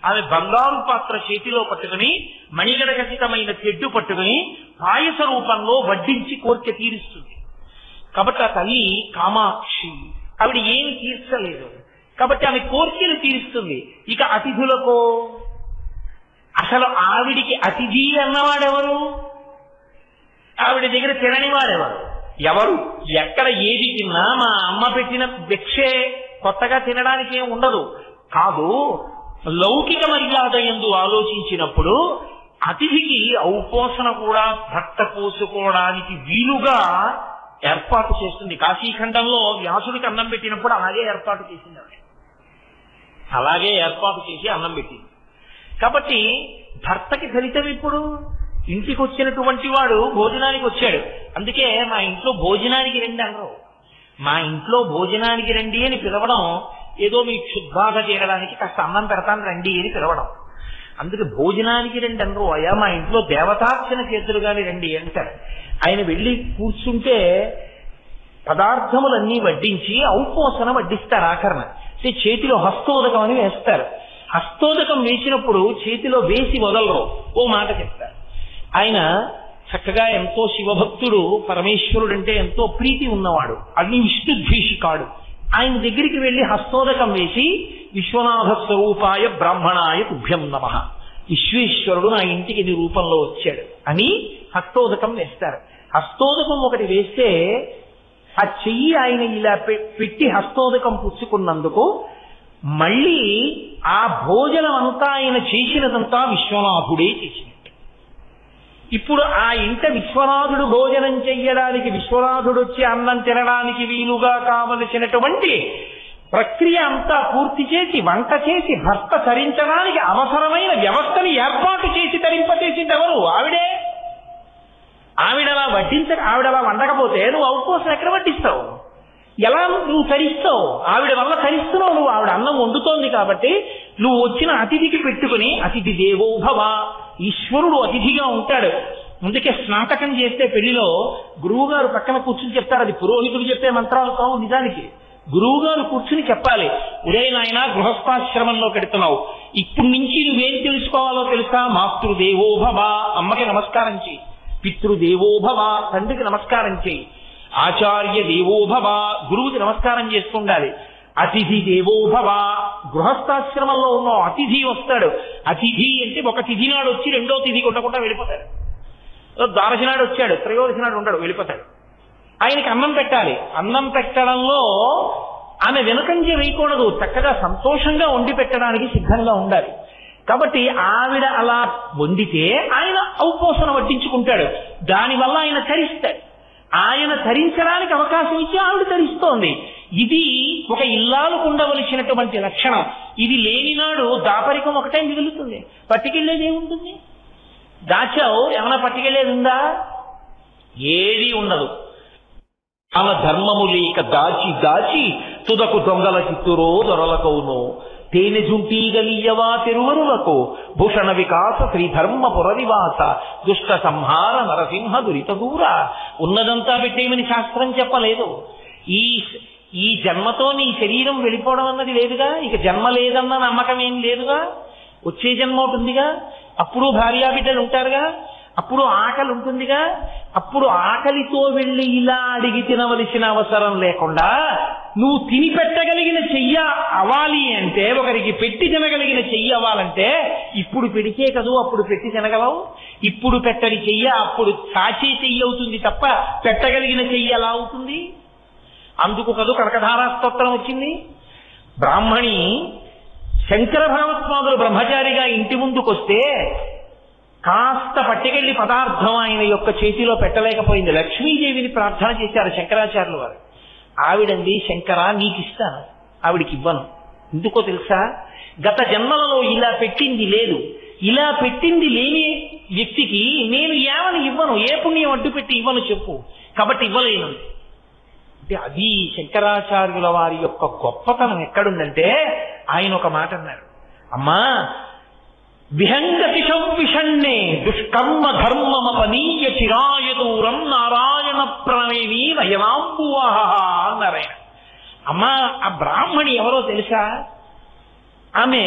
ఆమె బంగారు పాత్ర చేతిలో పట్టుకుని మణిగణకసితమైన తెడ్డు పట్టుకుని పాయస రూపంలో వడ్డించి కోరిక తీరుస్తుంది. కాబట్టి ఆ తల్లి కామాక్షి. ఆవిడ ఏమి తీర్చలేదు కాబట్టి ఆమె కోరికలు తీరుస్తుంది. ఇక అతిథులకు, అసలు ఆవిడికి అతిథి అన్నవాడెవరు? ఆవిడ దగ్గర తినని వాడెవరు? ఎవరు? ఎక్కడ ఏది తిన్నా మా అమ్మ పెట్టిన భిక్షే, కొత్తగా తినడానికి ఏం ఉండదు. కాదు, లౌకిక మర్యాద యందు ఆలోచించినప్పుడు అతిథికి ఔపోసన కూడా భర్త పోసుకోవడానికి వీలుగా ఏర్పాటు చేస్తుంది. కాశీఖండంలో వ్యాసుడికి అన్నం పెట్టినప్పుడు అలాగే ఏర్పాటు చేసింది ఆవిడ. అలాగే ఏర్పాటు చేసి అన్నం పెట్టింది. కాబట్టి భర్తకి ఫలితం ఇప్పుడు ఇంటికి వచ్చినటువంటి వాడు భోజనానికి వచ్చాడు, అందుకే మా ఇంట్లో భోజనానికి రండి అనరు. మా ఇంట్లో భోజనానికి రండి అని పిలవడం ఏదో మీ క్షుద్బాధ తీరడానికి కాస్త అన్నం పెడతాను రండి అని పిలవడం. అందుకే భోజనానికి రండి అనరు. అయ్యా మా ఇంట్లో దేవతార్చన చేతులుగాని రండి అంటారు. ఆయన వెళ్ళి కూర్చుంటే పదార్థములన్నీ వడ్డించి ఔపోసన వడ్డిస్తారు. ఆఖరణ చేతిలో హస్తోదకం అని వేస్తారు. హస్తోదకం వేసినప్పుడు చేతిలో వేసి వదలరు, ఓ మాట చెప్తారు. ఆయన చక్కగా ఎంతో శివభక్తుడు, పరమేశ్వరుడు అంటే ఎంతో ప్రీతి ఉన్నవాడు, అగ్ని విష్ణుద్వేషికాడు. ఆయన దగ్గరికి వెళ్లి హస్తోదకం వేసి విశ్వనాథ స్వరూపాయ బ్రాహ్మణాయ తుభ్యం నమః, విశ్వేశ్వరుడు నా ఇంటికి నీ రూపంలో వచ్చాడు అని హస్తోదకం వేస్తారు. హస్తోదకం ఒకటి వేస్తే ఆ చెయ్యి ఆయన ఇలా పెట్టి హస్తోదకం పుచ్చుకున్నందుకు మళ్ళీ ఆ భోజనం అంతా ఆయన చేసినదంతా విశ్వనాథుడే చేసినట్టు. ఇప్పుడు ఆ ఇంట విశ్వనాథుడు భోజనం చెయ్యడానికి, విశ్వనాథుడు వచ్చి అన్నం తినడానికి వీలుగా కావలసినటువంటి ప్రక్రియ అంతా పూర్తి చేసి, వంట చేసి, భర్త తరించడానికి అవసరమైన వ్యవస్థని ఏర్పాటు చేసి తరింపచేసింది ఎవరు? ఆవిడే. ఆవిడలా ఆవిడలా వండకపోతే నువ్వు ఔపోసన ఎక్కడ వడ్డిస్తావు? ఎలా నువ్వు తరిస్తావు? ఆవిడ వల్ల తరిస్తున్నావు నువ్వు. ఆవిడ అన్నం వండుతోంది కాబట్టి నువ్వు వచ్చిన అతిథికి పెట్టుకుని, అతిథి దేవో భవ, ఈశ్వరుడు అతిథిగా ఉంటాడు. అందుకే స్నాతకం చేస్తే పెళ్లిలో గురువు గారు పక్కన కూర్చుని చెప్తారు. అది పురోహితుడు చెప్పే మంత్రాలు కావు, నిజానికి గురువు గారు కూర్చుని చెప్పాలి. ఒరే నాయన, గృహస్థాశ్రమంలో పెడుతున్నావు, ఇప్పుడు నుంచి నువ్వేం తెలుసుకోవాలో తెలుసా? మాతృదేవో భవ, అమ్మకి నమస్కారం చేయి. పితృదేవో భవ, తండ్రికి నమస్కారం చేయి. ఆచార్య దేవో భవ, గురువుకి నమస్కారం చేస్తుండాలి. అతిథి దేవో భవ, గృహస్థాశ్రమంలో ఉన్న అతిథి వస్తాడు. అతిథి అంటే ఒక తిథి నాడు వచ్చి రెండో తిథి ఉండకుండా వెళ్ళిపోతాడు. ద్వాదశి నాడు వచ్చాడు, త్రయోదశి నాడు ఉండడు, వెళ్ళిపోతాడు. ఆయనకి అన్నం పెట్టాలి. అన్నం పెట్టడంలో ఆమె వెనుకంజ వేయకూడదు, చక్కగా సంతోషంగా వండి పెట్టడానికి సిద్ధంగా ఉండాలి. కాబట్టి ఆవిడ అలా వండితే ఆయన ఔపోసన వడ్డించుకుంటాడు. దానివల్ల ఆయన తరిస్తాడు. ఆయన తరించడానికి అవకాశం ఇచ్చి ఆవిడ తరిస్తోంది. ఇది ఒక ఇల్లాలకు ఉండవలసినటువంటి లక్షణం. ఇది లేనినాడు దాపరికం ఒకటే మిగులుతుంది, పట్టుకెళ్లేది ఏముంటుంది? దాచావు, ఏమైనా పట్టుకెళ్లేది ఉందా? ఏది ఉండదు. అలా ధర్మము లేక దాచి దాచి తుదకు దొంగల చిత్తురో దొరలకవును, తేనె జుంటీగలియవా తిరువరులకు, భూషణ వికాస శ్రీధర్మ పురనివాస, దుష్ట సంహార నరసింహ దురిత దూర. ఉన్నదంతా పెట్టేమని శాస్త్రం చెప్పలేదు. ఈ జన్మతో నీ శరీరం వెళ్ళిపోవడం అన్నది లేదుగా, ఇక జన్మ లేదన్న నమ్మకం ఏం లేదుగా. వచ్చే జన్మ ఉంటుందిగా, అప్పుడు భార్యాబిడ్డలు ఉంటారుగా, అప్పుడు ఆకలి ఉంటుందిగా. అప్పుడు ఆకలితో వెళ్ళి ఇలా అడిగి తినవలసిన అవసరం లేకుండా నువ్వు తిని పెట్టగలిగిన చెయ్య అవ్వాలి అంటే, ఒకరికి పెట్టి తినగలిగిన చెయ్యి అవ్వాలంటే ఇప్పుడు పెడితే కదూ అప్పుడు పెట్టి తినగలవు. ఇప్పుడు పెట్టని చెయ్య అప్పుడు సాచే చెయ్యి అవుతుంది తప్ప పెట్టగలిగిన చెయ్యి ఎలా అవుతుంది? అందుకు కదూ కనకధారా స్తోత్రం వచ్చింది. బ్రాహ్మణి శంకర భగవత్పాదులు బ్రహ్మచారిగా ఇంటి ముందుకొస్తే కాస్త పట్టుకెళ్లి పదార్థం ఆయన యొక్క చేతిలో పెట్టలేకపోయింది. లక్ష్మీదేవిని ప్రార్థన చేశారు శంకరాచార్యులు వారు. ఆవిడంది, శంకర నీకు ఇస్తాను, ఆవిడికి ఇవ్వను. ఎందుకో తెలుసా? గత జన్మలలో ఇలా పెట్టింది లేదు. ఇలా పెట్టింది లేని వ్యక్తికి నేను ఏమని ఇవ్వను, ఏ పుణ్యం అడ్డు పెట్టి ఇవ్వను చెప్పు, కాబట్టి ఇవ్వలేను అంటే. అది శంకరాచార్యుల వారి యొక్క గొప్పతనం ఎక్కడుందంటే, ఆయన ఒక మాట అన్నారు, అమ్మా విహంగతి విషణ్ణే దుష్కర్మ ధర్మమపనీయ చిరాయ దూరం నారాయణ ప్రణేవి నయనాంబువాహ అన్నారు ఆయన. అమ్మా ఆ బ్రాహ్మణి ఎవరో తెలుసా? ఆమె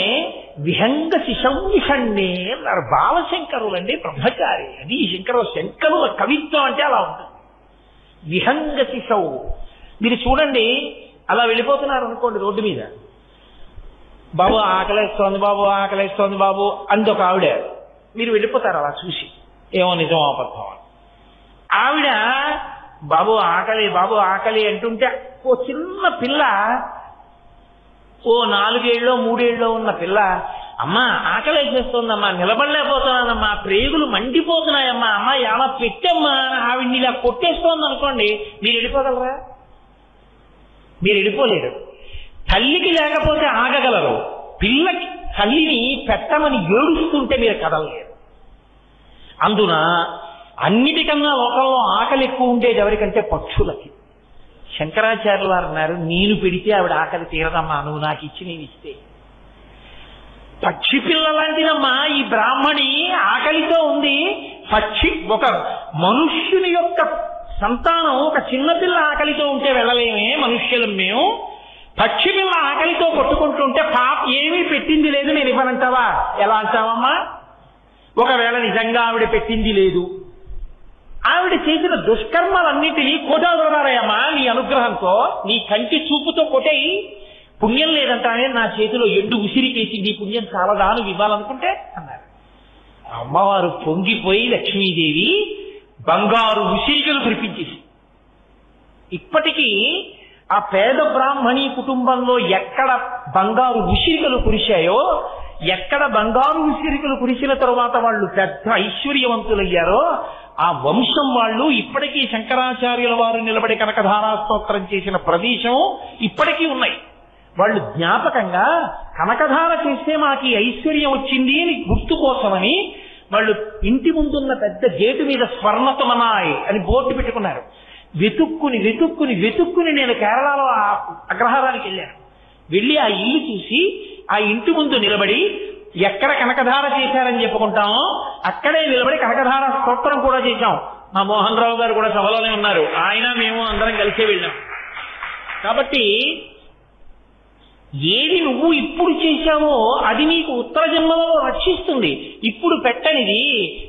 విహంగ శిశౌవిషణ్ణే అన్నారు. బాలశంకరులండి, బ్రహ్మచారి. అది శంకరుల కవిత్వం అంటే అలా ఉంటుంది. విహంగ శిశౌ. మీరు చూడండి, అలా వెళ్ళిపోతున్నారు అనుకోండి రోడ్డు మీద, బాబు ఆకలేస్తోంది బాబు, ఆకలేస్తోంది బాబు అంది ఒక ఆవిడ. మీరు వెళ్ళిపోతారు అలా చూసి, ఏమో నిజం అబద్ధం. ఆవిడ బాబు ఆకలి బాబు ఆకలి అంటుంటే ఓ చిన్న పిల్ల, ఓ 4 ఏళ్ళో 3 ఏళ్ళో ఉన్న పిల్ల, అమ్మా ఆకలి వేసేస్తోందమ్మా, నిలబడలేకపోతున్నానమ్మా, ప్రేగులు మండిపోతున్నాయమ్మా, అమ్మా ఎలా పెట్టమ్మా, ఆవిడ్ని ఇలా కొట్టేస్తోంది అనుకోండి, మీరు వెళ్ళిపోగలరా? మీరు వెళ్ళిపోలేరు. తల్లికి లేకపోతే ఆగగలరు, పిల్లకి తల్లిని పెట్టమని ఏడుస్తుంటే మీరు కదలలేరు. అందున అన్నిటికన్నా లోకంలో ఆకలి ఎక్కువ ఉండేది ఎవరికంటే పక్షులకి. శంకరాచార్యులు వారు అన్నారు, నేను పెడితే ఆవిడ ఆకలి తీరదమ్మా, నువ్వు నాకు ఇచ్చి నేను ఇస్తే. పక్షి పిల్ల లాంటిదమ్మా ఈ బ్రాహ్మణి, ఆకలితో ఉంది. పక్షి ఒక మనుష్యుని యొక్క సంతానం, ఒక చిన్నపిల్ల ఆకలితో ఉంటే వెళ్ళలేమే మనుష్యులం మేము. పక్షి పిల్ల ఆకలితో కొట్టుకుంటుంటే పాప ఏమీ పెట్టింది లేదు నేను ఇవ్వనంటావా? ఎలా అంటావమ్మా? ఒకవేళ నిజంగా ఆవిడ పెట్టింది లేదు, ఆవిడ చేసిన దుష్కర్మలన్నింటినీ కొట్టాలన్నారయ్యమ్మా నీ అనుగ్రహంతో, నీ కంటి చూపుతో కొట్టేయి. పుణ్యం లేదంటానే నా చేతిలో ఎండు ఉసిరికేసి నీ పుణ్యం చాలదా నువ్వు ఇవ్వాలనుకుంటే అన్నారు. అమ్మవారు పొంగిపోయి లక్ష్మీదేవి బంగారు ఉసిరికలు కురిపించేసి, ఇప్పటికీ ఆ పేద బ్రాహ్మణి కుటుంబంలో ఎక్కడ బంగారు ఉసిరికలు కురిశాయో, ఎక్కడ బంగారు ఉసిరికలు కురిసిన తరువాత వాళ్ళు పెద్ద ఐశ్వర్యవంతులయ్యారో, ఆ వంశం వాళ్ళు ఇప్పటికీ శంకరాచార్యుల వారు నిలబడి కనకధారా స్తోత్రం చేసిన ప్రదేశం ఇప్పటికీ ఉన్నాయి. వాళ్ళు జ్ఞాపకంగా కనకధార చేస్తే మాకు ఐశ్వర్యం వచ్చింది అని గుర్తు కోసమని వాళ్ళు ఇంటి ముందున్న పెద్ద గేటు మీద స్వర్ణతమనాయ్ అని బోర్డు పెట్టుకున్నారు. వెతుక్కుని వెతుక్కుని వెతుక్కుని నేను కేరళలో ఆ అగ్రహారానికి వెళ్ళాను. వెళ్ళి ఆ ఇల్లు చూసి ఆ ఇంటి ముందు నిలబడి ఎక్కడ కనకధార చేశారని చెప్పుకుంటామో అక్కడే నిలబడి కనకధార స్తోత్రం కూడా చేశాం. మా మోహన్ రావు గారు కూడా సభలోనే ఉన్నారు, ఆయన మేము అందరం కలిసే వెళ్ళాం. కాబట్టి ఏది నువ్వు ఇప్పుడు చేశావో అది నీకు ఉత్తర జన్మలో రక్షిస్తుంది. ఇప్పుడు పెట్టనిది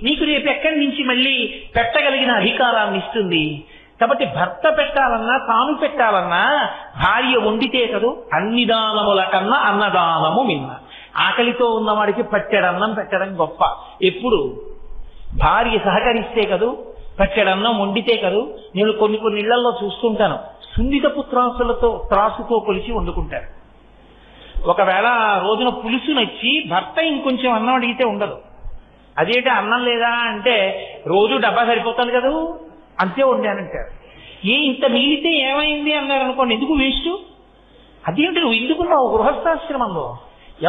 నీకు రేపు ఎక్కడి నుంచి మళ్ళీ పెట్టగలిగిన అధికారాన్ని ఇస్తుంది. కాబట్టి భర్త పెట్టాలన్నా తాను పెట్టాలన్నా భార్య వండితే కదూ. అన్ని దానముల కన్నా అన్నదానము మిన్న. ఆకలితో ఉన్నవాడికి పట్టెడన్నం పెట్టడం గొప్ప. ఎప్పుడు భార్య సహకరిస్తే కదూ, పట్టెడన్నం వండితే కదూ. నేను కొన్ని ఇళ్లలో చూస్తుంటాను, సున్నితపు త్రాసుతో కొలిచి వండుకుంటారు. ఒకవేళ రోజున పులుసు నచ్చి భర్త ఇంకొంచెం అన్నం అడిగితే ఉండదు. అదేంటి అన్నం లేదా అంటే, రోజు డబ్బా సరిపోతుంది కదా అంతే వండానంటారు. ఇంత మిగిలితే ఏమైంది అన్నారు అనుకోండి, ఎందుకు వేస్ట్? అదేంటి నువ్వు ఎందుకున్నావు గృహస్థాశ్రమంలో?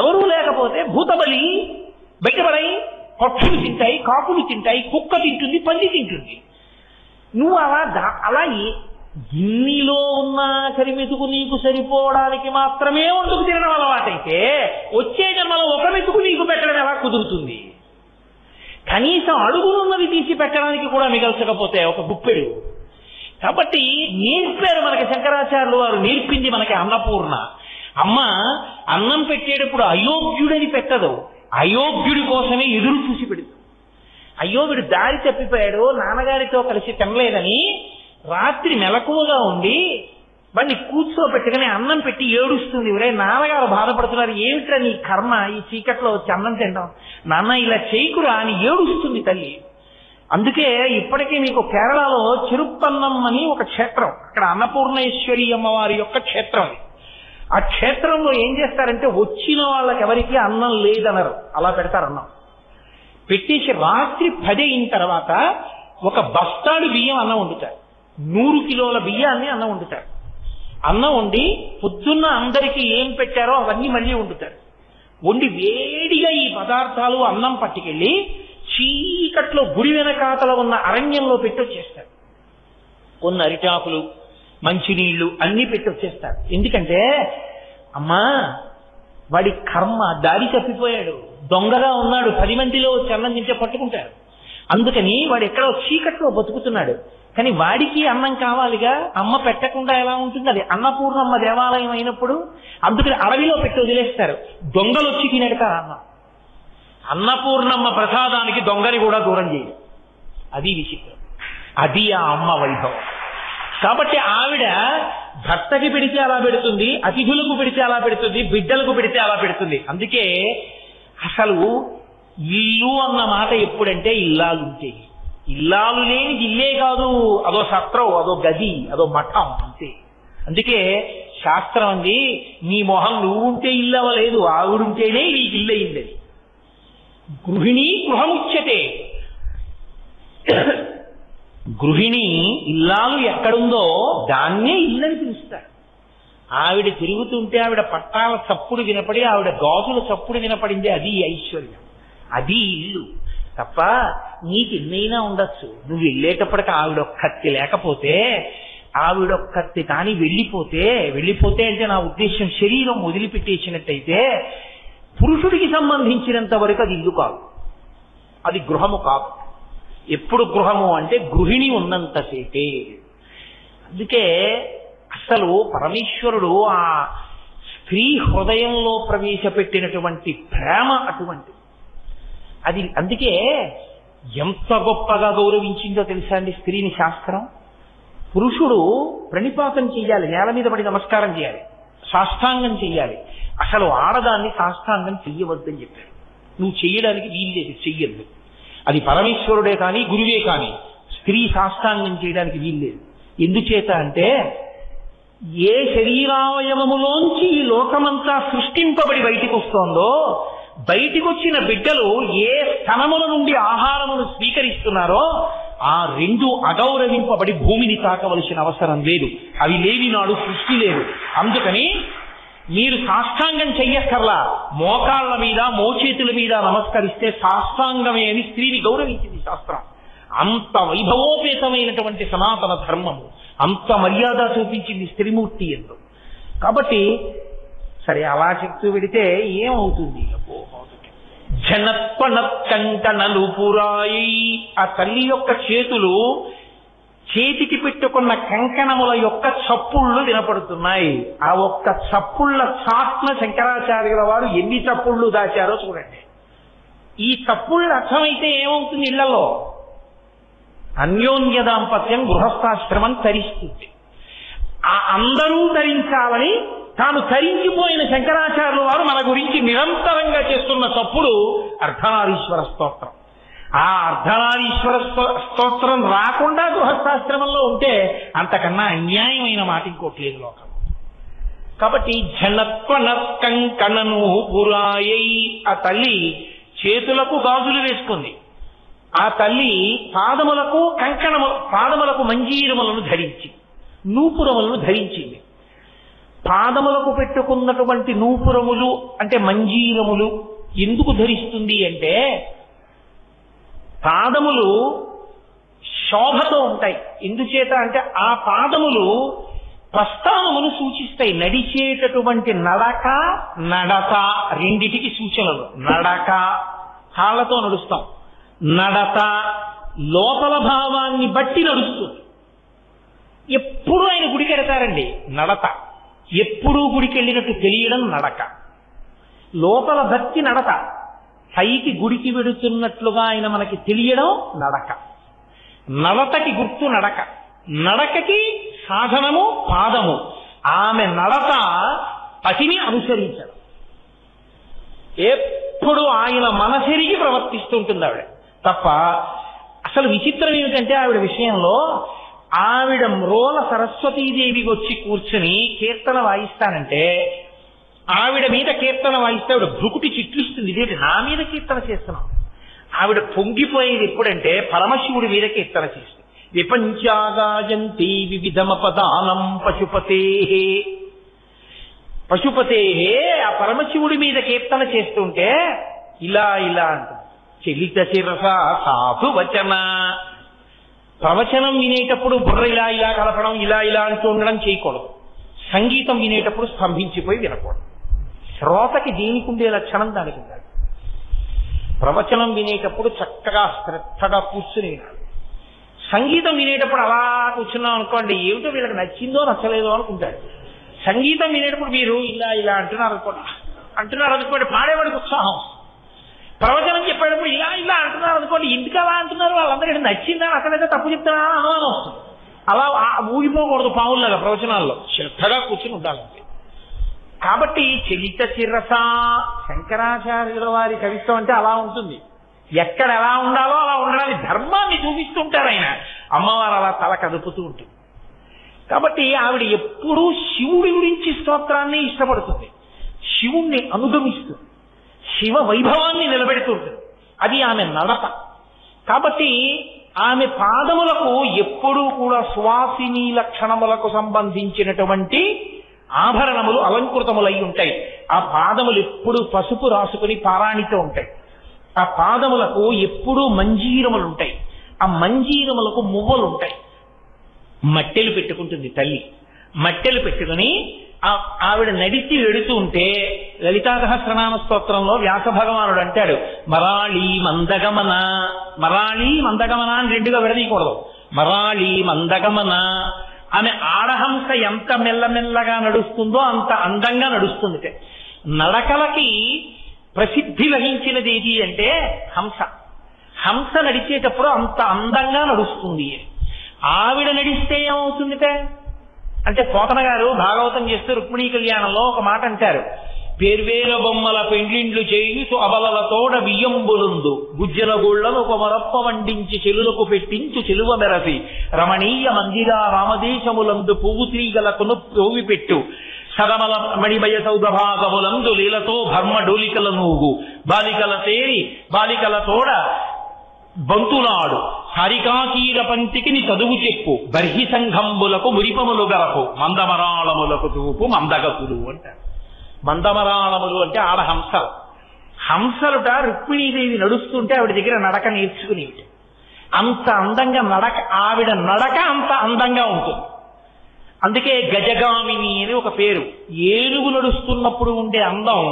ఎవరూ లేకపోతే భూతబలి బయటపడాయి, పక్షులు తింటాయి, కాకులు తింటాయి, కుక్క తింటుంది, పంది తింటుంది. నువ్వు అలా గిన్నెలో ఉన్న కరిమెతుకు నీకు సరిపోవడానికి మాత్రమే వండుకు తినడం అలవాటైతే వచ్చే జన్మలో ఒక మెతుకు నీకు పెట్టడం ఎలా కుదురుతుంది? కనీసం అడుగునున్నది తీసి పెట్టడానికి కూడా మిగల్చకపోతే ఒక గుప్పెడు. కాబట్టి నేర్పారు మనకి శంకరాచార్యులు వారు, నేర్పింది మనకి అన్నపూర్ణ. అమ్మ అన్నం పెట్టేటప్పుడు అయోగ్యుడని పెట్టదు, అయోగ్యుడి కోసమే ఎదురు చూసి పెడుతుంది. అయ్యో వీడు దారి తప్పిపోయాడు, నాన్నగారితో కలిసి తినలేదని రాత్రి మెలకువగా ఉండి వాడిని కూర్చోబెట్టుకుని అన్నం పెట్టి ఏడుస్తుంది. ఒరే నాన్నగారు బాధపడుతున్నారు, ఏమిట్రా నీ కర్మ, ఈ చీకట్లో వచ్చి అన్నం తినడం, నాన్న ఇలా చేయకురా అని ఏడుస్తుంది తల్లి. అందుకే ఇప్పటికీ మీకు కేరళలో చెరుప్పన్నం అని ఒక క్షేత్రం, అక్కడ అన్నపూర్ణేశ్వరి అమ్మవారి యొక్క క్షేత్రం అది. ఆ క్షేత్రంలో ఏం చేస్తారంటే వచ్చిన వాళ్ళకి ఎవరికి అన్నం లేదనరు, అలా పెడతారు. అన్నం పెట్టేసి రాత్రి 10 అయిన తర్వాత ఒక బస్తాడు బియ్యం అన్నం వండుతారు, 100 కిలోల బియ్యాన్ని అన్నం వండుతారు. అన్నం వండి పొద్దున్న అందరికీ ఏం పెట్టారో అవన్నీ మళ్ళీ వండుతారు. వండి వేడిగా ఈ పదార్థాలు అన్నం పట్టుకెళ్ళి చీకట్లో గుడి వెనకాతల ఉన్న అరణ్యంలో పెట్టి వచ్చేస్తారు. కొన్ని అరిటాకులు, మంచినీళ్లు అన్నీ పెట్టి వచ్చేస్తారు. ఎందుకంటే అమ్మా వాడి కర్మ దారి తప్పిపోయాడు, దొంగగా ఉన్నాడు, 10 మందిలో వచ్చి అన్నం తింటే పట్టుకుంటారు. అందుకని వాడు ఎక్కడో చీకట్లో బతుకుతున్నాడు, కానీ వాడికి అన్నం కావాలిగా, అమ్మ పెట్టకుండా ఎలా ఉంటుంది? అది అన్నపూర్ణమ్మ దేవాలయం అయినప్పుడు అందుకని అడవిలో పెట్టి వదిలేస్తారు. దొంగలు వచ్చి తినేడతారు అన్నం. అన్నపూర్ణమ్మ ప్రసాదానికి దొంగని కూడా దూరం చేయదు. అది విచిత్రం, అది ఆ అమ్మ వైభవం. కాబట్టి ఆవిడ భర్తకి పెడితే అలా పెడుతుంది, అతిథులకు పెడితే అలా పెడుతుంది, బిడ్డలకు పెడితే అలా పెడుతుంది. అందుకే అసలు ఇల్లు అన్న మాట ఎప్పుడంటే ఇల్లాలుంటే, ఇల్లాలు లేని ఇల్లే కాదు, అదో సత్రం, అదో గది, అదో మఠం అంతే. అందుకే శాస్త్రం అంది, నీ మొహం నువ్వు ఉంటే ఇల్లు అవ్వలేదు, ఆవిడుంటేనే నీకు ఇల్లు అయిందని. గృహిణి గృహముచ్యతే. గృహిణి ఇల్లాలు ఎక్కడుందో దాన్నే ఇల్లని పిలుస్తారు. ఆవిడ తిరుగుతుంటే ఆవిడ పట్టాల చప్పుడు వినపడి, ఆవిడ గాజుల చప్పుడు వినపడింది, అది ఐశ్వర్యం, అది ఇల్లు. తప్ప నీకు ఎన్నైనా ఉండొచ్చు, నువ్వు వెళ్ళేటప్పటికి ఆవిడొక్కత్తి లేకపోతే, ఆవిడొక్కత్తి కానీ వెళ్ళిపోతే అంటే నా ఉద్దేశం శరీరం వదిలిపెట్టేసినట్టయితే పురుషుడికి సంబంధించినంత వరకు అది ఇల్లు కాదు, అది గృహము కాదు. ఎప్పుడు గృహము అంటే గృహిణి ఉన్నంతసేపే. అందుకే అసలు పరమేశ్వరుడు ఆ స్త్రీ హృదయంలో ప్రవేశపెట్టినటువంటి ప్రేమ అటువంటి అది. అందుకే ఎంత గొప్పగా గౌరవించిందో తెలుసా అండి స్త్రీని శాస్త్రం. పురుషుడు ప్రణిపాతం చెయ్యాలి, నేల మీద పడి నమస్కారం చేయాలి, సాష్టాంగం చెయ్యాలి. అసలు ఆడదాన్ని సాష్టాంగం చెయ్యవద్దని చెప్పారు. నువ్వు చెయ్యడానికి వీల్లేదు, చెయ్యద్దు. అది పరమేశ్వరుడే కానీ గురువే కానీ స్త్రీ సాష్టాంగం చేయడానికి వీల్లేదు. ఎందుచేత అంటే ఏ శరీరావయవములోంచి ఈ లోకమంతా సృష్టింపబడి బయటికి వస్తోందో, బయటికి వచ్చిన బిడ్డలు ఏ స్థనముల నుండి ఆహారమును స్వీకరిస్తున్నారో ఆ 2 అగౌరవింపబడి భూమిని తాకవలసిన అవసరం లేదు. అవి లేని నాడు సృష్టి లేదు. అందుకని మీరు సాష్టాంగం చెయ్యక్కర్లా, మోకాళ్ల మీద మోచేతుల మీద నమస్కరిస్తే సాష్టాంగమే అని స్త్రీని గౌరవించింది శాస్త్రం. అంత వైభవోపేతమైనటువంటి సనాతన ధర్మము, అంత మర్యాద చూపించింది స్త్రీమూర్తి ఎందు. కాబట్టి సరే అలా చెప్తూ పెడితే ఏమవుతుంది? జనత్వనత్కంకణలు పురాయి, ఆ తల్లి యొక్క చేతులు చేతికి పెట్టుకున్న కంకణముల యొక్క చప్పుళ్ళు వినపడుతున్నాయి. ఆ ఒక్క చప్పుళ్ళ చాట్న శంకరాచార్యుల వారు ఎన్ని చప్పుళ్ళు దాచారో చూడండి. ఈ చప్పుళ్ళు అర్థమైతే ఏమవుతుంది? ఇళ్లలో అన్యోన్య దాంపత్యం గృహస్థాశ్రమం తరిస్తుంది. ఆ అందరూ తరించాలని తాను తరించిపోయిన శంకరాచార్యుల వారు మన గురించి నిరంతరంగా చేస్తున్న చప్పుడు అర్ధనారీశ్వర స్తోత్రం. ఆ అర్ధనారీశ్వర స్తోత్రం రాకుండా గృహస్థాశ్రమంలో ఉంటే అంతకన్నా అన్యాయమైన మాట ఇంకోటి లేదు లోకం. కాబట్టి జనత్వనత్కంకణను పురాయై, ఆ తల్లి చేతులకు గాజులు వేసుకుంది. ఆ తల్లి పాదములకు పాదములకు మంజీరములను ధరించి, నూపురములను ధరించింది. పాదములకు పెట్టుకున్నటువంటి నూపురములు అంటే మంజీరములు ఎందుకు ధరిస్తుంది అంటే, పాదములు శోభతో ఉంటాయి. ఎందుచేత అంటే ఆ పాదములు ప్రస్థానమును సూచిస్తాయి. నడిచేటటువంటి నడత రెండిటికి సూచనలు. నడక కాళ్ళతో నడుస్తాం, నడత లోపల భావాన్ని బట్టి నడుస్తుంది. ఎప్పుడు ఆయన గుడికి వెడతారండి, నడత ఎప్పుడూ గుడికి వెళ్ళినట్టు తెలియడం నడక. లోపల భక్తి నడత. పైకి గుడికి వెడుతున్నట్లుగా ఆయన మనకి తెలియడం నడక. నడతకి గుర్తు నడక, నడకకి సాధనము పాదము. ఆమె నడత పతిని అనుసరించడం. ఎప్పుడు ఆయన మనసెరిగి ప్రవర్తిస్తుంటుంది ఆవిడ తప్ప. అసలు విచిత్రం ఏమిటంటే ఆవిడ విషయంలో, ఆవిడ మ్రోల సరస్వతీదేవికి వచ్చి కూర్చుని కీర్తన వాయిస్తానంటే, ఆవిడ మీద కీర్తన వాయిస్తే ఆవిడ భృకుటి చిట్లిస్తుంది. ఇదేంటి నా మీద కీర్తన చేస్తున్నాం. ఆవిడ పొంగిపోయేది ఎప్పుడంటే పరమశివుడి మీద కీర్తన చేస్తుంది. విపంచాగాయంతి వివిధమపదానం పశుపతే, పశుపతే ఆ పరమశివుడి మీద కీర్తన చేస్తుంటే ఇలా ఇలా అంటుంది. చలిత శిరస సాధు వచన. ప్రవచనం వినేటప్పుడు బుర్ర ఇలా ఇలా కలపడం, ఇలా ఇలా అంటూ ఉండడం చేయకూడదు. సంగీతం వినేటప్పుడు స్తంభించిపోయి వినకూడదు. శ్రోతకి దేనికి ఉండే లక్షణం దానికి ఉండాలి. ప్రవచనం వినేటప్పుడు చక్కగా శ్రద్ధగా కూర్చుని వినాలి. సంగీతం వినేటప్పుడు అలా కూర్చున్నాం అనుకోండి, ఏమిటో వీళ్ళకి నచ్చిందో నచ్చలేదో అనుకుంటాడు. సంగీతం వినేటప్పుడు మీరు ఇలా ఇలా అంటున్నారు అనుకోండి, పాడేవాడికి ఉత్సాహం. ప్రవచనం చెప్పేటప్పుడు ఇలా ఇలా అంటున్నారు అనుకోండి, ఎందుకు అలా అంటున్నారు, వాళ్ళందరికీ నచ్చిందా అసలైతే తప్పు చెప్తున్నా అనుమానం వస్తుంది. అలా ఊగిపోకూడదు పావుల్లాగా ప్రవచనాల్లో, శ్రద్ధగా కూర్చుని ఉండాలంటే. కాబట్టి చలిత శిరస, శంకరాచార్యుల వారి కవిత్వం అంటే అలా ఉంటుంది. ఎక్కడ ఎలా ఉండాలో అలా ఉండడానికి ధర్మాన్ని చూపిస్తుంటారు ఆయన. అమ్మవారు అలా తల కదుపుతూ ఉంటుంది. కాబట్టి ఆవిడ ఎప్పుడూ శివుడి గురించి స్తోత్రాన్ని ఇష్టపడుతుంది, శివుణ్ణి అనుగమిస్తుంది, శివ వైభవాన్ని నిలబెడుతుంటుంది. అది ఆమె నడత. కాబట్టి ఆమె పాదములకు ఎప్పుడూ కూడా సువాసిని లక్షణములకు సంబంధించినటువంటి ఆభరణములు అలంకృతములై ఉంటాయి. ఆ పాదములు ఎప్పుడు పసుపు రాసుకుని పారాణితో ఉంటాయి. ఆ పాదములకు ఎప్పుడూ మంజీరములు ఉంటాయి. ఆ మంజీరములకు మువ్వలు ఉంటాయి. మట్టెలు పెట్టుకుంటుంది తల్లి. మట్టెలు పెట్టుకుని ఆవిడ నడిచి వెడుతూ ఉంటే లలితా సహస్రనామ స్తోత్రంలో వ్యాస భగవానుడు అంటాడు, మరాళీ మందగమన. మరాళీ మందగమన అని రెండుగా విడదీయకూడదు. మరాళీ మందగమన. ఆమె ఆడహంస ఎంత మెల్లమెల్లగా నడుస్తుందో అంత అందంగా నడుస్తుంది. నడకలకి ప్రసిద్ధి వహించినది ఏది అంటే హంస. హంస నడిచేటప్పుడు అంత అందంగా నడుస్తుంది. ఆవిడ నడిస్తే ఏమవుతుందిటే అంటే, పోతన గారు భాగవతం చేస్తూ రుక్మిణీ కళ్యాణంలో ఒక మాట అంటారు, పేర్వేల బొమ్మల పెండ్లిండ్లు చేయుచు అబలలతోడ బియ్యంబులుందు గుజ్జల గోళ్లను ఒక మరప్ప వండించి చెలులకు పెట్టించు చెలువ మెరసి రమణీయ మందిరా రామదేశములందు పువ్వు తీగలకును పోవి పెట్టు సదమల మణిమయ సౌదభాగములందు లీలతో భర్మ డోలికల నూగు బాలికల తేరి బాలికల తోడ బంతులాడు హరికాకీర పంతికి నీ చదువు చెప్పు బర్హి సంఘంబులకు మురిపములు గరపు మందమరాళములకు చూపు మందగతులు అంటారు. మందమరాళములు అంటే ఆడహంసలు. హంసలుట రుక్మిణీదేవి నడుస్తుంటే ఆవిడ దగ్గర నడక నేర్చుకుని అంత అందంగా ఆవిడ నడక అంత అందంగా ఉంటుంది. అందుకే గజగామిని అని ఒక పేరు. ఏనుగు నడుస్తున్నప్పుడు ఉండే అందం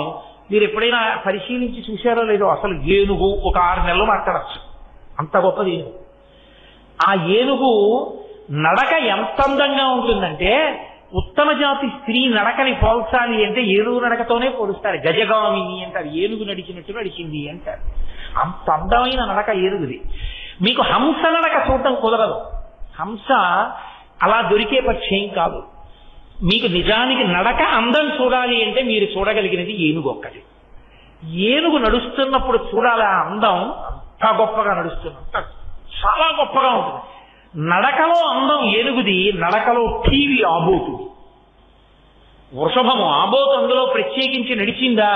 మీరు ఎప్పుడైనా పరిశీలించి చూశారో లేదో. అసలు ఏనుగు ఒక 6 నెలలు మాట్లాడచ్చు, అంత గొప్పది ఏనుగు. ఆ ఏనుగు నడక ఎంత అందంగా ఉంటుందంటే, ఉత్తమ జాతి స్త్రీ నడకని పోల్చాలి అంటే ఏనుగు నడకతోనే పోలుస్తారు. గజగామిని అంటారు, ఏనుగు నడిచినట్టు నడిచింది అంటారు. అంత అందమైన నడక ఏనుగుది. మీకు హంస నడక చూడటం కుదరదు. హంస అలా దొరికే పక్షేం కాదు. మీకు నిజానికి నడక అందం చూడాలి అంటే మీరు చూడగలిగినది ఏనుగు ఒక్కటి. ఏనుగు నడుస్తున్నప్పుడు చూడాలి ఆ అందం. అంత గొప్పగా నడుస్తున్నా, చాలా గొప్పగా ఉంటుంది. నడకలో అందం ఏనుగుది, నడకలో టీవీ ఆబోతుంది. వృషభము ఆబోతు అందులో ప్రత్యేకించి నడిచిందా?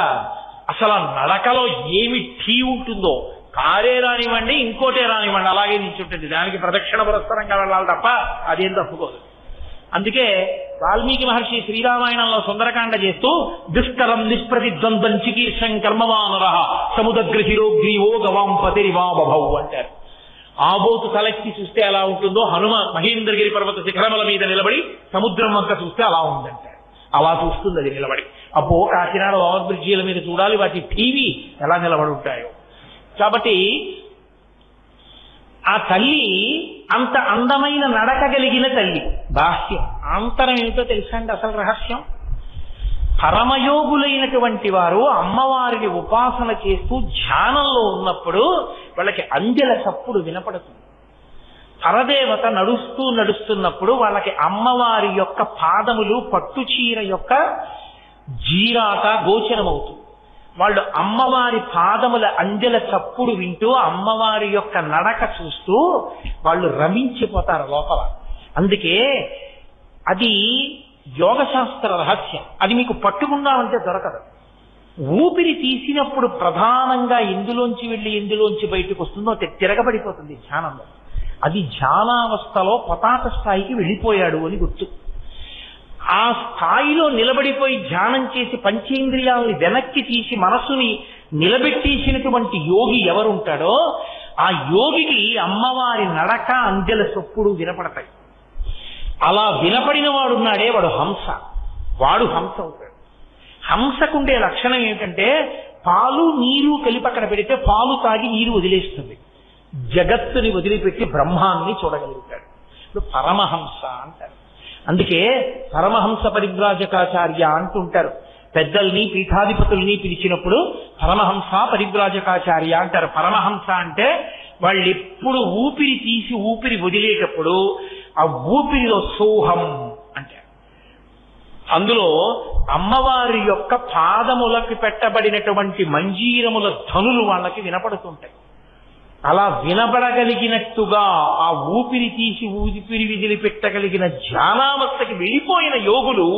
అసలు ఆ నడకలో ఏమి టీ ఉంటుందో, కారే రానివ్వండి ఇంకోటే రానివ్వండి అలాగే నిల్చుంటుంది. దానికి ప్రదక్షిణ పురస్కరంగా వెళ్ళాలి తప్ప అదేం తప్పుకోదు. అందుకే వాల్మీకి మహర్షి శ్రీరామాయణంలో సుందరకాండ చేస్తూ దుష్కరం నిష్ప్రతిద్వంద్వం చికీర్షం కర్మవానర సముద్రగ్రహిరోగ్రీవో గవాంపతిరివాబభౌ అంటారు. ఆబోతు తలెత్తి చూస్తే ఎలా ఉంటుందో హనుమ మహేంద్రగిరి పర్వత శిఖరముల మీద నిలబడి సముద్రం వంక చూస్తే అలా ఉందంటారు. అలా చూస్తుంది అది నిలబడి. అబ్బో కాకినాడ ఓవర్ బ్రిడ్జీల మీద చూడాలి, వాటి టీవీ ఎలా నిలబడి ఉంటాయో. కాబట్టి ఆ తల్లి అంత అందమైన నడక కలిగిన తల్లి. బాహ్యం, ఆంతరం ఏమిటో తెలుసా అండి అసలు రహస్యం? పరమయోగులైనటువంటి వారు అమ్మవారిని ఉపాసన చేస్తూ ధ్యానంలో ఉన్నప్పుడు వాళ్ళకి అంజల చప్పుడు వినపడుతుంది. పరదేవత నడుస్తున్నప్పుడు వాళ్ళకి అమ్మవారి యొక్క పాదములు పట్టుచీర యొక్క జీరాక గోచరమవుతుంది. వాళ్ళు అమ్మవారి పాదముల అంజల చప్పుడు వింటూ అమ్మవారి యొక్క నడక చూస్తూ వాళ్ళు రమించిపోతారు లోపల. అందుకే అది యోగశాస్త్ర రహస్యం. అది మీకు పట్టుకున్నామంటే దొరకదు. ఊపిరి తీసినప్పుడు ప్రధానంగా ఎందులోంచి వెళ్ళి ఎందులోంచి బయటకు వస్తుందో తిరగబడిపోతుంది ధ్యానంలో. అది ధ్యానావస్థలో పతాక స్థాయికి వెళ్ళిపోయాడు అని గుర్తు. ఆ స్థాయిలో నిలబడిపోయి ధ్యానం చేసి పంచేంద్రియాలని వెనక్కి తీసి మనస్సుని నిలబెట్టేసినటువంటి యోగి ఎవరుంటాడో ఆ యోగికి అమ్మవారి నడక అంజల చప్పుడు వినపడతాయి. అలా వినపడిన వాడున్నాడే వాడు హంస. వాడు హంస అవుతాడు. హంసకుండే లక్షణం ఏమిటంటే పాలు నీరు కలిపి అక్కడ పెడితే పాలు తాగి నీరు వదిలేస్తుంది. జగత్తుని వదిలిపెట్టి బ్రహ్మాన్ని చూడగలుగుతాడు. ఇప్పుడు పరమహంస అంటారు. అందుకే పరమహంస పరివ్రాజకాచార్య అంటుంటారు. పెద్దల్ని పీఠాధిపతుల్ని పిలిచినప్పుడు పరమహంస పరివ్రాజకాచార్య అంటారు. పరమహంస అంటే వాళ్ళు ఎప్పుడు ఊపిరి తీసి ఊపిరి వదిలేటప్పుడు ఆ ఊపిరిలో సోహం అంటారు. అందులో అమ్మవారి యొక్క పాదములకు పెట్టబడినటువంటి మంజీరముల ధనులు వాళ్ళకి వినపడుతుంటాయి. అలా వినబడగలిగినట్టుగా ఆ ఊపిరి తీసి ఊపిరి విదిలి పెట్టగలిగిన ధ్యానావస్థకి వెళ్ళిపోయిన యోగులు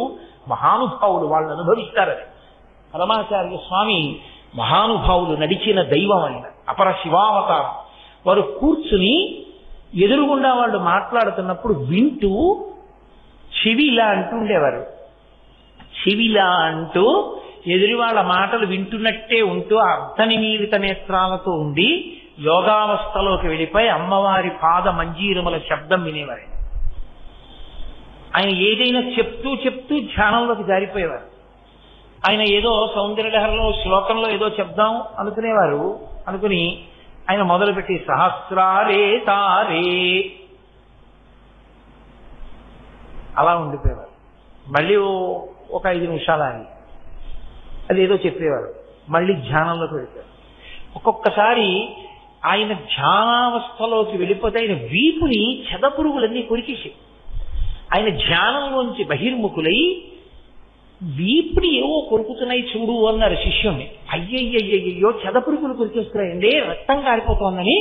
మహానుభావులు. వాళ్ళు అనుభవిస్తారని పరమాచార్య స్వామి మహానుభావులు నడిచిన దైవం ఆయన అపర శివావతారం. వారు కూర్చుని ఎదురుగుండా వాళ్ళు మాట్లాడుతున్నప్పుడు వింటూ చెవిలా అంటూ ఉండేవారు. చెవిలా అంటూ ఎదురు వాళ్ళ మాటలు వింటున్నట్టే ఉంటూ అర్ధనిమీలిత నేత్రాలతో ఉండి యోగావస్థలోకి వెళ్ళిపోయి అమ్మవారి పాద మంజీరముల శబ్దం వినేవారు. ఆయన ఏదైనా చెప్తూ చెప్తూ ధ్యానంలోకి జారిపోయేవారు. ఆయన ఏదో సౌందర్యలహరిలో శ్లోకంలో ఏదో చెప్దాం అనుకునేవారు. అనుకుని ఆయన మొదలుపెట్టి సహస్రారే తారే అలా ఉండిపోయేవారు. మళ్ళీ ఒక 5 నిమిషాలు అని అదేదో చెప్పేవారు. మళ్ళీ ధ్యానంలోకి వెళ్ళిపోయారు. ఒక్కొక్కసారి ఆయన ధ్యానావస్థలోకి వెళ్ళిపోతే ఆయన వీపుని చెదపురుగులన్నీ కొరికేసాయి. ఆయన ధ్యానంలోంచి బహిర్ముఖులై వీపుని ఏవో కొరుకుతున్నాయి చూడు అన్నారు శిష్యుణ్ణి. అయ్యయ్యయ్యో చెదపురుగులు కొరికేస్తున్నాయండి, రక్తం కారిపోతోందని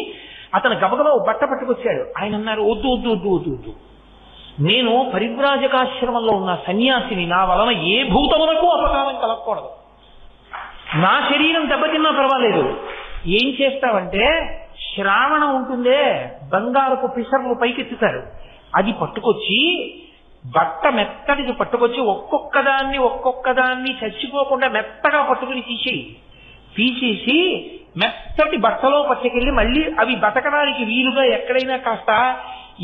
అతను గబగబా బట్ట పట్టుకొచ్చాడు. ఆయన అన్నారు, వద్దు వద్దు వద్దు వద్దు వద్దు, నేను పరివ్రాజకాశ్రమంలో ఉన్న సన్యాసిని, నా వలన ఏ భూతమునకు అపకారం కలగకూడదు. నా శరీరం దెబ్బతిన్నా పర్వాలేదు. ఏం చేస్తావంటే శ్రావణం ఉంటుందే, బంగారపు పిసర్లు పైకెత్తుతారు, అది పట్టుకొచ్చి బట్ట మెత్తడికి పట్టుకొచ్చి ఒక్కొక్కదాన్ని చచ్చిపోకుండా మెత్తగా పట్టుకుని తీసేసి మెత్తటి బట్టలో పట్టుకెళ్ళి మళ్ళీ అవి బతకడానికి వీలుగా ఎక్కడైనా కాస్త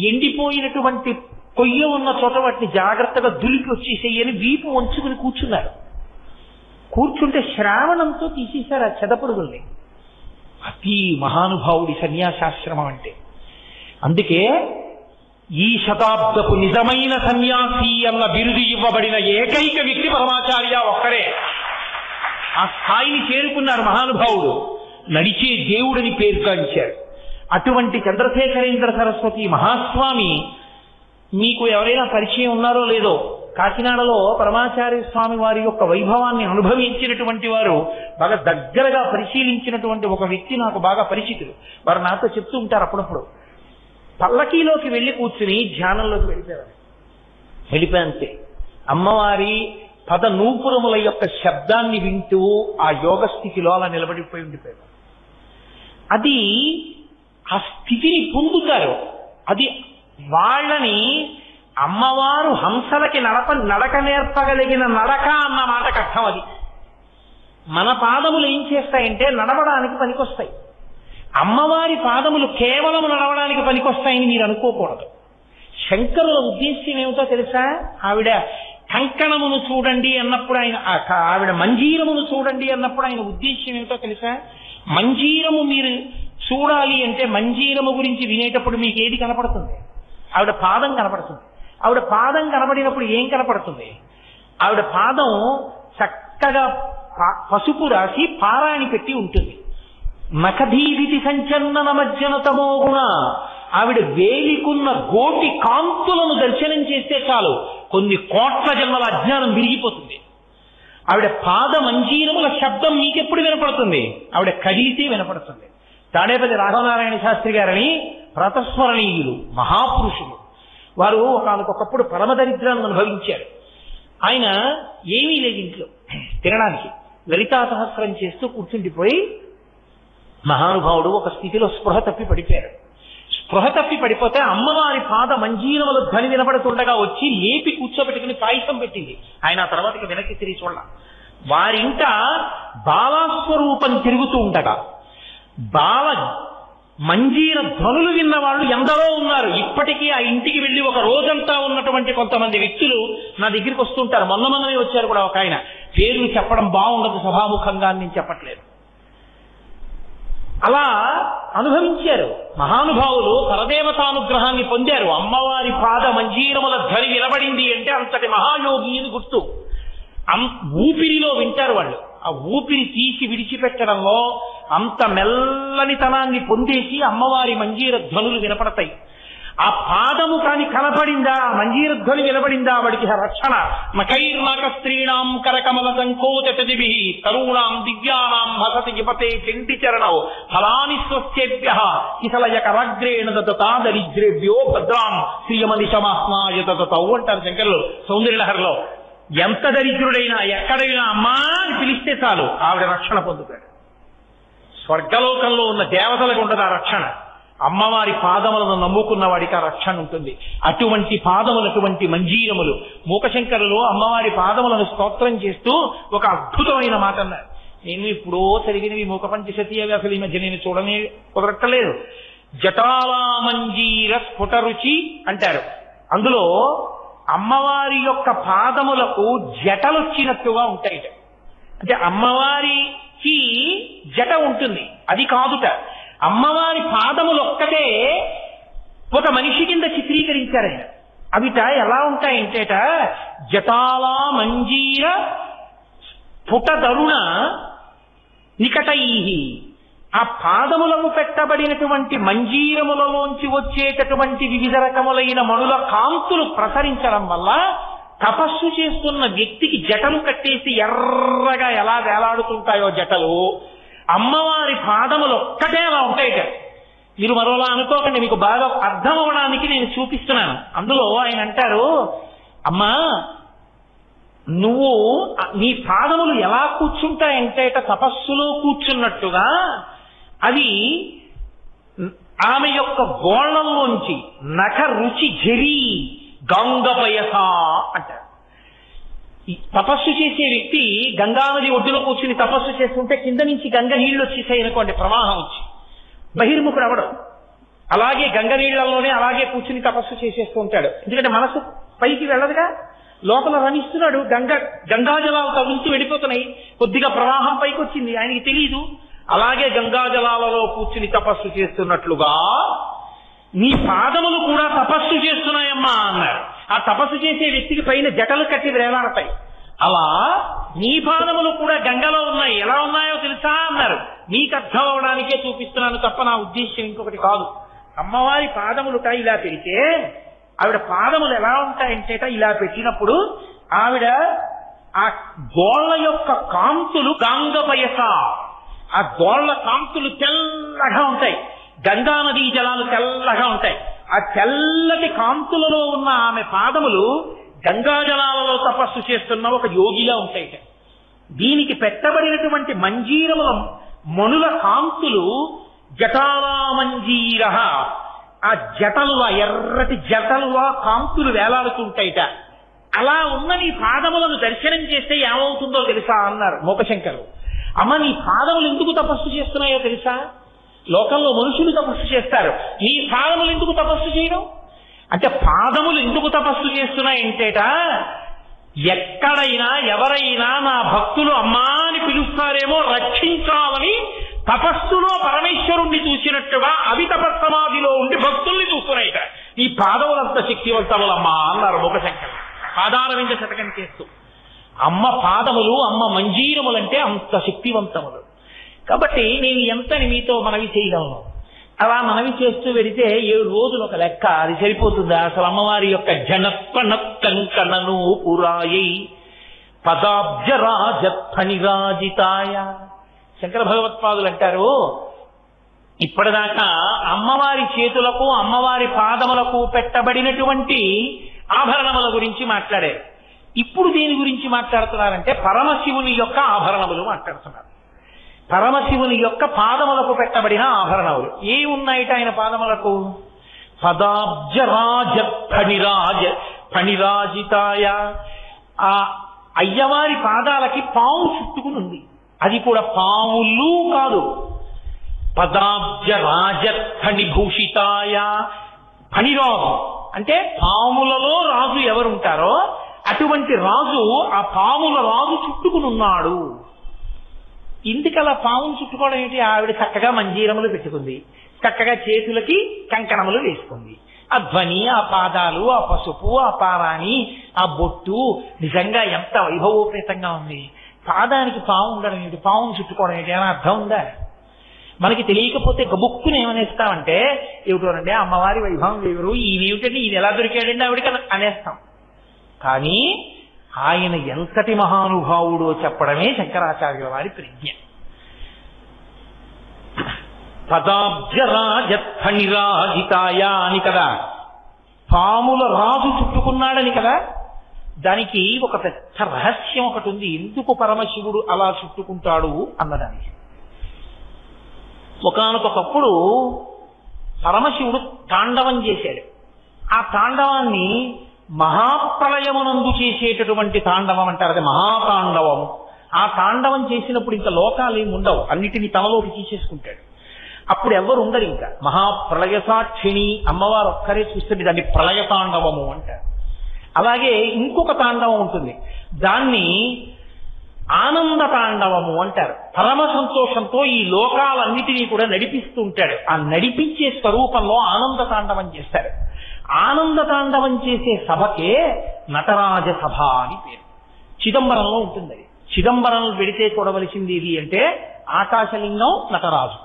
ఎండిపోయినటువంటి కొయ్య ఉన్న చోట వాటిని జాగ్రత్తగా దులిపి వచ్చేసేయని వీపు వంచుకుని కూర్చున్నారు. కూర్చుంటే శ్రావణంతో తీసేశారు ఆ చెదపురుగుల్ని. అతి మహానుభావుడి సన్యాసాశ్రమం అంటే. అందుకే ఈ శతాబ్దపు నిజమైన సన్యాసి అన్న బిరుదు ఇవ్వబడిన ఏకైక వ్యక్తి పరమాచార్య ఒక్కడే. ఆ స్థాయిని చేరుకున్నారు మహానుభావుడు. నడిచే దేవుడని పేర్కొంచారు. అటువంటి చంద్రశేఖరేంద్ర సరస్వతి మహాస్వామి మీకు ఎవరైనా పరిచయం ఉన్నారో లేదో, కాకినాడలో పరమాచార్య స్వామి వారి యొక్క వైభవాన్ని అనుభవించినటువంటి వారు బాగా దగ్గరగా పరిశీలించినటువంటి ఒక వ్యక్తి నాకు బాగా పరిచితులు. వారు నాతో చెప్తూ ఉంటారు అప్పుడప్పుడు. పల్లకీలోకి వెళ్ళి కూర్చుని ధ్యానంలోకి వెళ్ళిపోయంతే అమ్మవారి పద నూపురముల యొక్క శబ్దాన్ని వింటూ ఆ యోగ స్థితిలో అలా నిలబడిపోయి ఉండిపోయారు. అది ఆ స్థితిని పొందుతారు. అది వాళ్ళని అమ్మవారు హంసలకి నడక నేర్పగలిగిన నడక అన్న మాటకు అర్థం. అది మన పాదములు ఏం చేస్తాయంటే నడవడానికి పనికొస్తాయి. అమ్మవారి పాదములు కేవలం నడవడానికి పనికొస్తాయని మీరు అనుకోకూడదు. శంకరుల ఉద్దేశ్యం ఏమిటో తెలుసా? ఆవిడ కంకణమును చూడండి అన్నప్పుడు ఆవిడ మంజీరమును చూడండి అన్నప్పుడు ఆయన ఉద్దేశ్యం ఏమిటో తెలుసా? మంజీరము మీరు చూడాలి అంటే మంజీరము గురించి వినేటప్పుడు మీకు ఏది కనపడుతుంది? ఆవిడ పాదం కనపడుతుంది. ఆవిడ పాదం కనబడినప్పుడు ఏం కనపడుతుంది? ఆవిడ పాదం చక్కగా పసుపు రాసి పారాణి పెట్టి ఉంటుంది. నఖధీవితి సంచలన మజ్జన తమోగుణ, ఆవిడ వేలికున్న గోటి కాంతులను దర్శనం చేస్తే చాలు కొన్ని కోట్ల జన్మల అజ్ఞానం విరిగిపోతుంది. ఆవిడ పాద మంజీరముల శబ్దం మీకెప్పుడు వినపడుతుంది? ఆవిడ కడిగితే వినపడుతుంది. తాడేపల్లి రాఘవనారాయణ శాస్త్రి గారని ప్రతస్మరణీయులు, మహాపురుషులు. వారు ఒకనకొకప్పుడు పరమదరిద్రాన్ని అనుభవించారు. ఆయన ఏమీ లేదు ఇంట్లో తినడానికి, లలితా సహస్రం చేస్తూ కూర్చుండిపోయి మహానుభావుడు ఒక స్థితిలో స్పృహ తప్పి పడిపోయారు. స్పృహ తప్పి పడిపోతే అమ్మవారి పాద మంజీరముల ధ్వని వినపడుతుండగా వచ్చి లేపి కూర్చోబెట్టుకుని పాయసం పెట్టింది. ఆయన ఆ తర్వాత వెనక్కి తిరిగి చూడాల. వారింట బాలాస్వరూపం తిరుగుతూ ఉండగా బాల మంజీర ధ్వనులు విన్న వాళ్ళు ఎందరో ఉన్నారు. ఇప్పటికీ ఆ ఇంటికి వెళ్ళి ఒక రోజంతా ఉన్నటువంటి కొంతమంది వ్యక్తులు నా దగ్గరికి వస్తుంటారు. మొన్ననే వచ్చారు కూడా ఒక ఆయన. పేర్లు చెప్పడం బాగుండదు సభాముఖంగా అని నేను చెప్పట్లేదు. అలా అనుభవించారు మహానుభావులు. పరదేవతానుగ్రహాన్ని పొందారు. అమ్మవారి పాద మంజీరముల ధ్వని వినబడింది అంటే అంతటి మహాయోగి అని గుర్తు. ఊపిరిలో వింటారు వాళ్ళు. ఆ ఊపిరి తీసి విడిచిపెట్టడంలో అంత మెల్లనితనాన్ని పొందేసి అమ్మవారి మంజీర ధ్వనులు వినపడతాయి. ఆ పాదము కాని కనపడిందా, మంజీర ధ్వని వినబడిందా, వాడికి రక్షణ. మఖైర్నాక స్త్రీణాం కరకమల సంకోచదిభి తరుణాం దివ్యానాం హసతి యుపతే చెంటి చరణౌ ఫలాని స్వస్యేభ్య కిసలయకరగ్రేణ దతా దరిద్రేభ్యో భద్రాం శ్రీయమనిశమాస్నాయ దతౌ అంటారు శంకరులు సౌందర్యలహరిలో. ఎంత దరిద్రుడైనా ఎక్కడైనా అమ్మా అని పిలిస్తే చాలు ఆవిడ రక్షణ పొందుతాడు. స్వర్గలోకంలో ఉన్న దేవతలకు ఉండదు ఆ రక్షణ. అమ్మవారి పాదములను నమ్ముకున్న వాడికి ఆ రక్షణ ఉంటుంది. అటువంటి పాదములు, అటువంటి మంజీరములు. మూకశంకరులు అమ్మవారి పాదములను స్తోత్రం చేస్తూ ఒక అద్భుతమైన మాట అన్నారు. నేను ఇప్పుడో చదివినవి మూక పంచశతి అవి అసలు ఈ మధ్య నేను చూడనే కుదరట్టలేదు. జటాలా మంజీర స్ఫుట రుచి అంటారు. అందులో అమ్మవారి యొక్క పాదములకు జటలొచ్చినట్టుగా ఉంటాయి. అంటే అమ్మవారికి జట ఉంటుంది, అది కాదుట. అమ్మవారి పాదములు ఒక్కటే ఒక మనిషి కింద చిత్రీకరించారు ఆయన. అవిట ఎలా ఉంటాయంటేట జటాలా మంజీర స్ఫుట దరుణ నికటై. ఆ పాదములకు పెట్టబడినటువంటి మంజీరములలోంచి వచ్చేటటువంటి వివిధ రకములైన మణుల కాంతులు ప్రసరించడం వల్ల తపస్సు చేస్తున్న వ్యక్తికి జటలు కట్టేసి ఎర్రగా ఎలా వేలాడుతుంటాయో జటలు, అమ్మవారి పాదములు ఒక్కటే అలా ఉంటాయిట. మీరు మరోలా అనుకోకండి, మీకు బాగా అర్థం అవడానికి నేను చూపిస్తున్నాను. అందులో ఆయన అంటారు, అమ్మా నువ్వు నీ పాదములు ఎలా కూర్చుంటాయంటేట తపస్సులో కూర్చున్నట్టుగా అవి ఆమె యొక్క గోళంలోంచి నఖ రుచి జరి గంగపయస అంటారు. తపస్సు చేసే వ్యక్తి గంగానది ఒడ్డులో కూర్చుని తపస్సు చేస్తుంటే కింద నుంచి గంగ నీళ్లు వచ్చేసాయి అనుకోండి, ప్రవాహం వచ్చి బహిర్ముఖుడు అవడం. అలాగే గంగ నీళ్లలోనే అలాగే కూర్చుని తపస్సు చేసేస్తూ ఉంటాడు. ఎందుకంటే మనసు పైకి వెళ్ళదుగా, లోపల రమిస్తున్నాడు. గంగాజలాలు తగులుతూ వెళ్ళిపోతున్నాయి. కొద్దిగా ప్రవాహం పైకి వచ్చింది, ఆయనకి తెలియదు. అలాగే గంగాజలాలలో కూర్చుని తపస్సు చేస్తున్నట్లుగా నీ పాదములు కూడా తపస్సు చేస్తున్నాయమ్మా అన్నారు. ఆ తపస్సు చేసే వ్యక్తికి పైన జటలు కట్టి వేలాడతాయి. అలా నీ పాదములు కూడా గంగలో ఉన్నాయి. ఎలా ఉన్నాయో తెలుసా అన్నారు. నీకు అర్థం అవడానికే చూపిస్తున్నాను తప్ప నా ఉద్దేశ్యం ఇంకొకటి కాదు. అమ్మవారి పాదములుట ఇలా పెడితే ఆవిడ పాదములు ఎలా ఉంటాయంటేట ఇలా పెట్టినప్పుడు ఆవిడ ఆ గోళ్ల యొక్క కాంతులు గంగపయస, ఆ గోళ్ల కాంతులు తెల్లగా ఉంటాయి. గంగా నదీ జలాలు తెల్లగా ఉంటాయి. ఆ తెల్లటి కాంతులలో ఉన్న ఆమె పాదములు గంగా జలాలలో తపస్సు చేస్తున్న ఒక యోగిలా ఉంటాయి. దీనికి పెట్టబడినటువంటి మంజీరముల మణుల కాంతులు జటాలా మంజీర, ఆ జటలుగా ఎర్రటి జటలుగా కాంతులు వేలాడుతుంటాయిట. అలా ఉన్న నీ పాదములను దర్శనం చేస్తే ఏమవుతుందో తెలుసా అన్నారు మూకశంకరు. అమ్మ నీ పాదములు ఎందుకు తపస్సు చేస్తున్నాయో తెలుసా? లోకంలో మనుషులు తపస్సు చేస్తారు, నీ పాదములు ఎందుకు తపస్సు చేయడం అంటే పాదములు ఎందుకు తపస్సు చేస్తున్నాయంటేట ఎక్కడైనా ఎవరైనా నా భక్తులు అమ్మా అని పిలుస్తారేమో రక్షించాలని తపస్సులో పరమేశ్వరుణ్ణి చూసినట్టుగా అవి తపస్సమాధిలో ఉండి భక్తుల్ని చూస్తున్నాయిట. ఈ పాదములంత శక్తివంతములమ్మా అన్నారు మూకశంకరు పాదార వింజ శతకం చేస్తూ. అమ్మ పాదములు, అమ్మ మంజీరములంటే అంత శక్తివంతములు. కాబట్టి నేను ఎంతని మీతో మనవి చేయగలను. అలా మనవి చేస్తూ వెడితే 7 రోజులు ఒక లెక్క. అది సరిపోతుందా? అసలు అమ్మవారి యొక్క జనత్కనను పురాయై పదాబ్జరాజత్ఫణిరాజితాయ. శంకర భగవత్పాదులు అంటారు, ఇప్పటిదాకా అమ్మవారి చేతులకు అమ్మవారి పాదములకు పెట్టబడినటువంటి ఆభరణముల గురించి మాట్లాడారు. ఇప్పుడు దేని గురించి మాట్లాడుతున్నారంటే పరమశివుని యొక్క ఆభరణములు మాట్లాడుతున్నారు. పరమశివుని యొక్క పాదములకు పెట్టబడిన ఆభరణములు ఏమున్నాయిట ఆయన పాదములకు? పదాబ్జరాజత్ఫణిరాజితాయ. ఆ అయ్యవారి పాదాలకి పాము చుట్టుకుని ఉంది. అది కూడా పాములు కాదు. పదాబ్జరాజత్ఫణిభూషితాయ. ఫణిరాజు అంటే పాములలో రాజు ఎవరుంటారో అటువంటి రాజు, ఆ పాముల రాజు చుట్టుకునున్నాడు. ఇందుకలా పాములు చుట్టుకోవడం ఏంటి? ఆవిడ చక్కగా మంజీరములు పెట్టుకుంది, చక్కగా చేతులకి కంకణములు వేసుకుంది. ఆ ధ్వని, ఆ పాదాలు, ఆ పసుపు, ఆ పారాణి, ఆ బొట్టు నిజంగా ఎంత వైభవోపేతంగా ఉంది. పాదానికి పాము ఉండడం ఏంటి? పామును చుట్టుకోవడం ఏంటి అని అర్థం ఉందా? మనకి తెలియకపోతే గబుక్కుని ఏమనేస్తామంటే, ఏమిటోనండి అమ్మవారి వైభవం వేరు, ఈయనేమిటండి ఈయన ఎలా దొరికాడండి ఆవిడికి అనేస్తాం. కానీ ఆయన ఎంతటి మహానుభావుడో చెప్పడమే శంకరాచార్యుల వారి ప్రజ్ఞ. పదాబ్జరాజత్ఫణిరాజితాయ అని కదా, పాముల రాజు చుట్టుకున్నాడని కదా. దానికి ఒక పెద్ద రహస్యం ఒకటి ఉంది. ఎందుకు పరమశివుడు అలా చుట్టుకుంటాడు అన్నదానికి. ఒకానొకప్పుడు పరమశివుడు తాండవం చేశాడు. ఆ తాండవాన్ని మహాప్రళయమునందు చేసేటటువంటి తాండవం అంటారు, అది మహాతాండవము. ఆ తాండవం చేసినప్పుడు ఇంకా లోకాలు ఏమి ఉండవు, అన్నిటినీ తనలోకి తీసేసుకుంటాడు. అప్పుడు ఎవరు ఉండరు. ఇంకా మహాప్రళయ సాక్షిణి అమ్మవారు ఒక్కరే చూస్తుంది. దాన్ని ప్రళయ తాండవము అంటారు. అలాగే ఇంకొక తాండవం ఉంటుంది, దాన్ని ఆనంద తాండవము అంటారు. పరమ సంతోషంతో ఈ లోకాలన్నిటినీ కూడా నడిపిస్తూ ఉంటాడు. ఆ నడిపించే స్వరూపంలో ఆనంద తాండవం చేస్తారు. ఆనంద తాండవం చేసే సభకే నటరాజ సభ అని పేరు. చిదంబరంలో ఉంటుంది. అది చిదంబరంలో పెడితే చూడవలసింది ఏది అంటే ఆకాశలింగం నటరాజు.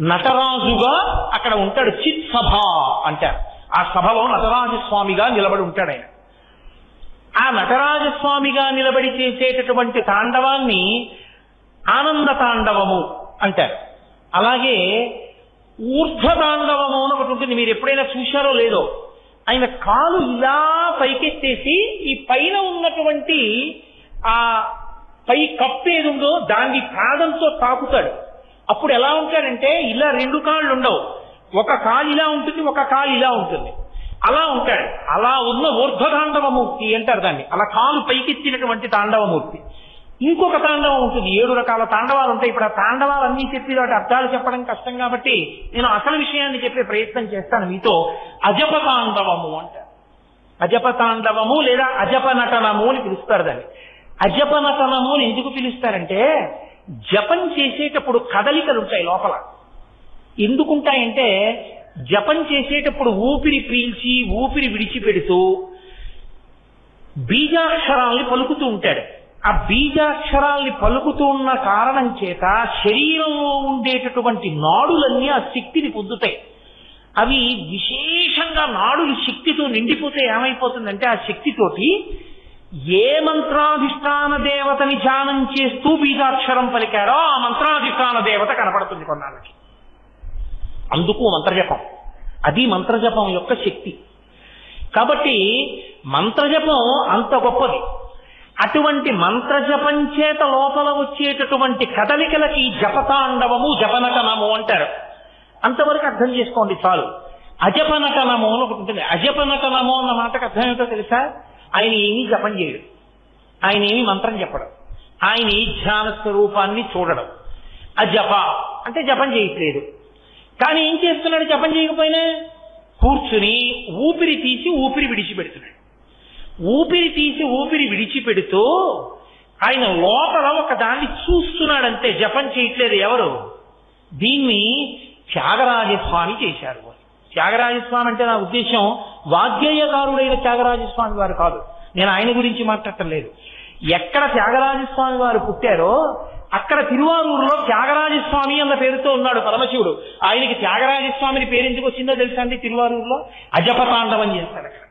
నటరాజుగా అక్కడ ఉంటాడు. చిత్ సభ అంటారు. ఆ సభలో నటరాజస్వామిగా నిలబడి ఉంటాడు ఆయన. ఆ నటరాజస్వామిగా నిలబడి చేసేటటువంటి తాండవాన్ని ఆనంద తాండవము అంటారు. అలాగే ఊర్ధ్వ తాండవము అని ఒకటి ఉంటుంది. మీరు ఎప్పుడైనా చూశారో లేదో, ఆయన కాలు ఇలా పైకెత్తేసి ఈ పైన ఉన్నటువంటి ఆ పై కప్పేదుందో దాన్ని పాదంతో తాకుతాడు. అప్పుడు ఎలా ఉంటాడంటే ఇలా 2 కాళ్ళు ఉండవు, ఒక కాలు ఇలా ఉంటుంది, ఒక కాలు ఇలా ఉంటుంది, అలా ఉంటాడు. అలా ఉన్న ఊర్ధ్వ తాండవమూర్తి అంటారు దాన్ని. అలా కాలు పైకెత్తినటువంటి తాండవమూర్తి. ఇంకొక తాండవం ఉంటుంది. 7 రకాల తాండవాలు ఉంటాయి. ఇప్పుడు ఆ తాండవాలన్నీ చెప్పి వాటి అర్థాలు చెప్పడం కష్టం కాబట్టి నేను అసలు విషయాన్ని చెప్పే ప్రయత్నం చేస్తాను మీతో. అజప తాండవము అంటారు. అజప తాండవము లేదా అజప నటనము అని పిలుస్తారు దాన్ని. అజప నటనము అని ఎందుకు పిలుస్తారంటే జపం చేసేటప్పుడు కదలికలు ఉంటాయి లోపల. ఎందుకుంటాయంటే జపం చేసేటప్పుడు ఊపిరి పీల్చి ఊపిరి విడిచిపెడుతూ బీజాక్షరాల్ని పలుకుతూ ఉంటాడు. ఆ బీజాక్షరాల్ని పలుకుతూ ఉన్న కారణం చేత శరీరంలో ఉండేటటువంటి నాడులన్నీ ఆ శక్తిని పొందుతాయి. అవి విశేషంగా నాడులు శక్తితో నిండిపోతే ఏమైపోతుందంటే ఆ శక్తితోటి ఏ మంత్రాధిష్టాన దేవతని ధ్యానం చేస్తూ బీజాక్షరం పలికాడో ఆ మంత్రాధిష్టాన దేవత కనపడుతుంది కొన్నాళ్ళకి. అందుకు మంత్రజపం. అది మంత్రజపం యొక్క శక్తి. కాబట్టి మంత్రజపం అంత గొప్పది. అటువంటి మంత్రజపం చేత లోపల వచ్చేటటువంటి కదలికలకి జపతాండవము జపనటనము అంటారు. అంతవరకు అర్థం చేసుకోండి చాలు. అజపనటనము అని ఒకటి ఉంటుంది. అజపనటనము అన్న మాటకు అర్థం ఏమిటో తెలుసా? ఆయన ఏమీ జపం చేయడు, ఆయన ఏమీ మంత్రం చెప్పడం, ఆయన ఈ ధ్యాన స్వరూపాన్ని చూడడం. అజప అంటే జపం చేయట్లేదు. కానీ ఏం చేస్తున్నాడు? జపం చేయకపోయినా కూర్చుని ఊపిరి తీసి ఊపిరి విడిచిపెడుతున్నాడు. ఊపిరి తీసి ఊపిరి విడిచిపెడుతూ ఆయన లోపల ఒక దాన్ని చూస్తున్నాడంతే, జపం చేయట్లేదు. ఎవరు? దీన్ని త్యాగరాజస్వామి చేశారు. త్యాగరాజస్వామి అంటే నా ఉద్దేశం వాగ్గేయకారుడైన త్యాగరాజస్వామి వారు కాదు. నేను ఆయన గురించి మాట్లాడటం లేదు. ఎక్కడ త్యాగరాజస్వామి వారు పుట్టారో అక్కడ తిరువారూరులో త్యాగరాజస్వామి అన్న పేరుతో ఉన్నాడు పరమశివుడు. ఆయనకి త్యాగరాజస్వామిని పేరు ఎందుకు వచ్చిందో తెలుసా అండి? తిరువారూరులో అజపతాండవం చేస్తాడు. అక్కడ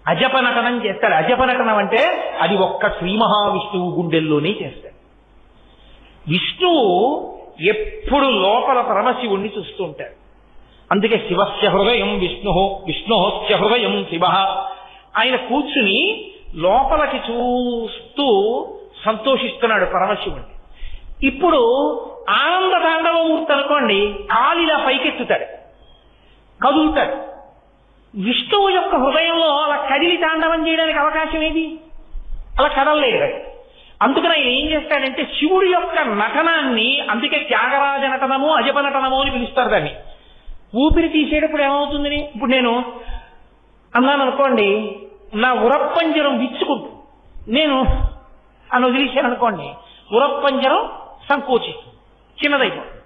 అజపనటనం చేస్తాడు. అజపనటనం అంటే అది ఒక్క శ్రీ మహావిష్ణువు గుండెల్లోనే చేస్తాడు. విష్ణువు ఎప్పుడు లోపల పరమశివుణ్ణి చూస్తూ ఉంటాడు. అందుకే శివస్య హృదయం విష్ణోస్య హృదయం శివ. ఆయన కూర్చుని లోపలికి చూస్తూ సంతోషిస్తున్నాడు పరమశివుణ్ణి. ఇప్పుడు ఆనంద తాండవమూర్తి అనుకోండి, కాలిలా పైకెత్తుతాడు, కదులుతాడు. విష్ణువు యొక్క హృదయంలో అలా కదిలి తాండవం చేయడానికి అవకాశం ఏది? అలా కదలలేదు. అందుకని ఆయన ఏం చేస్తాడంటే శివుడి యొక్క నటనాన్ని, అందుకే త్యాగరాజ నటనము అజప నటనము అని పిలుస్తారు దాన్ని. ఊపిరి తీసేటప్పుడు ఏమవుతుందని, ఇప్పుడు నేను అన్నాను అనుకోండి, నా ఉరప్పంజరం విచ్చుకుంటుంది, నేను అని వదిలేశాను అనుకోండి, ఉరప్పంజరం సంకోచిస్తుంది, చిన్నదైపోతుంది.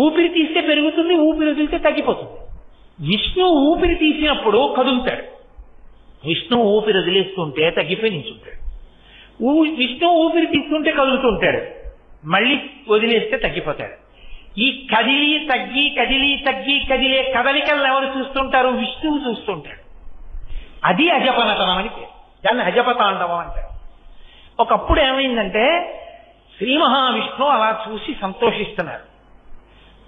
ఊపిరి తీస్తే పెరుగుతుంది, ఊపిరి వదిలితే తగ్గిపోతుంది. విష్ణువు ఊపిరి తీసినప్పుడు కదులుతాడు, విష్ణువు ఊపిరి వదిలేస్తుంటే తగ్గిపోయి నిల్చుంటాడు. విష్ణువు ఊపిరి తీసుకుంటే కదులుతుంటాడు, మళ్ళీ వదిలేస్తే తగ్గిపోతాడు. ఈ కదిలి తగ్గి కదిలి తగ్గి కదిలే కదలికలను ఎవరు చూస్తుంటారు? విష్ణువు చూస్తుంటాడు. అది అజపనటనం అని పేరు. దాన్ని అజపతాండవం అంటారు. ఒకప్పుడు ఏమైందంటే శ్రీ మహావిష్ణువు అలా చూసి సంతోషిస్తున్నారు.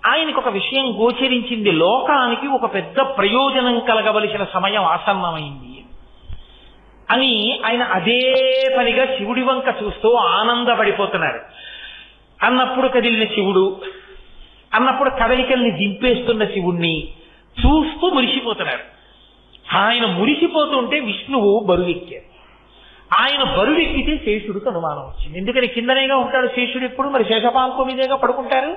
ఆయనకు ఒక విషయం గోచరించింది, లోకానికి ఒక పెద్ద ప్రయోజనం కలగవలసిన సమయం ఆసన్నమైంది అని ఆయన అదే పనిగా శివుడి వంక చూస్తూ ఆనందపడిపోతున్నారు. అన్నప్పుడు కదిలిన శివుడు, అన్నప్పుడు కదలికల్ని దింపేస్తున్న శివుణ్ణి చూస్తూ మురిసిపోతున్నారు. ఆయన మురిసిపోతుంటే విష్ణువు బరువెక్కారు. ఆయన బరువెక్కితే శేషుడికి అనుమానం వచ్చింది. ఎందుకని కిందనేగా ఉంటాడు శేషుడు ఎప్పుడు, మరి శేషపాంప మీదేగా పడుకుంటారు.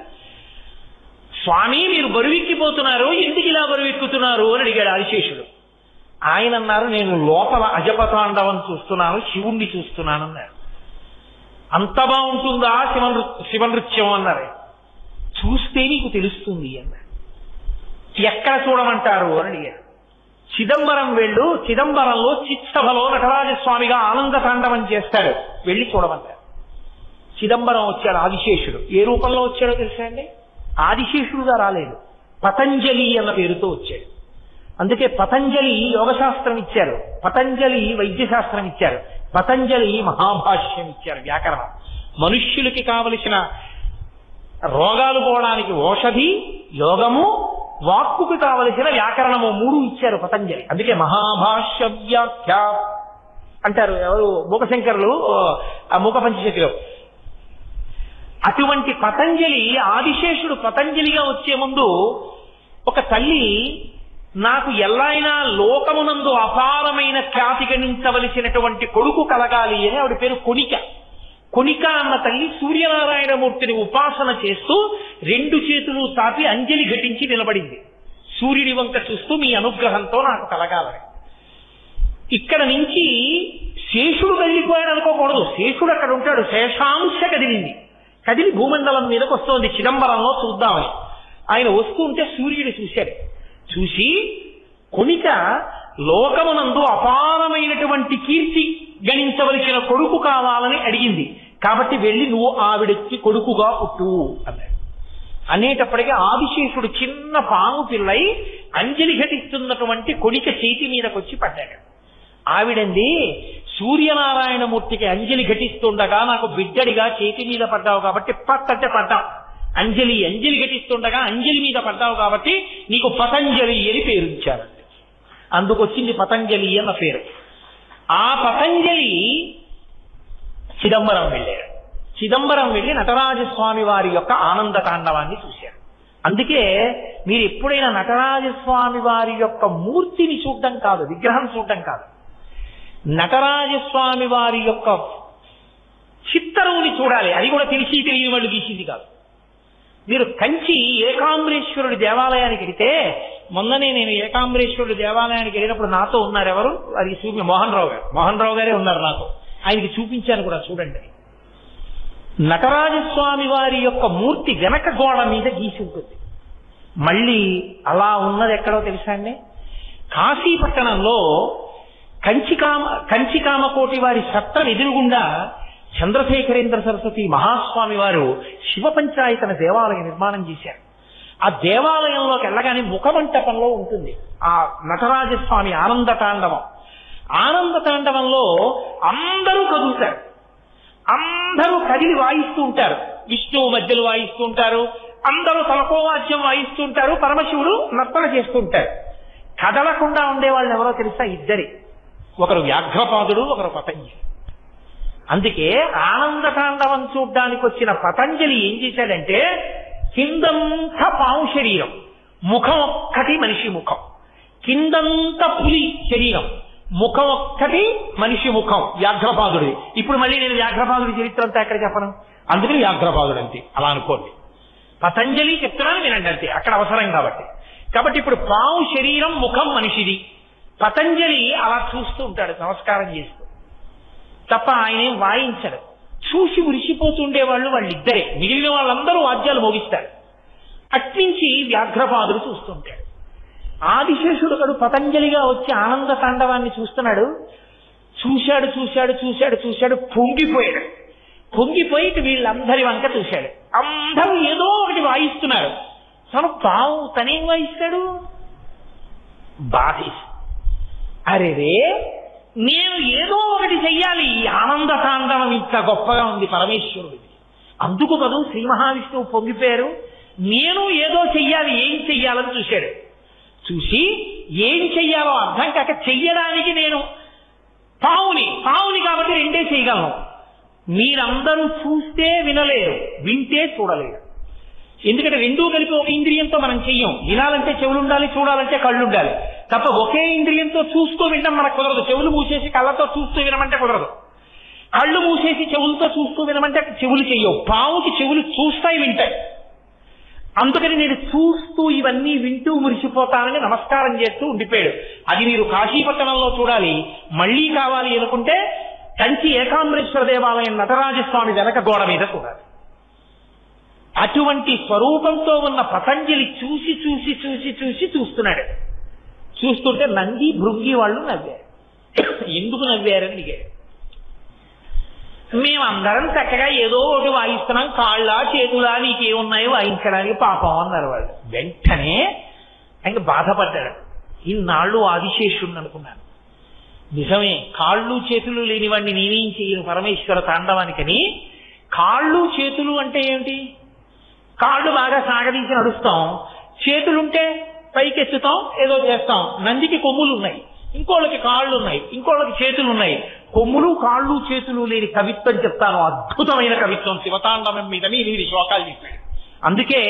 స్వామి మీరు బరువెక్కిపోతున్నారు, ఎందుకు ఇలా బరువెక్కుతున్నారు అని అడిగాడు ఆదిశేషుడు. ఆయన అన్నారు, నేను లోపల అజపతాండవం చూస్తున్నాను, శివుణ్ణి చూస్తున్నాను అన్నారు. అంత బాగుంటుందా శివనృత్యం అన్నారు. చూస్తే నీకు తెలుస్తుంది అన్నారు. ఎక్కడ చూడమంటారు అని అడిగారు. చిదంబరం వెళ్ళు, చిదంబరంలో చిత్సభలో నటరాజస్వామిగా ఆనంద తాండవం చేస్తాడు, వెళ్ళి చూడమంటారు. చిదంబరం వచ్చాడు ఆదిశేషుడు. ఏ రూపంలో వచ్చాడో తెలుసా అండి? ఆదిశేషుడుగా రాలేదు, పతంజలి అన్న పేరుతో వచ్చాడు. అందుకే పతంజలి యోగశాస్త్రం ఇచ్చారు, పతంజలి వైద్యశాస్త్రం ఇచ్చారు, పతంజలి మహాభాష్యం ఇచ్చారు, వ్యాకరణం. మనుష్యులకి కావలసిన రోగాలు పోవడానికి ఔషధి, యోగము, వాక్కుకి కావలసిన వ్యాకరణము, 3 ఇచ్చారు పతంజలి. అందుకే మహాభాష్య వ్యాఖ్య అంటారు ఎవరు? మూకశంకరులు మూక పంచశతిలో. అటువంటి పతంజలి, ఆదిశేషుడు పతంజలిగా వచ్చే ముందు ఒక తల్లి, నాకు ఎల్లైనా లోకమునందు అపారమైన ఖ్యాతి గణించవలసినటువంటి కొడుకు కలగాలి అని ఆవిడ పేరు కొనిక. కొనిక అన్న తల్లి సూర్యనారాయణమూర్తిని ఉపాసన చేస్తూ 2 చేతులు తాపి అంజలి ఘటించి నిలబడింది, సూర్యుడి వంక చూస్తూ మీ అనుగ్రహంతో నాకు కలగాలని. ఇక్కడ నుంచి శేషుడు వెళ్ళిపోయాడు అనుకోకూడదు, శేషుడు అక్కడ ఉంటాడు. శేషాంశ కదిలింది, కదిలి భూమండలం మీదకి వస్తోంది, చిదంబరంలో చూద్దామని. ఆయన వస్తూ ఉంటే సూర్యుడు చూశాడు. చూసి కొనిక లోకమునందు అపారమైనటువంటి కీర్తి గణించవలసిన కొడుకు కావాలని అడిగింది. కాబట్టి వెళ్ళి నువ్వు ఆవిడకి కొడుకుగా పుట్టు అన్నాడు. అనేటప్పటికీ ఆదిశేషుడు చిన్న పాము పిల్లై అంజలి ఘటిస్తున్నటువంటి కొనిక చేతి మీదకి వచ్చి పడ్డాడు. ఆవిడంది, సూర్యనారాయణమూర్తికి అంజలి ఘటిస్తుండగా నాకు బిడ్డడిగా చేతి మీద పడ్డావు కాబట్టి పట్టంటే పడ్డావు, అంజలి ఘటిస్తుండగా అంజలి మీద పడ్డావు కాబట్టి నీకు పతంజలి అని పేరుంచారండి. అందుకొచ్చింది పతంజలి అన్న పేరు. ఆ పతంజలి చిదంబరం వెళ్ళాడు. చిదంబరం వెళ్ళి నటరాజస్వామి వారి యొక్క ఆనంద తాండవాన్ని చూశారు. అందుకే మీరు ఎప్పుడైనా నటరాజస్వామి వారి యొక్క మూర్తిని చూడటం కాదు, విగ్రహం చూడటం కాదు, నటరాజస్వామి వారి యొక్క చిత్తరువుని చూడాలి. అది కూడా తెలియని వాళ్ళు గీసింది కాదు. మీరు కంచి ఏకాంబరేశ్వరుడి దేవాలయానికి వెళితే, మొన్ననే నేను ఏకాంబరేశ్వరుడి దేవాలయానికి వెళ్ళినప్పుడు నాతో ఉన్నారు ఎవరు, అది సూర్య మోహన్ రావు గారే ఉన్నారు నాతో. ఆయనకి చూపించాను కూడా, చూడండి. నటరాజస్వామి వారి యొక్క మూర్తి వెనక గోడ మీద గీసి ఉంటుంది. మళ్ళీ అలా ఉన్నది ఎక్కడో తెలుసా అండి? కాశీపట్టణంలో కంచికామకోటి వారి సత్రం ఎదురుగుండా చంద్రశేఖరేంద్ర సరస్వతి మహాస్వామి వారు శివ పంచాయతన దేవాలయ నిర్మాణం చేశారు. ఆ దేవాలయంలోకి వెళ్ళగానే ముఖమంటపంలో ఉంటుంది ఆ నటరాజస్వామి ఆనంద తాండవం. ఆనంద తాండవంలో అందరూ కదులుతారు, అందరూ కదిలి వాయిస్తూ ఉంటారు. విష్ణువు మధ్యలో వాయిస్తూ ఉంటారు, అందరూ తలకోవాద్యం వాయిస్తూ ఉంటారు, పరమశివుడు నర్తన చేస్తూ ఉంటారు. కదలకుండా ఉండేవాళ్ళు ఎవరో తెలుసా? ఇద్దరి, ఒకరు వ్యాఘ్రపాదుడు, ఒకరు పతంజలి. అందుకే ఆనంద తాండవం చూడ్డానికి వచ్చిన పతంజలి ఏం చేశాడంటే, కిందంతా పాము శరీరం, ముఖం ఒక్కటి మనిషి ముఖం, కిందంతా పులి శరీరం, ముఖం ఒక్కటి మనిషి ముఖం వ్యాఘ్రపాదుడి. ఇప్పుడు మళ్ళీ నేను వ్యాఘ్రపాదుడి చరిత్ర అంతా ఎక్కడ చెప్పను, అందుకని వ్యాఘ్రపాదుడు అంతే అలా అనుకోండి. పతంజలి చెప్తున్నాను వినండి అంతే, అక్కడ అవసరం కాబట్టి. కాబట్టి ఇప్పుడు పాము శరీరం, ముఖం మనిషిది. పతంజలి అలా చూస్తూ ఉంటాడు నమస్కారం చేస్తూ, తప్ప ఆయనేం వాయించడు. చూసి మురిసిపోతుండేవాళ్ళు వాళ్ళిద్దరే, మిగిలిన వాళ్ళందరూ వాద్యాలు మోగిస్తారు. అట్నుంచి వ్యాఘ్రపాదుడు చూస్తుంటాడు. ఆదిశేషుడు గడు పతంజలిగా వచ్చి ఆనంద తాండవాన్ని చూస్తున్నాడు. చూశాడు చూశాడు చూశాడు చూశాడు పొంగిపోయాడు. పొంగిపోయి వీళ్ళందరి వంక చూశాడు. అందరూ ఏదో ఒకటి వాయిస్తున్నారు, తను పావు తనేం వాయిస్తాడు? బాధేసి, అరే రే నేను ఏదో ఒకటి చెయ్యాలి, ఈ ఆనంద తాండవం ఇంత గొప్పగా ఉంది పరమేశ్వరుడిది, అందుకు కదూ శ్రీ మహావిష్ణువు పొంగిపోయారు. నేను ఏదో చెయ్యాలి, ఏం చెయ్యాలని చూశాడు. చూసి ఏం చెయ్యాలో అర్థం కాక, చెయ్యడానికి నేను పావుని కాబట్టి రెండే చేయగలను. మీరందరూ చూస్తే వినలేరు, వింటే చూడలేరు. ఎందుకంటే రెండూ కలిపి ఒక ఇంద్రియంతో మనం చెయ్యం. వినాలంటే చెవులు ఉండాలి, చూడాలంటే కళ్ళు ఉండాలి. తప్ప ఒకే ఇంద్రియంతో చూస్తూ వినడం మనకు కుదరదు. చెవులు మూసేసి కళ్ళతో చూస్తూ వినమంటే కుదరదు, కళ్ళు మూసేసి చెవులతో చూస్తూ వినమంటే చెవులు చెయ్యవు. పావుకి చెవులు చూస్తాయి, వింటాయి. అందుకని నేను చూస్తూ ఇవన్నీ వింటూ మురిసిపోతానని నమస్కారం చేస్తూ ఉండిపోయాడు. అది మీరు కాశీపట్టణంలో చూడాలి. మళ్లీ కావాలి అనుకుంటే కంచి ఏకాంబరేశ్వర దేవాలయం నటరాజస్వామి వెనక గోడ మీద చూడాలి. అటువంటి స్వరూపంతో ఉన్న పతంజలి చూసి చూసి చూసి చూసి చూస్తున్నాడు. చూస్తుంటే నంది భృంగి వాళ్ళు నవ్వారు. ఎందుకు నవ్వారని అడిగాడు. మేమందరం చక్కగా ఏదో ఒకటి వాయిస్తున్నాం, కాళ్ళ చేతులా నీకేమున్నాయో వాయించడానికి పాపం అన్నారు వాళ్ళు. వెంటనే ఆయన బాధపడ్డాడు. ఇన్నాళ్ళు ఆదిశేషుణ్ణి అనుకున్నాను, నిజమే కాళ్ళు చేతులు లేనివాడిని నేనేం చేయను పరమేశ్వర తాండవానికని. కాళ్ళు చేతులు అంటే ఏమిటి? కాళ్ళు బాగా సాగదీసి నడుస్తాం, చేతులుంటే పైకెత్తుతాం, ఏదో చేస్తాం. నందికి కొమ్ములు ఉన్నాయి, ఇంకోళ్ళకి కాళ్ళు ఉన్నాయి, ఇంకోళ్ళకి చేతులు ఉన్నాయి. కొమ్ములు కాళ్ళు చేతులు లేని కవిత్వం చెప్తాను, అద్భుతమైన కవిత్వం. శివతాండవం మీద 8 శ్లోకాలు చెప్పాడు. అందుకే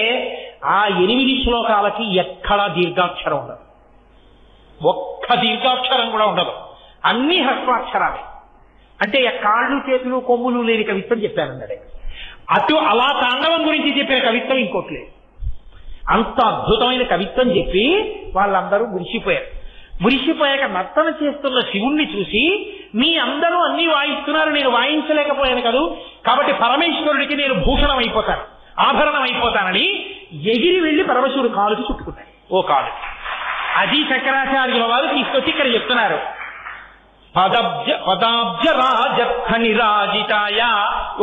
ఆ 8 శ్లోకాలకి ఎక్కడా దీర్ఘాక్షరం ఉండదు, ఒక్క దీర్ఘాక్షరం కూడా ఉండదు, అన్ని హ్రస్వాక్షరాలే. అంటే కాళ్ళు చేతులు కొమ్ములు లేని కవిత్వం చెప్పానన్నాడు. అలా తాండవం గురించి చెప్పిన కవిత్వం ఇంకోటి లేదు. అంత అద్భుతమైన కవిత్వం చెప్పి వాళ్ళందరూ మురిసిపోయారు. మురిసిపోయాక నర్తన చేస్తున్న శివుణ్ణి చూసి, మీ అందరూ అన్ని వాయిస్తున్నారు, నేను వాయించలేకపోయాను కదూ, కాబట్టి పరమేశ్వరుడికి నేను భూషణం అయిపోతాను, ఆభరణం అయిపోతానని ఎగిరి వెళ్లి పరమశివుడు కాలుకి చుట్టుకున్నాడు. ఓ కాలు అది శంకరాచార్యుల వారు తీసుకొచ్చి ఇక్కడ చెప్తున్నారు. పదాబ్జ రాజఫణిరాజితాయ,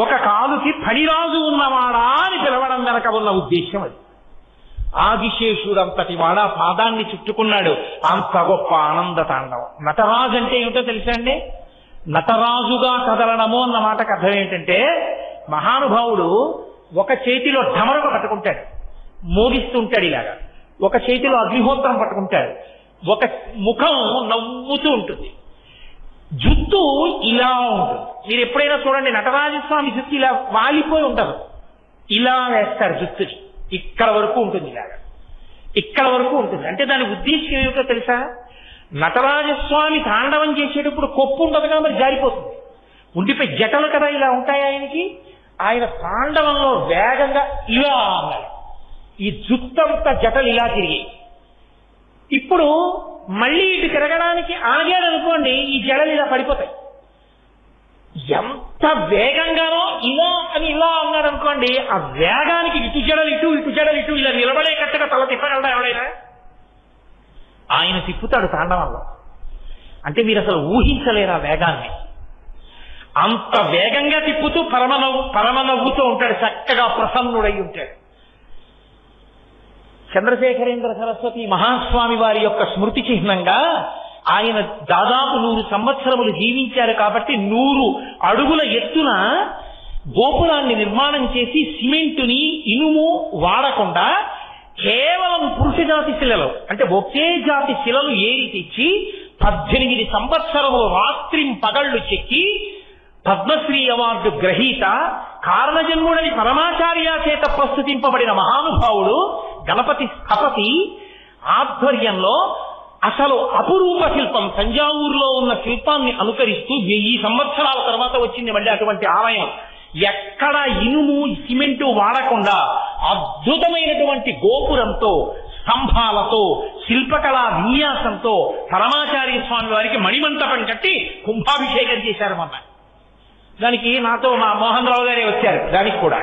ఒక కాలుకి ఫణిరాజు ఉన్నవాడా అని పిలవడం వెనక ఉన్న ఉద్దేశం అది. ఆదిశేషుడంతటి వాడా పాదాన్ని చుట్టుకున్నాడు. అంత గొప్ప ఆనంద తాండవం. నటరాజు అంటే ఏమిటో తెలుసా అండి? నటరాజుగా కదలడము అన్న మాటకు అర్థం ఏంటంటే, మహానుభావుడు ఒక చేతిలో ఢమరుక పట్టుకుంటాడు, మోగిస్తుంటాడు ఇలాగా, ఒక చేతిలో అగ్నిహోత్రం పట్టుకుంటాడు, ఒక ముఖం నవ్వుతూ ఉంటుంది, జుత్తు ఇలా ఉంటుంది. మీరు ఎప్పుడైనా చూడండి, నటరాజస్వామి జుత్తు ఇలా వాలిపోయి ఉంటారు, ఇలా వేస్తారు జుత్తుని, ఇక్కడ వరకు ఉంటుంది, ఇలాగా ఇక్కడ వరకు ఉంటుంది. అంటే దాని ఉద్దేశం ఏమిటో తెలుసా? నటరాజస్వామి తాండవం చేసేటప్పుడు కొప్పు ఉండదు కదా, మరి జారిపోతుంది, ఉండిపోయి జటలు కదా ఇలా ఉంటాయి ఆయనకి. ఆయన తాండవంలో వేగంగా ఇలా అన్నారు, ఈ జుత్తంతా జటలు ఇలా తిరిగి. ఇప్పుడు మళ్ళీ ఇటు తిరగడానికి ఆగాడు అనుకోండి, ఈ జడలు ఇలా పడిపోతాయి. ఎంత వేగంగానో ఇలా అని ఇలా అన్నాడు అనుకోండి, ఆ వేగానికి ఇటు జడలు ఇటు, ఇటు జడలు ఇటు, ఇలా నిలబడేటట్టుగా తల తిప్పగలడా ఎవడైనా? ఆయన తిప్పుతాడు తాండవంలో. అంటే మీరు అసలు ఊహించలేరు ఆ వేగాన్ని. అంత వేగంగా తిప్పుతూ పరమనవ్వుతూ ఉంటాడు, చక్కగా ప్రసన్నుడై ఉంటాడు. చంద్రశేఖరేంద్ర సరస్వతి మహాస్వామి వారి యొక్క స్మృతి చిహ్నంగా ఆయన దాదాపు 100 సంవత్సరములు జీవించారు కాబట్టి 100 అడుగుల ఎత్తున గోపురాన్ని నిర్మాణం చేసి సిమెంటుని ఇనుము వాడకుండా కేవలం పురుష జాతి శిలలు, అంటే ఒకే జాతి శిలలు ఏరి తెచ్చి 18 సంవత్సరములు రాత్రింపగళ్లు చెక్కి పద్మశ్రీ అవార్డు గ్రహీత కారణజన్ముడని పరమాచార్య చేత ప్రస్తుతింపబడిన మహానుభావుడు గణపతి స్థపతి ఆధ్వర్యంలో అసలు అపురూప శిల్పం, తంజావూరులో ఉన్న శిల్పాన్ని అనుకరిస్తూ 1000 సంవత్సరాల తర్వాత వచ్చింది మళ్ళీ అటువంటి ఆలయం. ఎక్కడ ఇనుము సిమెంటు వాడకుండా అద్భుతమైనటువంటి గోపురంతో, స్తంభాలతో, శిల్పకళా విన్యాసంతో పరమాచార్య స్వామి వారికి మణిమంటపం కట్టి కుంభాభిషేకం చేశారు మొన్న. దానికి నాతో మా మోహన్ రావు గారే వచ్చారు. దానికి కూడా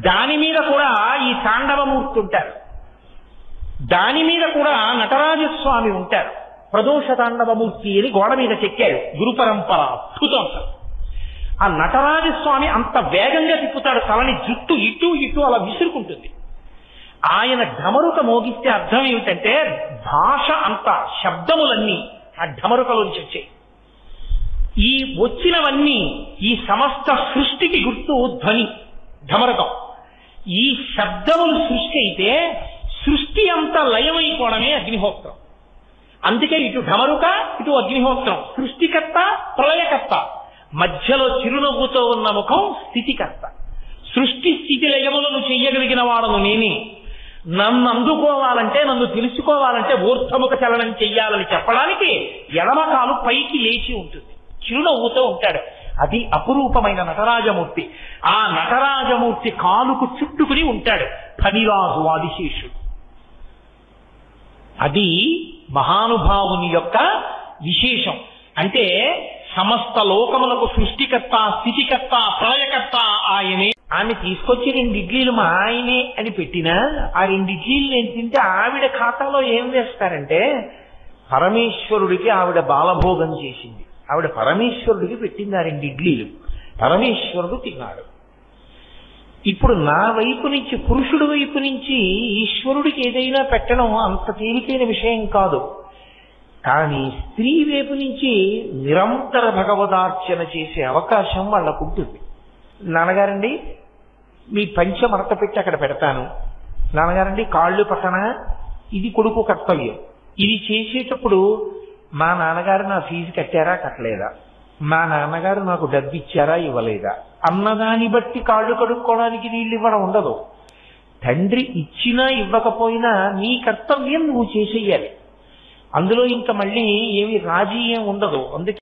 దాని మీద కూడా ఈ తాండవమూర్తి ఉంటారు, దాని మీద కూడా నటరాజస్వామి ఉంటారు. ప్రదోష తాండవమూర్తి అని గోడ మీద చెక్కారు, గురు పరంపర అద్భుతం. ఆ నటరాజస్వామి అంత వేగంగా తిప్పుతాడు, తలని జుట్టు ఇటు ఇటు అలా విసురుకుంటుంది. ఆయన ఢమరుక మోగిస్తే అర్థం ఏమిటంటే భాష అంత శబ్దములన్నీ ఆ ఢమరుకలోంచి వచ్చాయి. ఈ వచ్చినవన్నీ ఈ సమస్త సృష్టికి గుర్తు ధ్వని, ఢమరకం. ఈ శబ్దములు సృష్టి అయితే సృష్టి అంతా లయమైపోవడమే అగ్నిహోత్రం. అందుకే ఇటు ఢమరుక, ఇటు అగ్నిహోత్రం. సృష్టికర్త, ప్రళయకర్త, మధ్యలో చిరునవ్వుతో ఉన్న ముఖం స్థితికర్త. సృష్టి స్థితి లయములను చెయ్యగలిగిన వాడను నేనే. నన్ను అందుకోవాలంటే, నన్ను తెలుసుకోవాలంటే ఊర్ధ్వముఖ చలనం చెయ్యాలని చెప్పడానికి ఎడమకాలు పైకి లేచి ఉంటుంది, చిరునవ్వుతో ఉంటాడు. అది అపురూపమైన నటరాజమూర్తి. ఆ నటరాజమూర్తి కాలుకు చుట్టుకుని ఉంటాడు ఫణిరాజు ఆదిశేషుడు. అది మహానుభావుని యొక్క విశేషం. అంటే సమస్త లోకములకు సృష్టికర్త, స్థితికర్త, ప్రళయకర్త ఆయనే. ఆమె తీసుకొచ్చి 2 ఇడ్లీలు మా ఆయనే అని పెట్టినా ఆ 2 ఇడ్లీలు నేను తింటే ఆవిడ ఖాతాలో ఏం వేస్తారంటే పరమేశ్వరుడికి ఆవిడ బాలభోగం చేసింది, ఆవిడ పరమేశ్వరుడికి పెట్టింది ఆ 2 ఇడ్లీలు, పరమేశ్వరుడు తిన్నాడు. ఇప్పుడు నా వైపు నుంచి, పురుషుడి వైపు నుంచి ఈశ్వరుడికి ఏదైనా పెట్టడం అంత తేలికైన విషయం కాదు. కానీ స్త్రీ వైపు నుంచి నిరంతర భగవదార్చన చేసే అవకాశం వాళ్ళకు ఉంటుంది. నాన్నగారండి మీ పంచ మడత పెట్టి అక్కడ పెడతాను, నాన్నగారండి కాళ్ళు పక్కన, ఇది కొడుకు కర్తవ్యం. ఇది చేసేటప్పుడు మా నాన్నగారు నా ఫీజు కట్టారా కట్టలేదా, మా నాన్నగారు నాకు డబ్బు ఇచ్చారా ఇవ్వలేదా అన్నదాన్ని బట్టి కాళ్ళు కడుక్కోవడానికి నీళ్ళు ఇవ్వడం ఉండదు. తండ్రి ఇచ్చినా ఇవ్వకపోయినా నీ కర్తవ్యం నువ్వు చేసేయాలి. అందులో ఇంకా మళ్ళీ ఏమి రాజీ ఏం ఉండదు. అందుకే